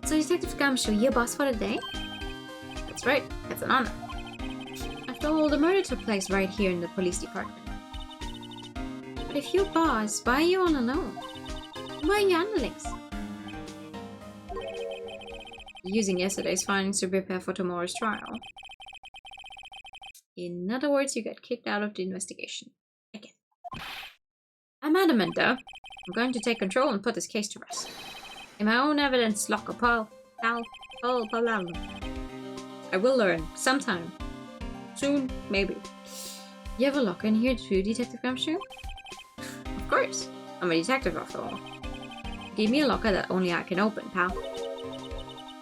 So Detective Akashio, you're boss for the day? That's right, that's an honor. After all, the murder took place right here in the police department. But if you're boss, why are you on alone? Why are you underlings? Using yesterday's findings to prepare for tomorrow's trial. In other words, you got kicked out of the investigation. Again. I'm adamant, though. I'm going to take control and put this case to rest. In my own evidence, lock up I will learn, sometime. Soon, maybe. You have a locker in here too, Detective Gumshoe? Of course. I'm a detective after all. Give me a locker that only I can open, pal.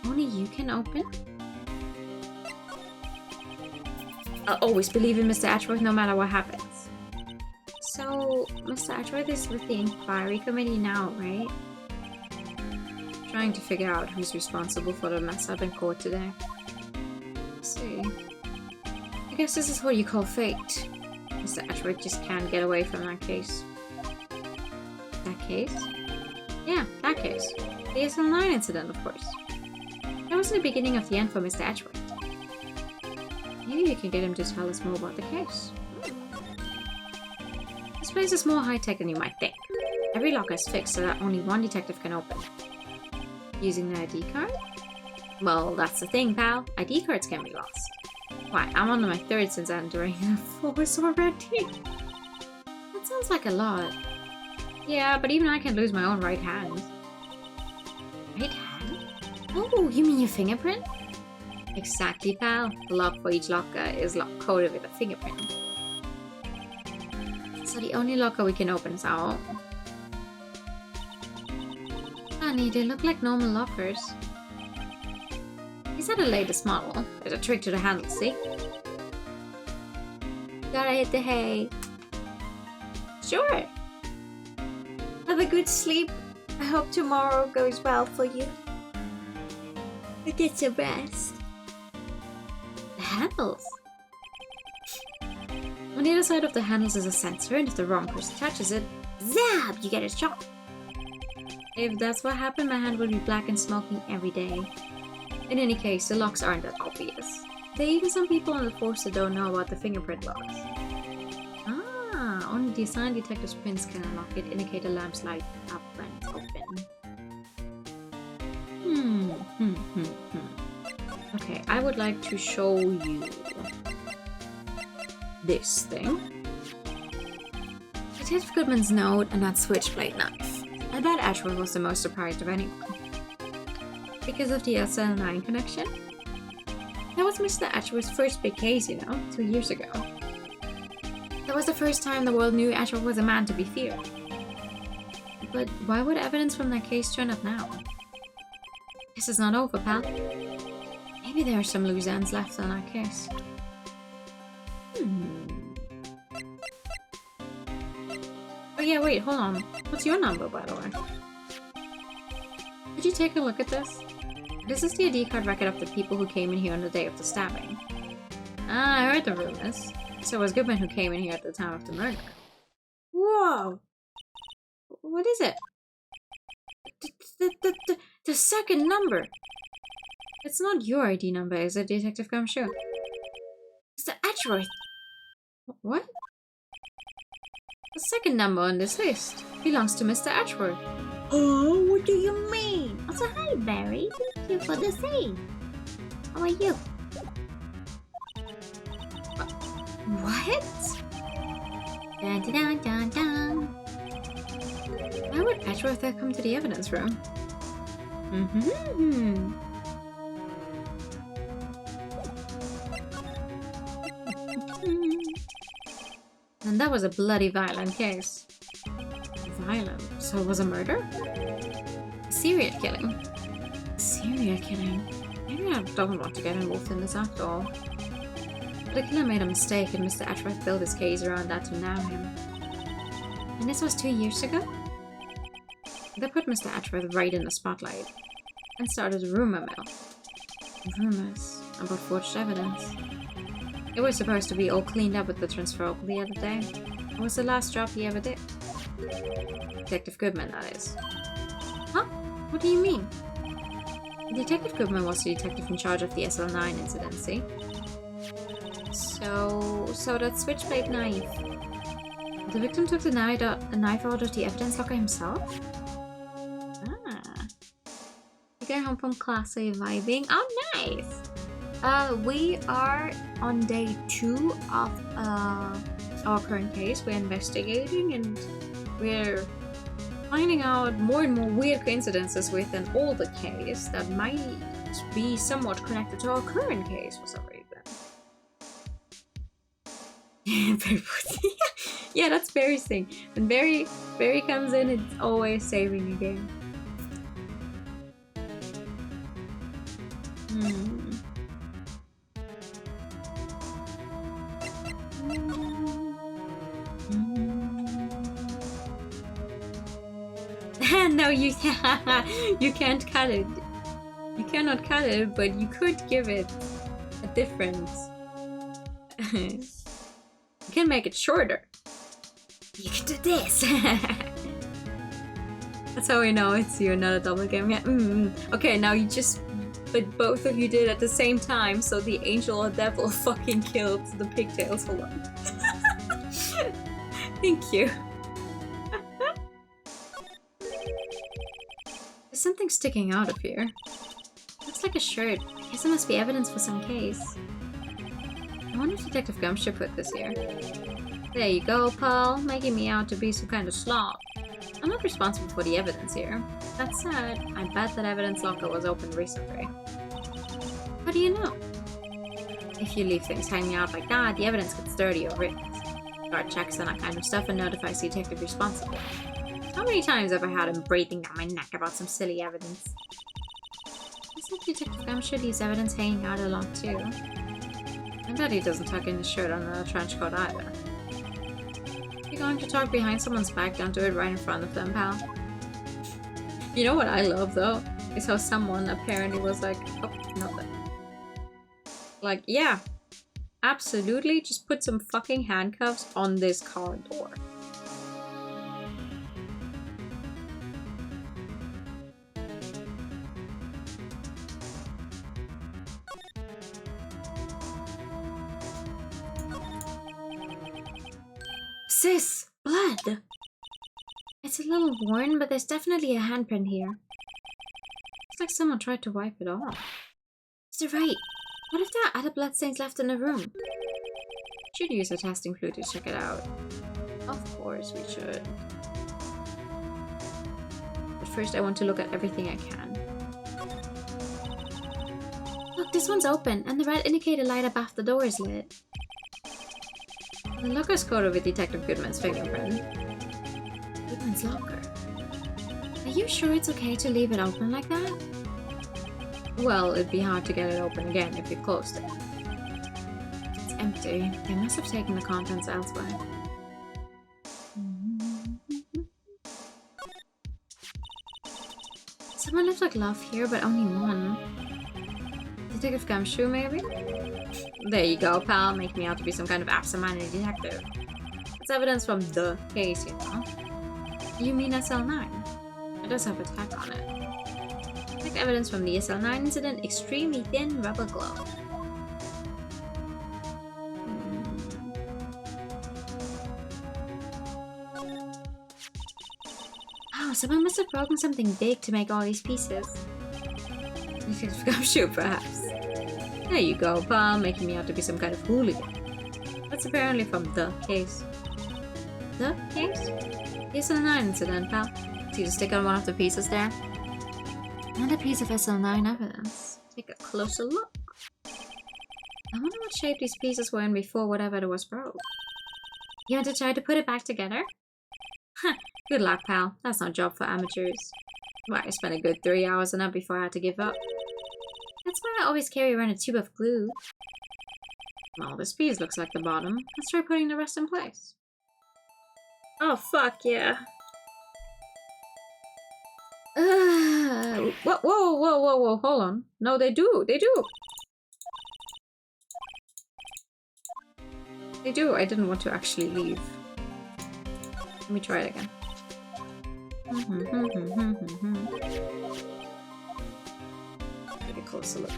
Only you can open? I'll always believe in Mr. Ashworth no matter what happens. So, Mr. Ashworth is with the inquiry committee now, right? Trying to figure out who's responsible for the mess up in court today. Let's see. I guess this is what you call fate. Mr. Ashworth just can't get away from that case. That case? Yeah, that case. The SL9 incident, of course. That was the beginning of the end for Mr. Ashworth. Maybe we can get him to tell us more about the case. This place is more high-tech than you might think. Every locker is fixed so that only one detective can open. Using the ID card? Well, that's the thing, pal. ID cards can be lost. Why, I'm on my third since entering the force already. That sounds like a lot. Yeah, but even I can lose my own right hand. Right hand? Oh, you mean your fingerprint? Exactly, pal. The lock for each locker is lock-coded with a fingerprint. So the only locker we can open is our own. Funny, they look like normal lockers. These are the latest model. There's a trick to the handle, see? Gotta hit the hay. Sure. Have a good sleep. I hope tomorrow goes well for you. Get some rest. The handles. On the other side of the handles is a sensor, and if the wrong person touches it, zap! You get a shock. If that's what happened, my hand would be black and smoking every day. In any case, the locks aren't that obvious. There are even some people on the force that don't know about the fingerprint locks. Ah, only the assigned detective's prints can unlock it, indicate a lamp's light up when it's open. Okay, I would like to show you this thing. Detective Goodman's note and that switchblade knife. I bet Ashworth was the most surprised of anyone. Because of the SL9 connection? That was Mr. Ashworth's first big case, you know, 2 years ago. That was the first time the world knew Ashworth was a man to be feared. But why would evidence from that case turn up now? This is not over, pal. Maybe there are some loose ends left on that case. Oh yeah, wait, hold on. What's your number, by the way? Could you take a look at this? This is the ID card record of the people who came in here on the day of the stabbing. Ah, I heard the rumors. So it was Goodman who came in here at the time of the murder. Whoa! What is it? The second number! It's not your ID number, is it, Detective Gumshoe? Mr. Ashworth! What? The second number on this list belongs to Mr. Ashworth. Oh, what do you mean? Also, hi, Barry. Thank you for the save. How are you? What? Dun, dun, dun, dun. Why would Ashworth have come to the evidence room? And that was a bloody violent case. Violent? So it was a murder? Serial killing? Serial killing? Maybe I don't want to get involved in this after all. But the killer made a mistake and Mr. Ashworth built his case around that to nail him. And this was 2 years ago? They put Mr. Ashworth right in the spotlight and started a rumor mill. Rumors about forged evidence. It was supposed to be all cleaned up with the transferable the other day. It was the last job he ever did. Detective Goodman, that is. Huh? What do you mean? Detective Goodman was the detective in charge of the SL9 incident, see? So that switchblade knife. The victim took the knife out of the evidence locker himself? Ah. You got home from class, are you vibing? Oh, nice! We are on day 2 of our current case. We're investigating and we're finding out more and more weird coincidences with an older case that might be somewhat connected to our current case for some reason. Yeah, that's Barry's thing. When Barry comes in, it's always saving a game. No, you can't cut it. You cannot cut it, but you could give it a different. You can make it shorter. You can do this. That's how we know it's you, not a double game. Yeah. Okay, now you just, but both of you did at the same time, so the angel or devil fucking killed the pigtails. Hold on. Thank you. There's something sticking out of here. Looks like a shirt. Guess it must be evidence for some case. I wonder if Detective Gumshoe put this here. There you go, Paul. Making me out to be some kind of slob. I'm not responsible for the evidence here. That said, I bet that evidence locker was opened recently. How do you know? If you leave things hanging out like that, the evidence gets dirty or ripped. Guard checks and that kind of stuff and notifies the detective responsible. How many times have I had him breathing down my neck about some silly evidence? I think Detective Gumshoe leaves evidence hanging out a lot too. I bet he doesn't tuck in his shirt under a trench coat either. If you're going to talk behind someone's back, don't do it right in front of them, pal. You know what I love though? Is how someone apparently was like, oh, nothing. Like, yeah, absolutely, just put some fucking handcuffs on this car door. Sis! Blood! It's a little worn, but there's definitely a handprint here. Looks like someone tried to wipe it off. Mr. Wright, what if there are other bloodstains left in the room? Should use a testing fluid to check it out. Of course we should. But first I want to look at everything I can. Look, this one's open, and the red indicator light above the door is lit. The locker's coated with Detective Goodman's fingerprint. Goodman's locker. Are you sure it's okay to leave it open like that? Well, it'd be hard to get it open again if you closed it. It's empty. They must have taken the contents elsewhere. Someone left a glove here, but only one. Detective Gumshoe, maybe? There you go, pal. Make me out to be some kind of absent-minded detective. It's evidence from the case, you know. You mean SL9? It does have a tag on it. Like evidence from the SL9 incident, extremely thin rubber glove. Wow, someone must have broken something big to make all these pieces. Detective Gumshoe, perhaps. There you go, pal, making me out to be some kind of hooligan. That's apparently from the case. The case? The SL9 incident, pal. See the stick on one of the pieces there? Another piece of SL9 evidence. Take a closer look. I wonder what shape these pieces were in before whatever it was broke. You want to try to put it back together? Huh, good luck, pal. That's no job for amateurs. Why, I spent a good 3 hours on that before I had to give up. That's why I always carry around a tube of glue. Well, this piece looks like the bottom. Let's try putting the rest in place. Oh, fuck yeah. Whoa, hold on. No, they do. They do. I didn't want to actually leave. Let me try it again. Take a closer look.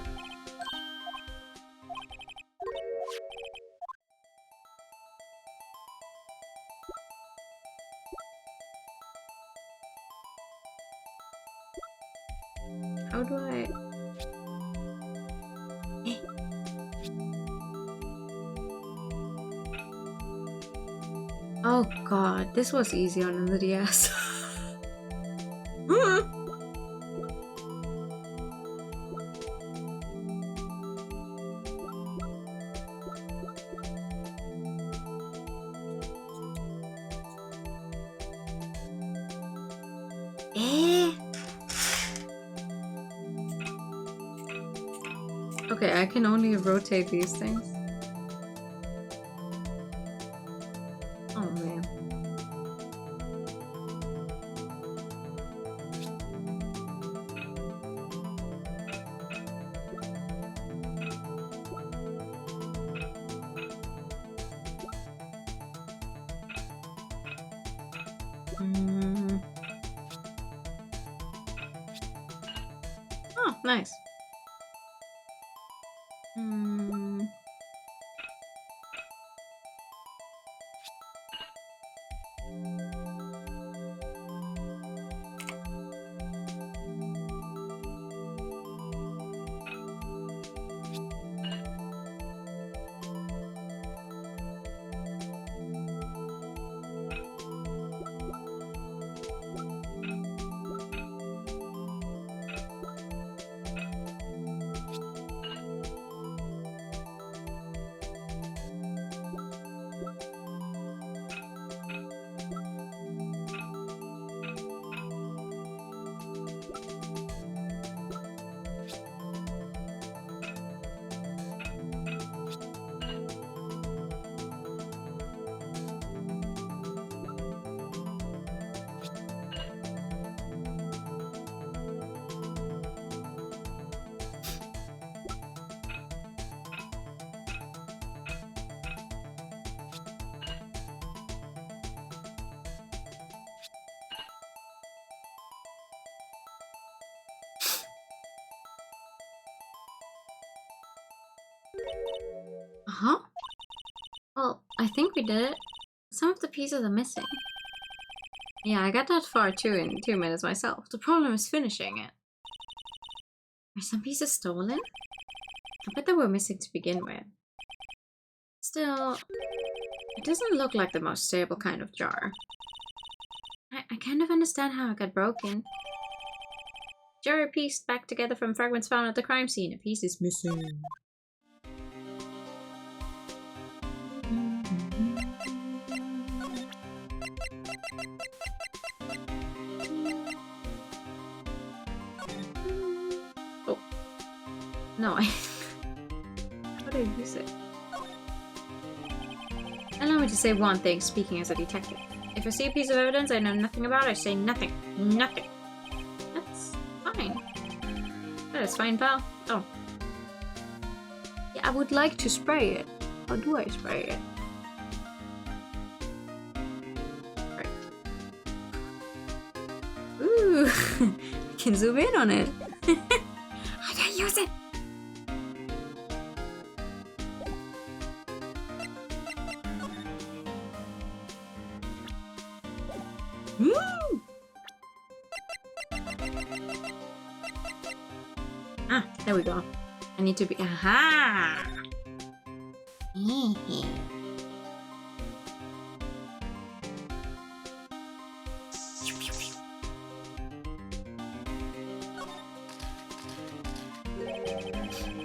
How do I... Oh god, this was easy on the DS. Okay, I can only rotate these things. Oh man. Oh, nice. Uh-huh. Well, I think we did it. Some of the pieces are missing. Yeah, I got that far too in 2 minutes myself. The problem is finishing it. Are some pieces stolen? I bet they were missing to begin with. Still, it doesn't look like the most stable kind of jar. I kind of understand how it got broken. Jar pieced back together from fragments found at the crime scene. A piece is missing. Oh. No, how do I use it? Allow me to say one thing, speaking as a detective. If I see a piece of evidence I know nothing about, I say nothing. Nothing. That's fine. That is fine, pal. Oh. Yeah, I would like to spray it. How do I spray it? Right. Ooh! I can zoom in on it. I can't use it! Ah, there we go. I need to be. Aha!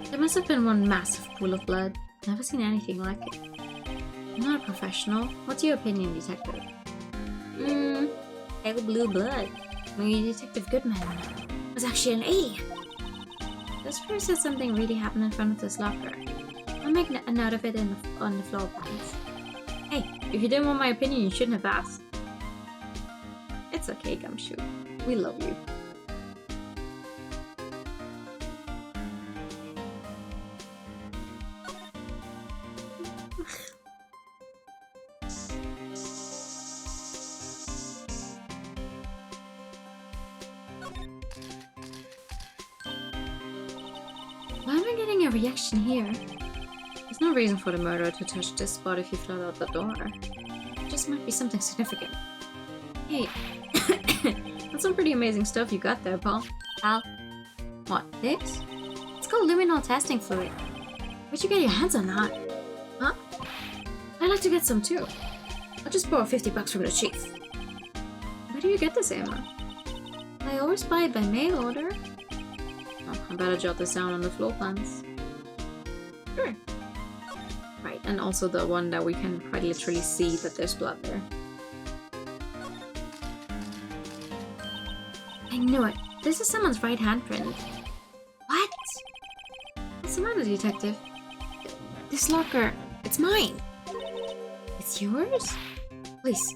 There must have been one massive pool of blood. Never seen anything like it. I'm not a professional. What's your opinion, detective? Pale blue blood. Maybe Detective Goodman was actually an alien. This person said something really happened in front of this locker. I'll make a note of it on the floor plans. Hey, if you didn't want my opinion, you shouldn't have asked. It's okay, Gumshoe. We love you. Why am I getting a reaction here? There's no reason for the murderer to touch this spot if he fled out the door. It just might be something significant. Hey, that's some pretty amazing stuff you got there, Paul. Al? What, this? It's called luminol testing fluid. Where'd you get your hands on that? Huh? I'd like to get some too. I'll just borrow $50 from the chief. Where do you get this ammo? I always buy it by mail order. Oh, I better jot this down on the floor plans. Sure. Right, and also the one that we can quite literally see that there's blood there. I knew it. This is someone's right handprint. What? What's the matter? the detective. This locker, it's mine. It's yours? Please,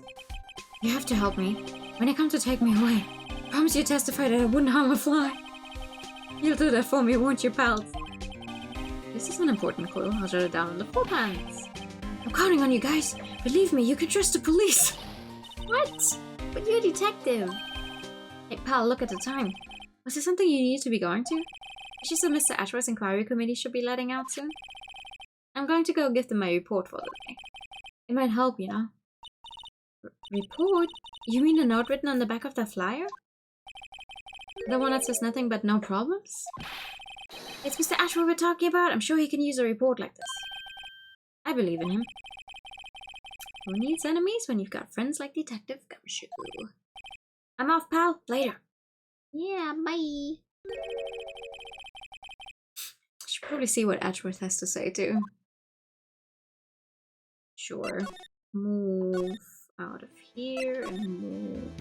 you have to help me. When they come to take me away, promise you testify that I wouldn't harm a fly. You'll do that for me, won't you, pals? This is an important clue. I'll jot it down in the full plans. I'm counting on you guys. Believe me, you can trust the police. What? But you're a detective. Hey, pal, look at the time. Was there something you needed to be going to? It's just that Mr. Ashworth's inquiry committee should be letting out soon. I'm going to go give them my report for the day. It might help, you know. Report? You mean the note written on the back of the flyer? The one that says nothing but no problems? It's Mr. Ashworth we're talking about. I'm sure he can use a report like this. I believe in him. Who needs enemies when you've got friends like Detective Gumshoe? I'm off, pal. Later. Yeah, bye. Should probably see what Ashworth has to say too. Sure. Move out of here and move.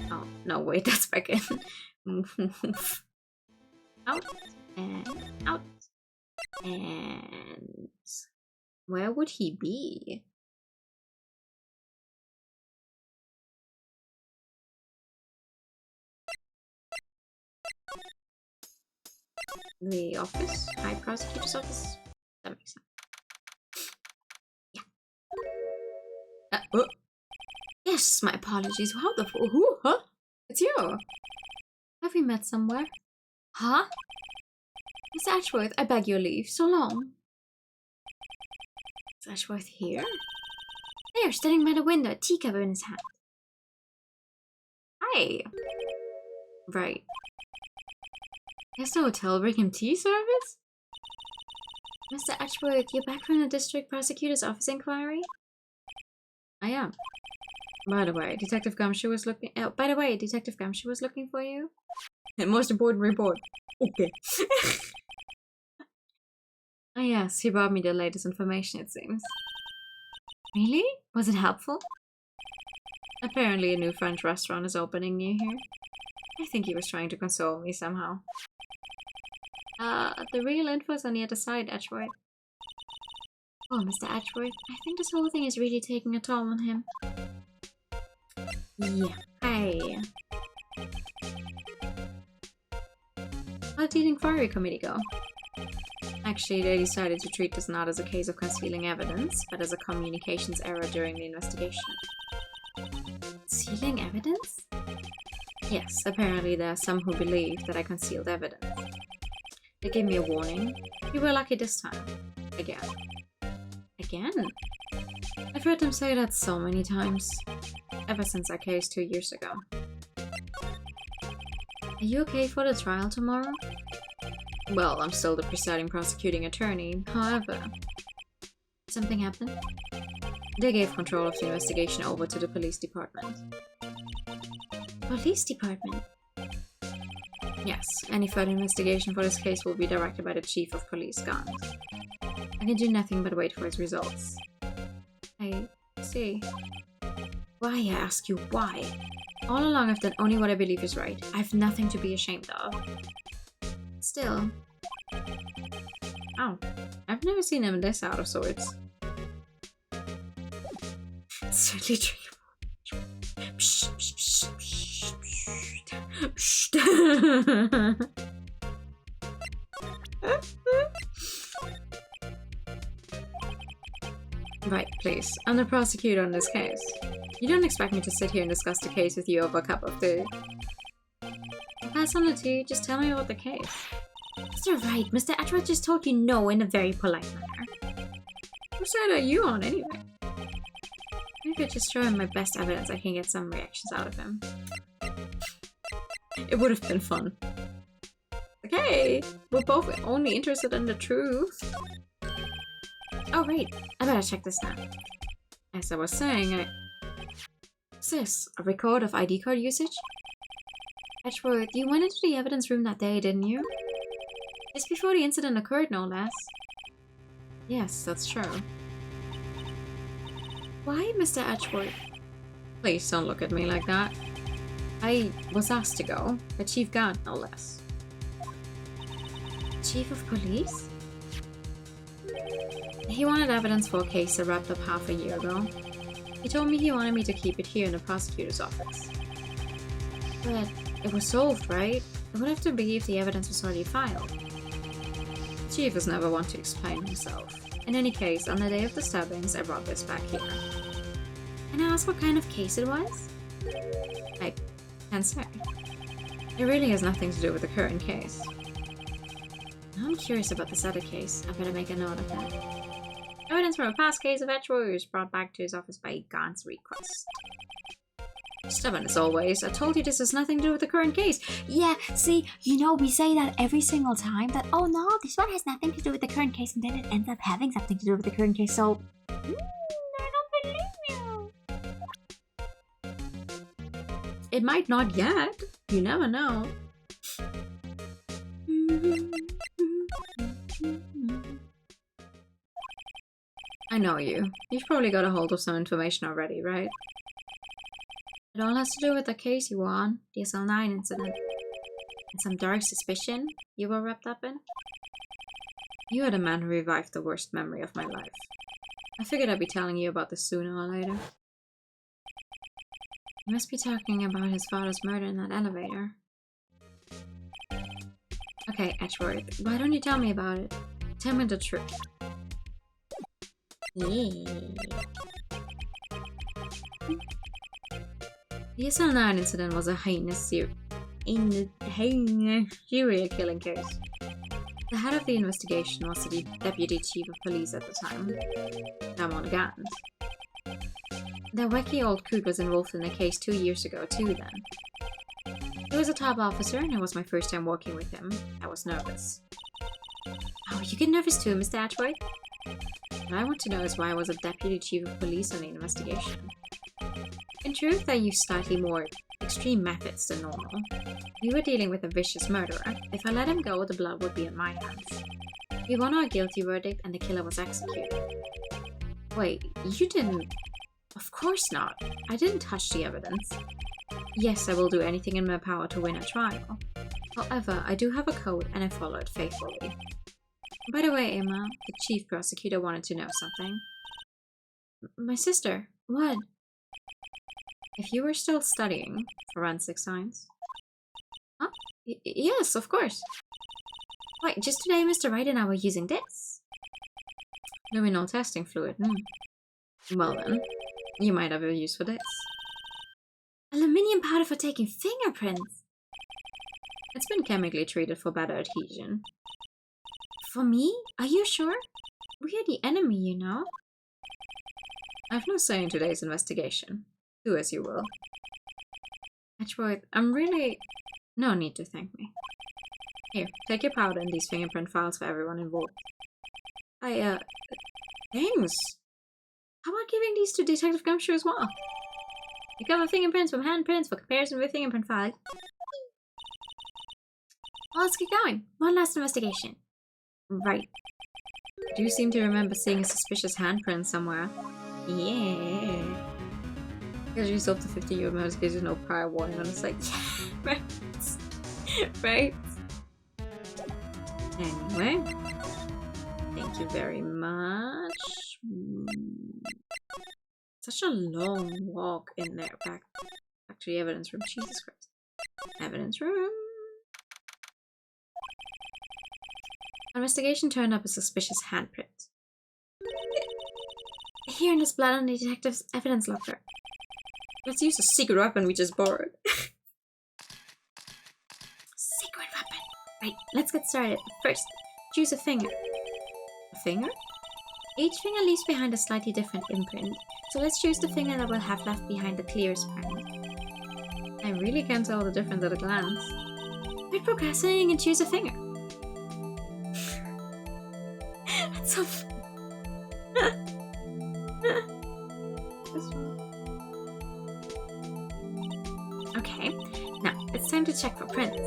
Oh, no, wait, that's back in. Move out and out. And where would he be? The office? High prosecutor's office? That makes sense. Yeah. Yes, my apologies. How the who? Huh? It's you. Have we met somewhere? Huh? Mr. Ashworth, I beg your leave. So long. Is Ashworth here? There, standing by the window, a teacup in his hand. Hi. Right. There's the hotel bring him tea service? Mr. Ashworth, you're back from the district prosecutor's office inquiry? I am. By the way, Detective Gumshoe was looking. Detective Gumshoe was looking for you. And most important report. Okay. Oh yes, he brought me the latest information. It seems. Really? Was it helpful? Apparently, a new French restaurant is opening near here. I think he was trying to console me somehow. The real info's on the other side, Edgeworth. Oh, Mr. Edgeworth, I think this whole thing is really taking a toll on him. Yeah. Hi. How did the inquiry committee go? Actually, they decided to treat this not as a case of concealing evidence, but as a communications error during the investigation. Concealing evidence? Yes, apparently there are some who believe that I concealed evidence. They gave me a warning. You were lucky this time. Again. Again? I've heard them say that so many times. Ever since our case 2 years ago. Are you okay for the trial tomorrow? Well, I'm still the presiding prosecuting attorney. However, something happened. They gave control of the investigation over to the police department. Police department? Yes, any further investigation for this case will be directed by the chief of police guard. I can do nothing but wait for his results. I see. Why, I ask you, why? All along I've done only what I believe is right. I have nothing to be ashamed of. Still. Oh, I've never seen him this out of sorts. Certainly Right, please. I'm the prosecutor on this case. You don't expect me to sit here and discuss the case with you over a cup of tea. Pass on the tea, just tell me about the case. Mr. Wright, Mr. Atwood just told you no in a very polite manner. Whose side are you on, anyway? Maybe I just show him my best evidence I can get some reactions out of him. It would have been fun. Okay, we're both only interested in the truth. Oh, right. I better check this now. As I was saying, What's this? A record of ID card usage? Edgeworth, you went into the evidence room that day, didn't you? Just before the incident occurred, no less. Yes, that's true. Why, Mr. Edgeworth? Please don't look at me like that. I was asked to go. The chief guard, no less. Chief of police? He wanted evidence for a case that wrapped up half a year ago. He told me he wanted me to keep it here in the prosecutor's office. But it was solved, right? I would have to believe the evidence was already filed. The chief was never one to explain himself. In any case, on the day of the stabbings, I brought this back here. Can I ask what kind of case it was? I can't say. It really has nothing to do with the current case. I'm curious about this other case. I better make a note of that. Evidence from a past case of Edgewater was brought back to his office by Gaunt's request. Stubborn as always. I told you this has nothing to do with the current case. Yeah, see, you know, we say that every single time, that, oh no, this one has nothing to do with the current case, and then it ends up having something to do with the current case, so... I don't believe you. It might not yet. You never know. I know you. You've probably got a hold of some information already, right? It all has to do with the case you were on, the SL9 incident. And some dark suspicion you were wrapped up in? You are the man who revived the worst memory of my life. I figured I'd be telling you about this sooner or later. You must be talking about his father's murder in that elevator. Okay, Edgeworth, why don't you tell me about it? Tell me the truth. Yeah. The SL9 incident was a heinous serial killing case. The head of the investigation was the deputy chief of police at the time, Damon Gant. That wacky old coot was involved in the case 2 years ago too then. He was a top officer and it was my first time working with him. I was nervous. Oh, you get nervous too, Mr. Atchway? What I want to know is why I was a deputy chief of police on the investigation. In truth, I used slightly more extreme methods than normal. We were dealing with a vicious murderer. If I let him go, the blood would be on my hands. We won our guilty verdict and the killer was executed. Wait, you didn't... Of course not. I didn't touch the evidence. Yes, I will do anything in my power to win a trial. However, I do have a code and I follow it faithfully. By the way, Emma, the chief prosecutor wanted to know something. My sister, what? If you were still studying forensic science? Huh? Yes, of course. Wait, just today Mr. Wright and I were using this. Luminol testing fluid, Well then, you might have a use for this. Aluminium powder for taking fingerprints. It's been chemically treated for better adhesion. For me? Are you sure? We are the enemy, you know. I have no say in today's investigation. Do as you will. Edgeworth, I'm really... No need to thank me. Here, take your powder and these fingerprint files for everyone involved. Thanks! How about giving these to Detective Gumshoe as well? Recover fingerprints from handprints for comparison with fingerprint files. Well, let's get going. One last investigation. Right. I do seem to remember seeing a suspicious handprint somewhere. Yeah. Because you solved the 50-year murder case with no prior warning, and it's like, yeah, right. Right? Anyway. Thank you very much. Such a long walk in there. Back to the evidence room. Jesus Christ. Evidence room. Investigation turned up a suspicious handprint. Here in this blood on the detective's evidence locker. Let's use a secret weapon we just borrowed. Secret weapon. Right, let's get started. First, choose a finger. A finger? Each finger leaves behind a slightly different imprint, so let's choose the finger that will have left behind the clearest print. I really can't tell the difference at a glance. Quit procrastinating and choose a finger. That's so fun. Okay, now it's time to check for prints.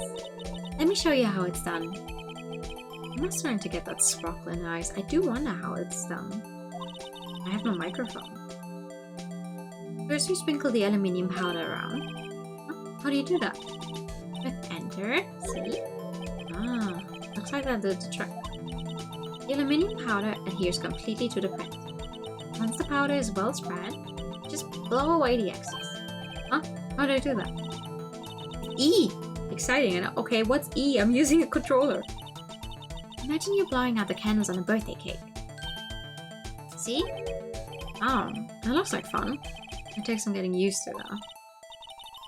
Let me show you how it's done. I'm starting to get that sparkle in the eyes. I do wonder how it's done. I have no microphone. First we sprinkle the aluminium powder around. How do you do that? With enter, see? Ah, looks like that did the trick. The aluminium powder adheres completely to the print. Once the powder is well spread, just blow away the excess. Huh? How do I do that? E! Exciting. And okay, what's E? I'm using a controller. Imagine you're blowing out the candles on a birthday cake. See? Oh, that looks like fun. It takes some getting used to though.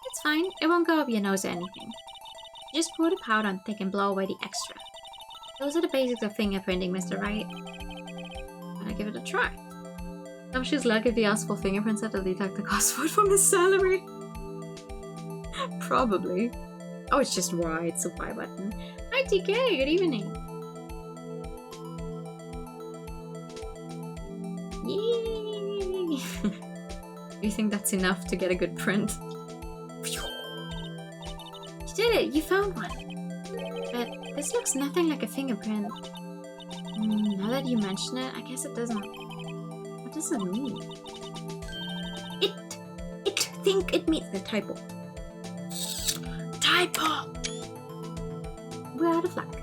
It's fine, it won't go up your nose or anything. Just pour the powder on thick and blow away the extra. Those are the basics of fingerprinting, Mr. Wright. Gonna give it a try. How she's lucky if he asks for fingerprints that will deduct the cost from his salary. Probably. Oh, it's just Y, it's a Y button. Hi TK, good evening. Yay! You think that's enough to get a good print? You did it! You found one! But this looks nothing like a fingerprint. Now that you mention it, I guess it doesn't... What does it mean? It means the typo. Typo! We're out of luck.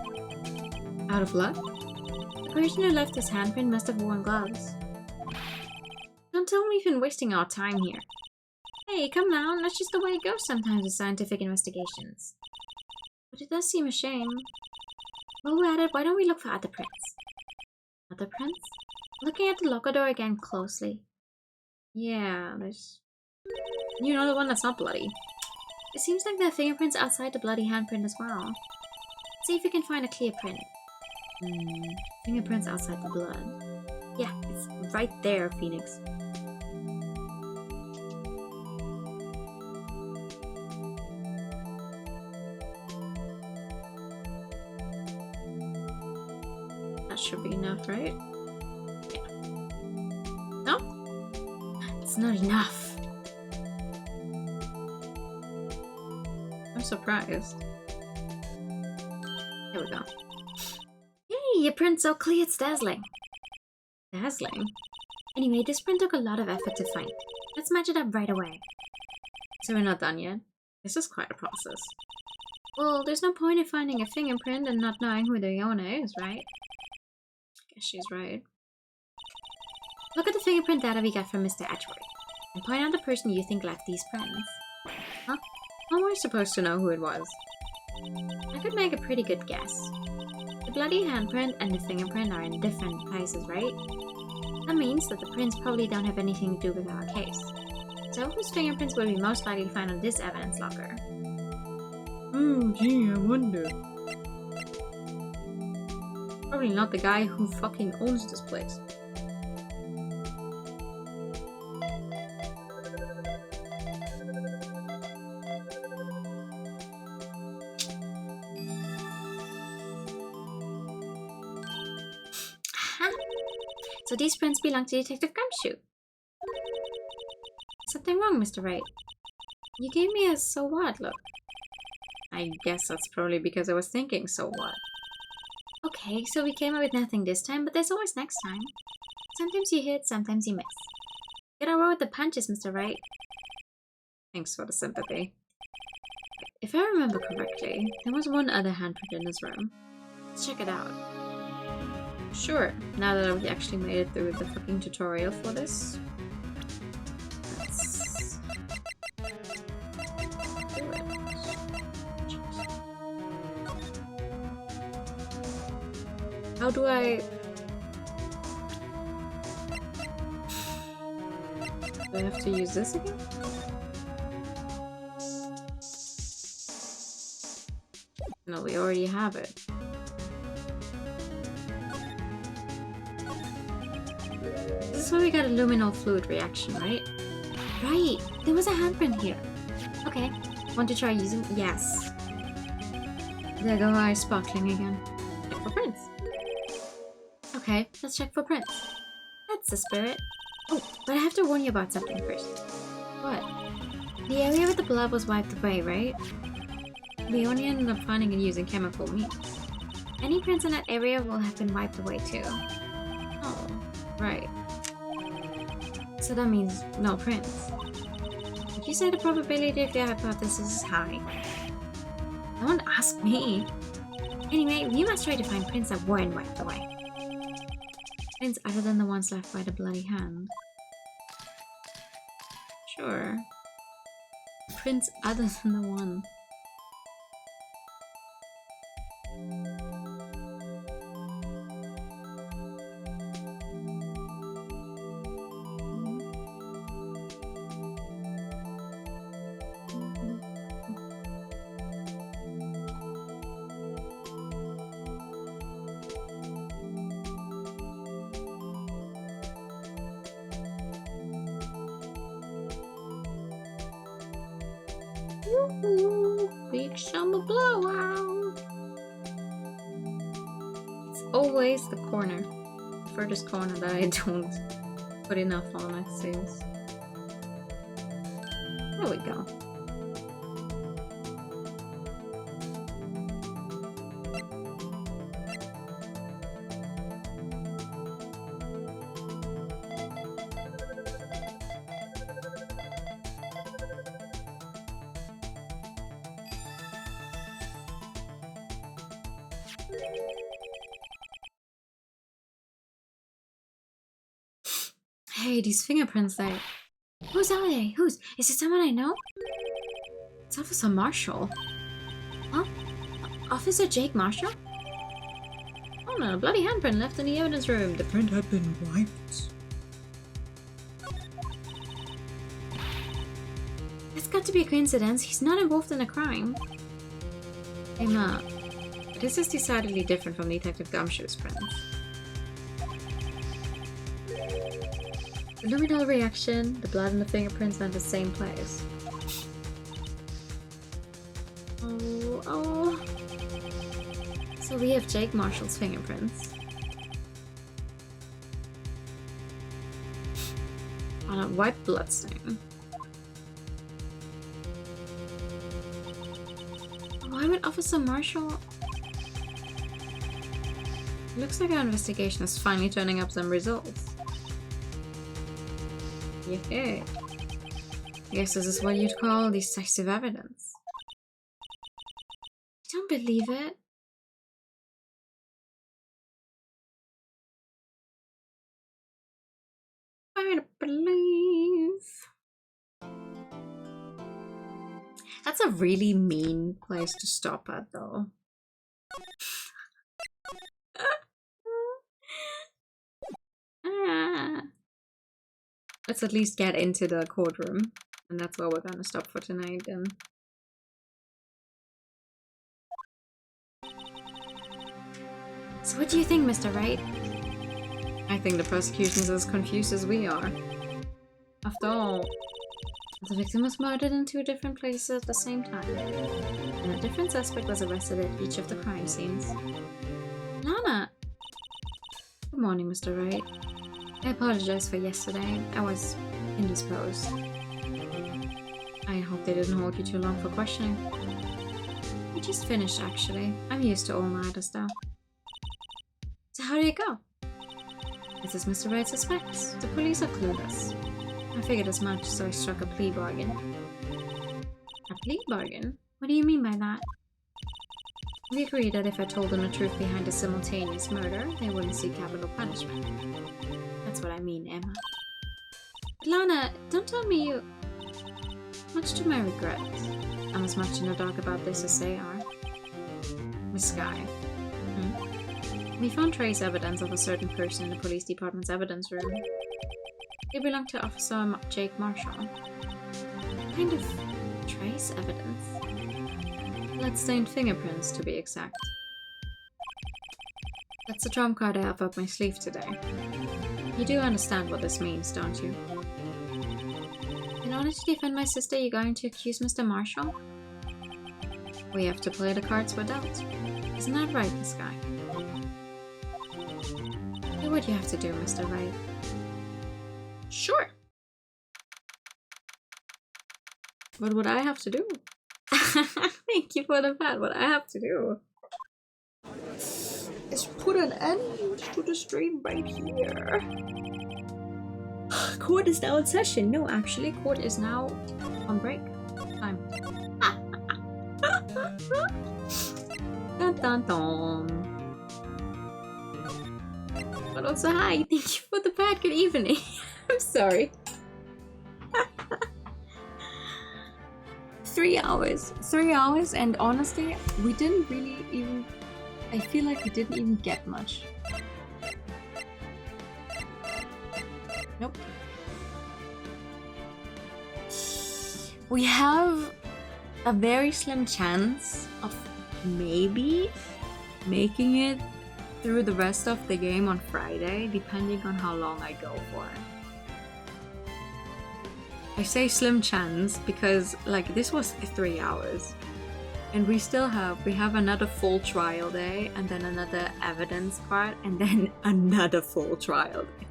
Out of luck? The person who left his handprint must have worn gloves. Don't tell me we've been wasting our time here. Hey, come now, that's just the way it goes sometimes with scientific investigations. But it does seem a shame. While we're at it, why don't we look for other prints? Other prints? Looking at the locker door again closely. Yeah, there's... You know, the one that's not bloody. It seems like there are fingerprints outside the bloody handprint as well. Let's see if we can find a clear print. Fingerprints outside the blood. Yeah, it's right there, Phoenix. That should be enough, right? Yeah. No? It's not enough. I'm surprised. Here we go. Yay, your print's so clear, it's dazzling. Dazzling? Anyway, this print took a lot of effort to find. Let's match it up right away. So we're not done yet? This is quite a process. Well, there's no point in finding a fingerprint and not knowing who the owner is, right? I guess she's right. Look at the fingerprint data we got from Mr. Edgeworth, and point out the person you think left these prints. Huh? How am I supposed to know who it was? I could make a pretty good guess. The bloody handprint and the fingerprint are in different places, right? That means that the prints probably don't have anything to do with our case. So whose fingerprints will we most likely find on this evidence locker? Oh gee, I wonder. Probably not the guy who fucking owns this place. So these prints belong to Detective Gumshoe. Something wrong, Mr. Wright? You gave me a so what look. I guess that's probably because I was thinking so what. Okay, so we came up with nothing this time, but there's always next time. Sometimes you hit, sometimes you miss. Gotta roll with the punches, Mr. Wright. Thanks for the sympathy. If I remember correctly, there was one other handprint in this room. Let's check it out. Sure, now that I've actually made it through the fucking tutorial for this. Let's do it. How do I... Do I have to use this again? No, we already have it. This is where we got a luminol fluid reaction, right? Right! There was a handprint here. Okay, want to try using? Yes. There go eyes sparkling again. Check for prints. Okay, let's check for prints. That's the spirit. Oh, but I have to warn you about something first. What? The area with the blood was wiped away, right? We only ended up finding it using chemical means. Any prints in that area will have been wiped away too. Oh, right. So that means no prints. Would you say the probability of your hypothesis is high? Don't ask me. Anyway, we must try to find prints that weren't wiped away. Prints other than the ones left by the bloody hand. Sure. Prints other than the one. Big summer blowout. It's always the corner, the furthest corner that I don't put enough on, it seems. There we go. Hey, these fingerprints, whose are they? Whose? Is it someone I know? It's Officer Marshall. Huh? Officer Jake Marshall? Oh no, a bloody handprint left in the evidence room. The print had been wiped. It's got to be a coincidence. He's not involved in a crime. Emma, this is decidedly different from Detective Gumshoe's prints. The luminal reaction, the blood and the fingerprints are in the same place. Oh. So we have Jake Marshall's fingerprints. On a white bloodstain. Why would Officer Marshall... Looks like our investigation is finally turning up some results. Yeah. I guess this is what you'd call decisive evidence. I don't believe it. I don't believe. That's a really mean place to stop at, though. Let's at least get into the courtroom. And that's where we're gonna stop for tonight, then. So what do you think, Mr. Wright? I think the prosecution is as confused as we are. After all, the victim was murdered in 2 different places at the same time. And a different suspect was arrested at each of the crime scenes. Lana! Good morning, Mr. Wright. I apologize for yesterday. I was indisposed. I hope they didn't hold you too long for questioning. We just finished, actually. I'm used to all-nighters, though. So how did it go? This is Mr. Wright suspects. The police are clueless. I figured as much, so I struck a plea bargain. A plea bargain? What do you mean by that? We agreed that if I told them the truth behind the simultaneous murder, they wouldn't see capital punishment. That's what I mean, Emma. But Lana, don't tell me you... Much to my regret, I'm as much in the dark about this as they are. Miss Skye. We found trace evidence of a certain person in the police department's evidence room. It belonged to Officer Jake Marshall. What kind of trace evidence? Bloodstained fingerprints, to be exact. That's the trump card I have up my sleeve today. You do understand what this means, don't you? In order to defend my sister, you're going to accuse Mr. Marshall? We have to play the cards we're dealt. Isn't that right, Miss Skye? Do what you have to do, Mr. Wright. Sure. But what I have to do? Thank you for the pat. What I have to do is put an end to the stream right here. Court is now in session. No, actually, court is now on break time. Dun dun dun. But Also, hi, thank you for the pad. Good evening. I'm sorry. 3 hours. 3 hours, and honestly, we didn't really even. I feel like we didn't even get much. Nope. We have a very slim chance of maybe making it through the rest of the game on Friday, depending on how long I go for. I say slim chance because like this was 3 hours, and we have another full trial day, and then another evidence part, and then another full trial day.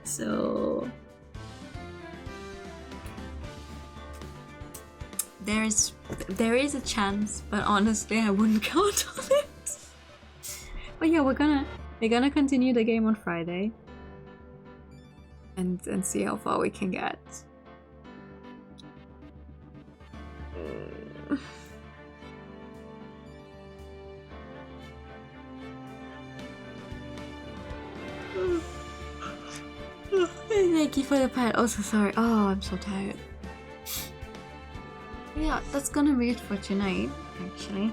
So there is a chance, but honestly I wouldn't count on it. But yeah, we're gonna continue the game on Friday and see how far we can get. Thank you for the pet. Oh, so sorry. Oh, I'm so tired. Yeah, that's gonna be it for tonight, actually.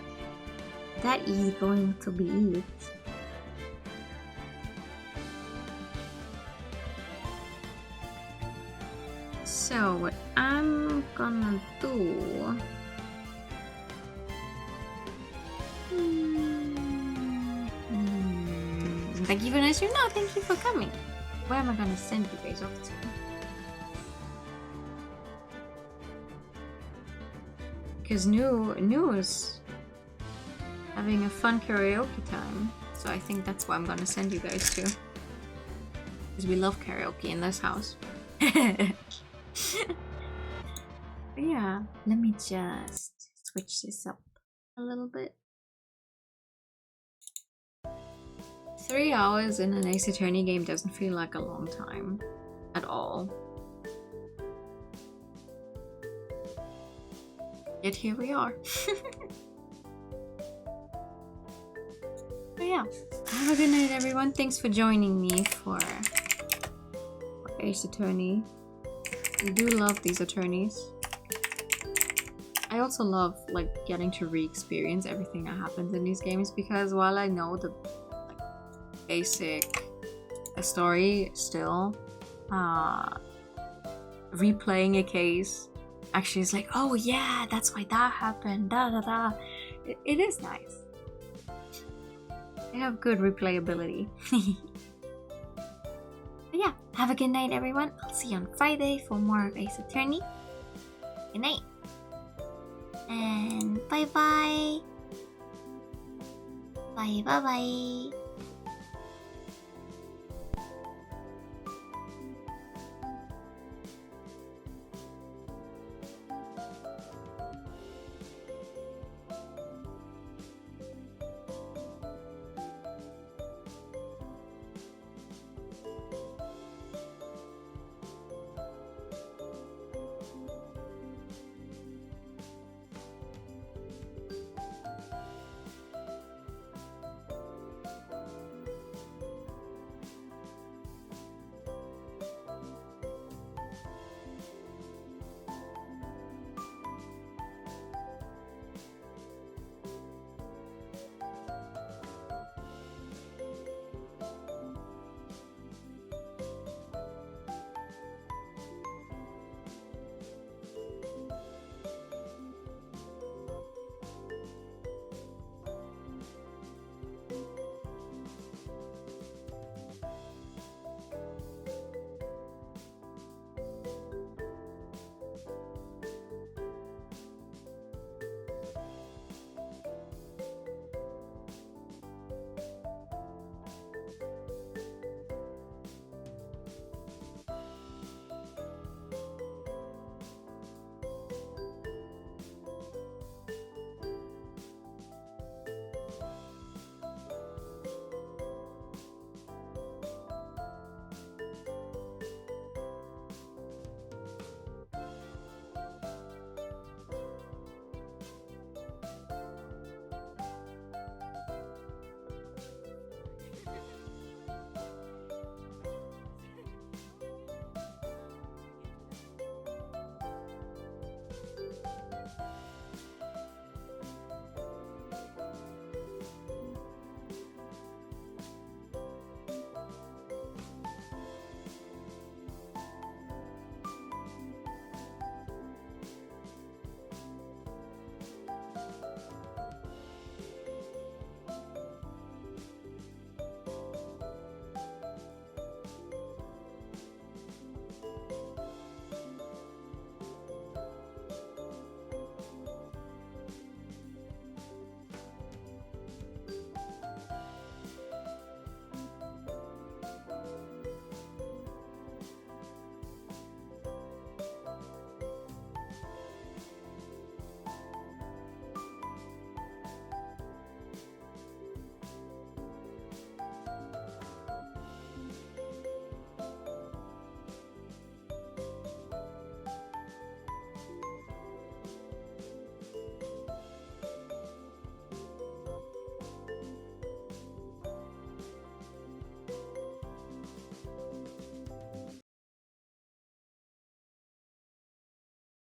That is going to be it. So, what I'm gonna do... Thank you for nice. No, thank you for coming. Where am I gonna send you guys off to? Because New is having a fun karaoke time, so I think that's why I'm gonna send you guys to. Because we love karaoke in this house. But yeah, let me just switch this up a little bit. 3 hours in an Ace Attorney game doesn't feel like a long time at all. Yet here we are. But yeah, have a good night everyone. Thanks for joining me for Ace Attorney. We do love these attorneys. I also love like getting to re-experience everything that happens in these games, because while I know the basic story still, replaying a case actually is like, oh yeah, that's why that happened, da da da. It is nice. They have good replayability. But yeah, have a good night everyone. I'll see you on Friday for more of Ace Attorney. Good night. And bye bye. Bye bye bye.